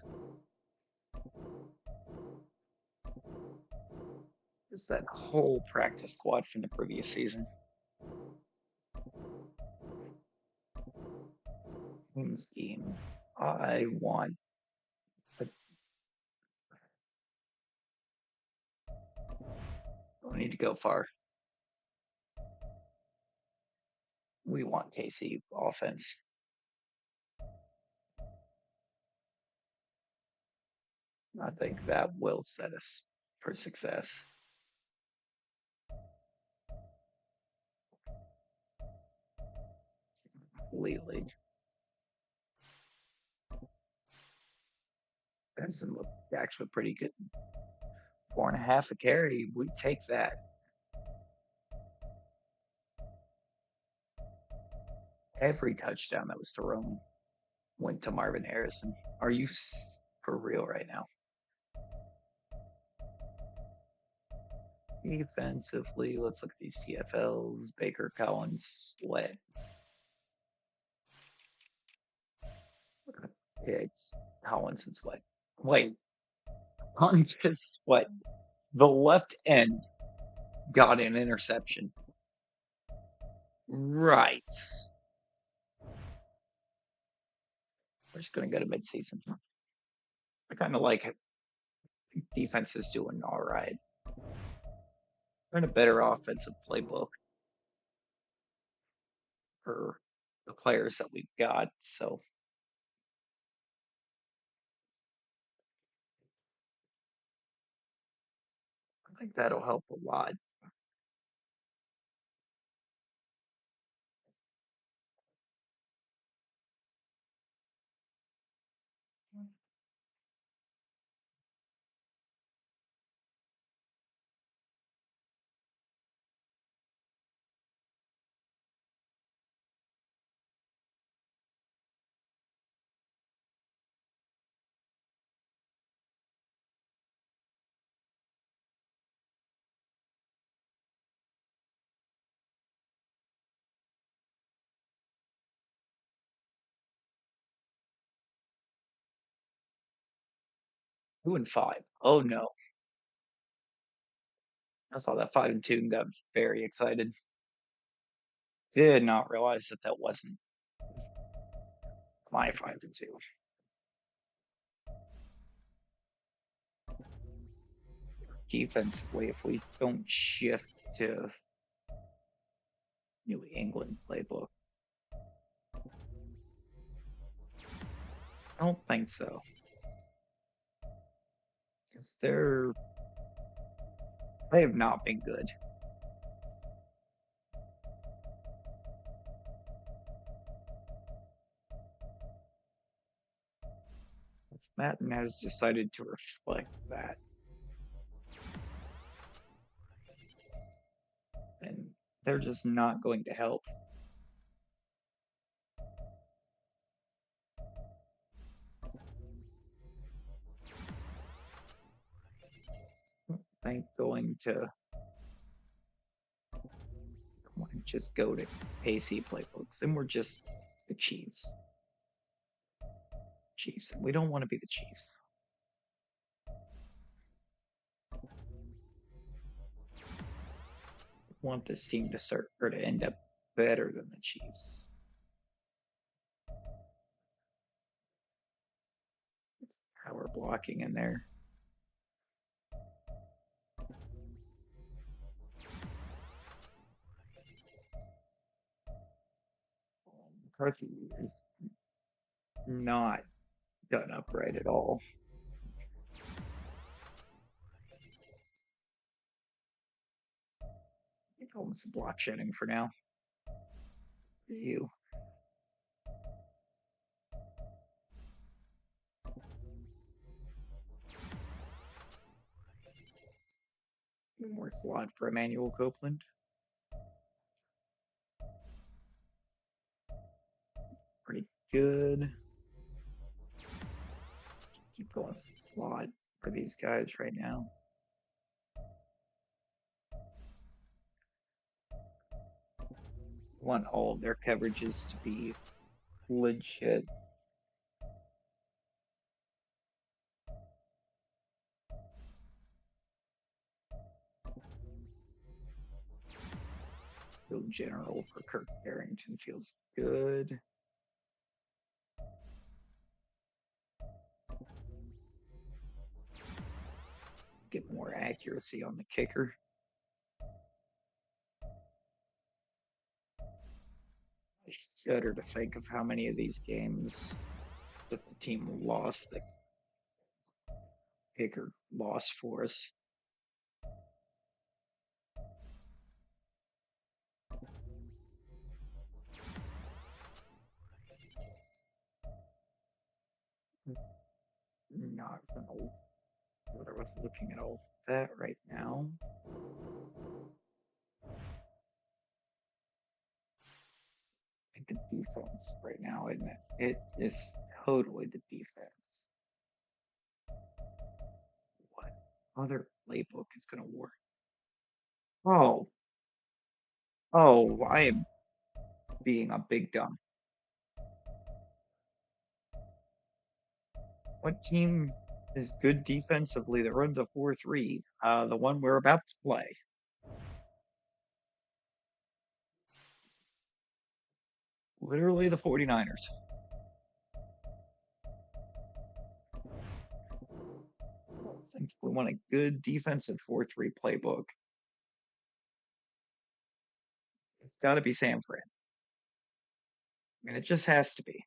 Just that whole practice squad from the previous season. Team scheme. I want don't need to go far. We want KC offense. I think that will set us for success. Completely. Benson looked actually pretty good. 4.5 a carry. We take that. Every touchdown that was thrown went to Marvin Harrison. Are you for real right now? Defensively, let's look at these TFLs. Baker, Collins, Sweat. Yeah, it's Collins and Sweat. Wait, Collins and Sweat. The left end got an interception. Right. We're just going to go to midseason. I kind of like it. Defense is doing all right. We're in a better offensive playbook for the players that we've got. So I think that'll help a lot. Two and five. Oh no. I saw that 5-2 and got very excited. Did not realize that wasn't my 5-2. Defensively, if we don't shift to New England playbook, I don't think so. Because they have not been good. Madden has decided to reflect that. And they're just not going to help. to just go to AC playbooks. And we're just the Chiefs. Chiefs. We don't want to be the Chiefs. We want this team to start or to end up better than the Chiefs. It's power blocking in there. McCarthy is not done up right at all. Almost block shedding for now. You. More slot for Emmanuel Copeland. Pretty good. Keep going slot for these guys right now. Want all of their coverages to be legit. Field general for Kirk Barrington feels good. Get more accuracy on the kicker. I shudder to think of how many of these games that the team lost, the kicker lost for us. Not gonna bother with looking at all that right now. I think the defense right now, isn't it? It is totally the defense. What other playbook is gonna work? Oh, I am being a big dumb. What team is good defensively that runs a 4-3? The one we're about to play. Literally the 49ers. I think we want a good defensive 4-3 playbook. It's got to be San Fran. I mean, it just has to be.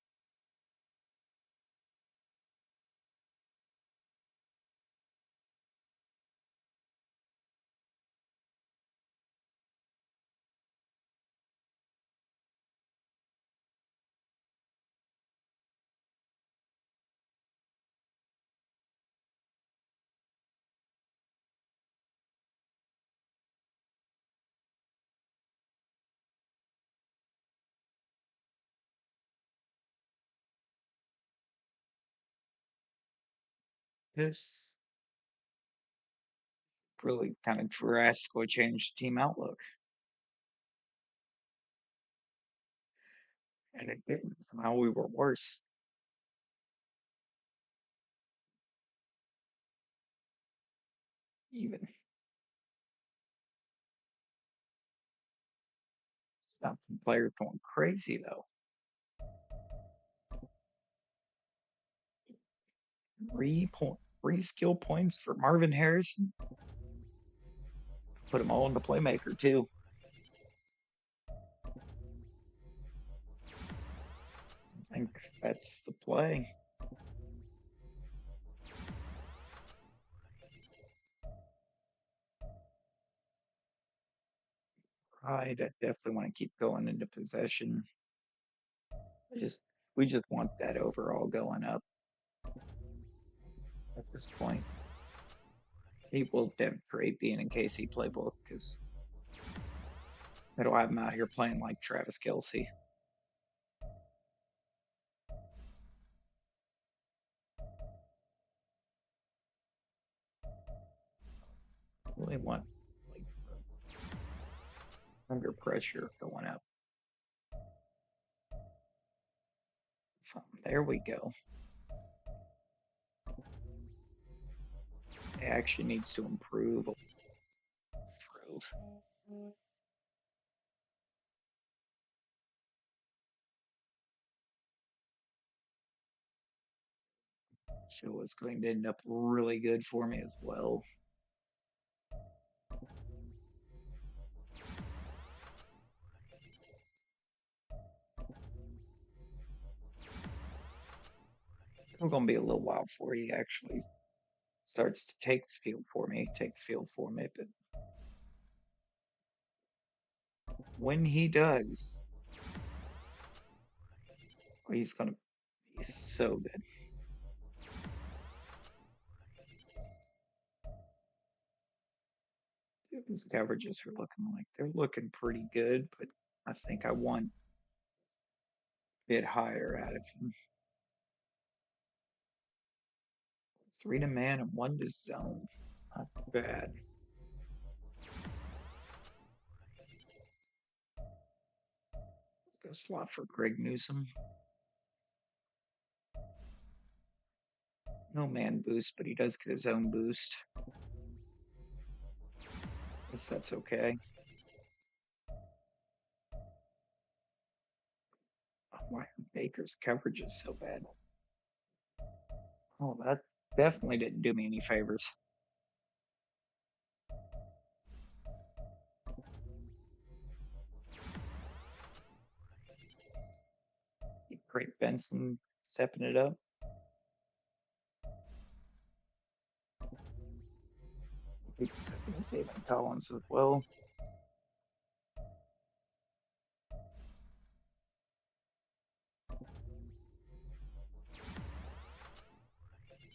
This really kind of drastically changed team outlook. And it didn't. Somehow we were worse. Even. Stop some players going crazy though. 3 skill points for Marvin Harrison. Put him all into playmaker too. I think that's the play. I definitely want to keep going into possession. We just want that overall going up at this point. He will demonstrate being in KC playbook because that'll have him out here playing like Travis Kelce. Really want Under pressure going up. So, there we go. It actually needs to improve. So it's going to end up really good for me as well. It's going to be a little while before he actually starts to take the field for me, but when he does, he's going to be so good. His coverages are looking like they're looking pretty good, but I think I want a bit higher out of him. 3 to man and 1 to zone. Not bad. Go slot for Greg Newsom. No man boost, but he does get his own boost. Guess that's okay. Oh, why are Baker's coverage is so bad? Oh, that definitely didn't do me any favors. Great Benson stepping it up. Second and saving Collins as well.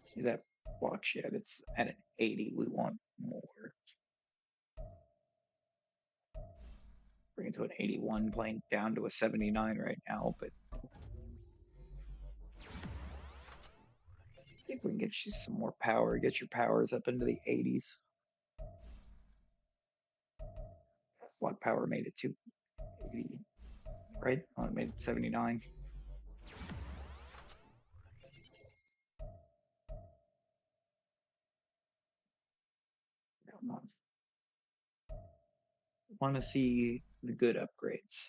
See that block shed? It's at an 80. We want more. Bring it to an 81, playing down to a 79 right now, but see if we can get you some more power. Get your powers up into the 80s. Slot power made it to 80, right? Oh, it made it 79. Come on. Want to see the good upgrades.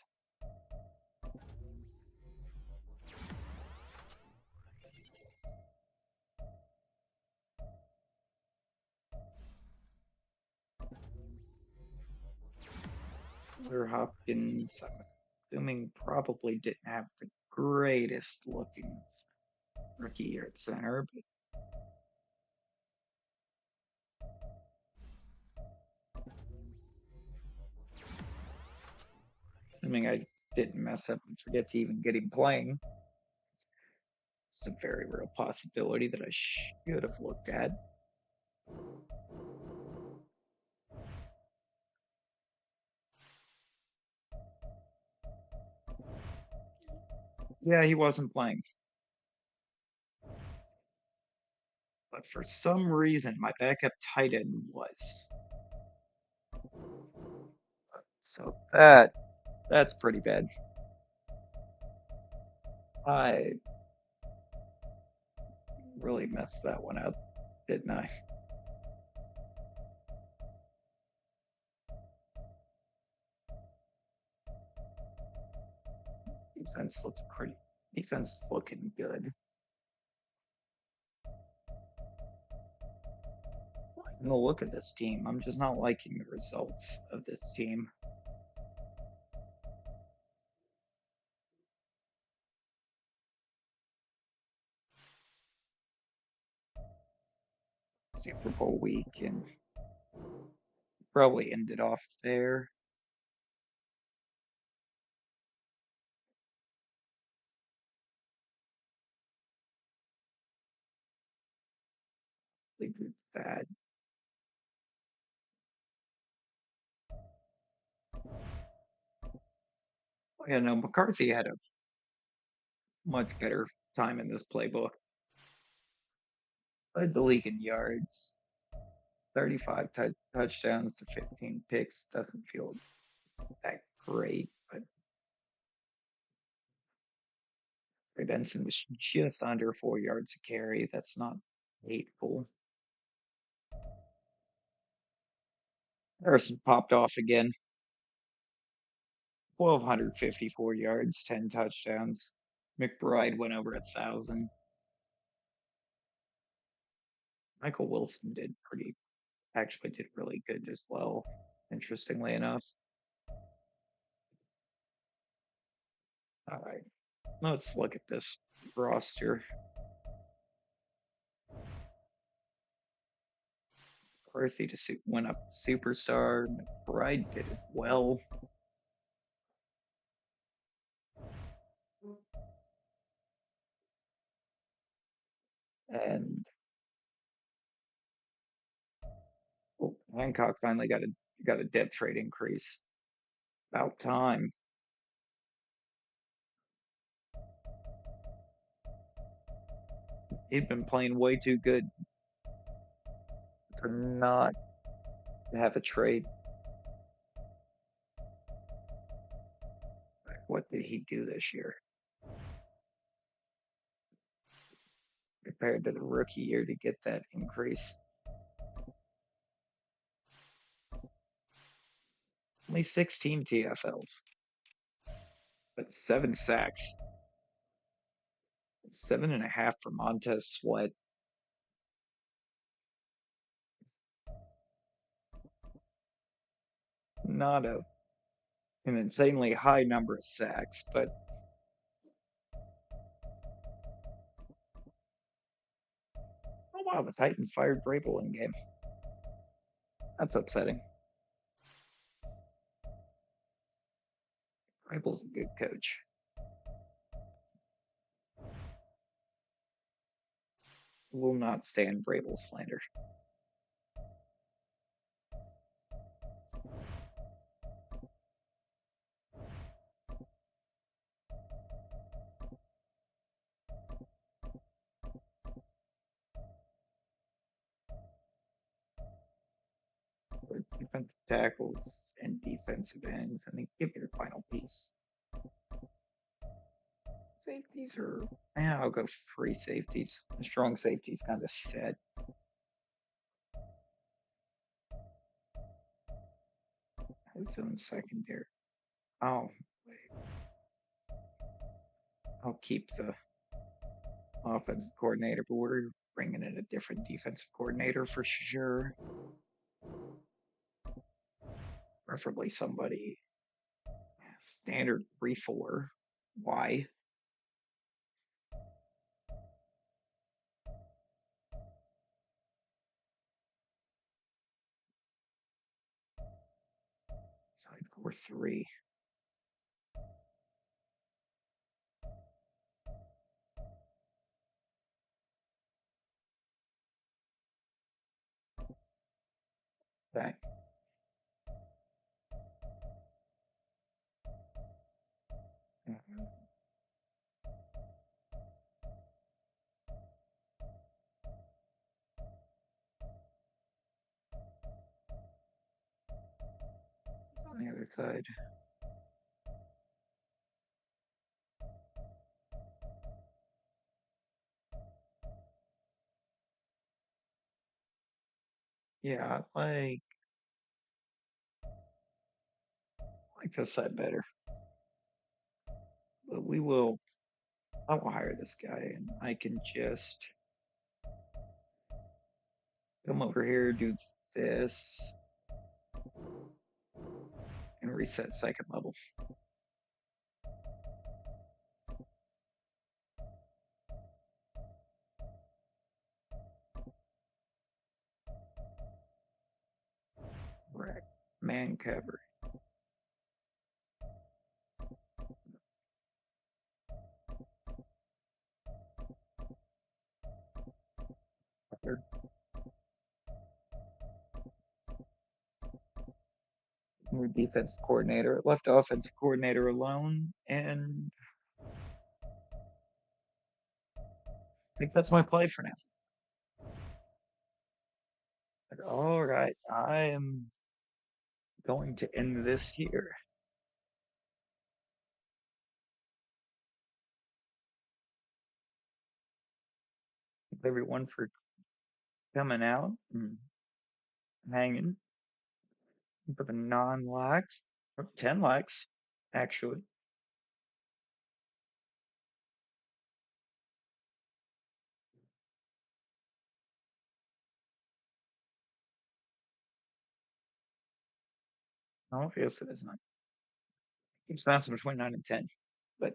Where Hopkins, I'm assuming, probably didn't have the greatest looking rookie year at center, but assuming I didn't mess up and forget to even get him playing. It's a very real possibility that I should have looked at. Yeah, he wasn't playing. But for some reason, my backup tight end was. So that's pretty bad. I really messed that one up, didn't I? Defense looks pretty. Defense looking good. I'm gonna look at this team. I'm just not liking the results of this team. Super Bowl week and probably ended off there. Leave it at that. Oh, yeah, no, McCarthy had a much better time in this playbook. Led the league in yards, 35 touchdowns to 15 picks. Doesn't feel that great, but Benson was just under 4 yards a carry. That's not hateful. Harrison popped off again. 1,254 yards, 10 touchdowns. McBride went over 1,000. Michael Wilson actually did really good as well, interestingly enough. All right, let's look at this roster. McCarthy went up superstar. McBride did as well. And Hancock finally got a depth rate increase. About time. He'd been playing way too good for not to have a trade. What did he do this year compared to the rookie year to get that increase? Only 16 TFLs, but 7 sacks. 7.5 for Montez Sweat. Not an insanely high number of sacks, but oh wow, the Titans fired Vrabel in game. That's upsetting. Vrabel's a good coach. Will not stand Vrabel slander. Defensive tackles and defensive ends, and then give me the final piece. Safeties are, yeah, I'll go free safeties. The strong safeties kind of set. Zone secondary. Oh, wait. I'll keep the offensive coordinator, but we're bringing in a different defensive coordinator for sure. Preferably somebody standard 3-4. Why? Side 4-3. Okay. On the other side. Yeah, I like this side better. But I will hire this guy and I can just come over here, do this, and reset second level. Correct. Man cover. New defensive coordinator, left offensive coordinator alone, and I think that's my play for now. All right, I am going to end this here. everyone for coming out and hanging for the non-likes, or 10 likes, actually. I don't feel so this night. Keeps bouncing between 9 and 10, but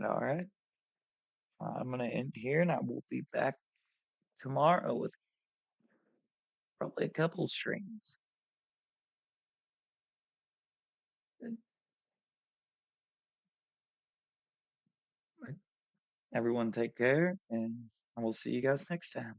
all right. I'm going to end here and I will be back tomorrow with probably a couple streams. Everyone take care and I will see you guys next time.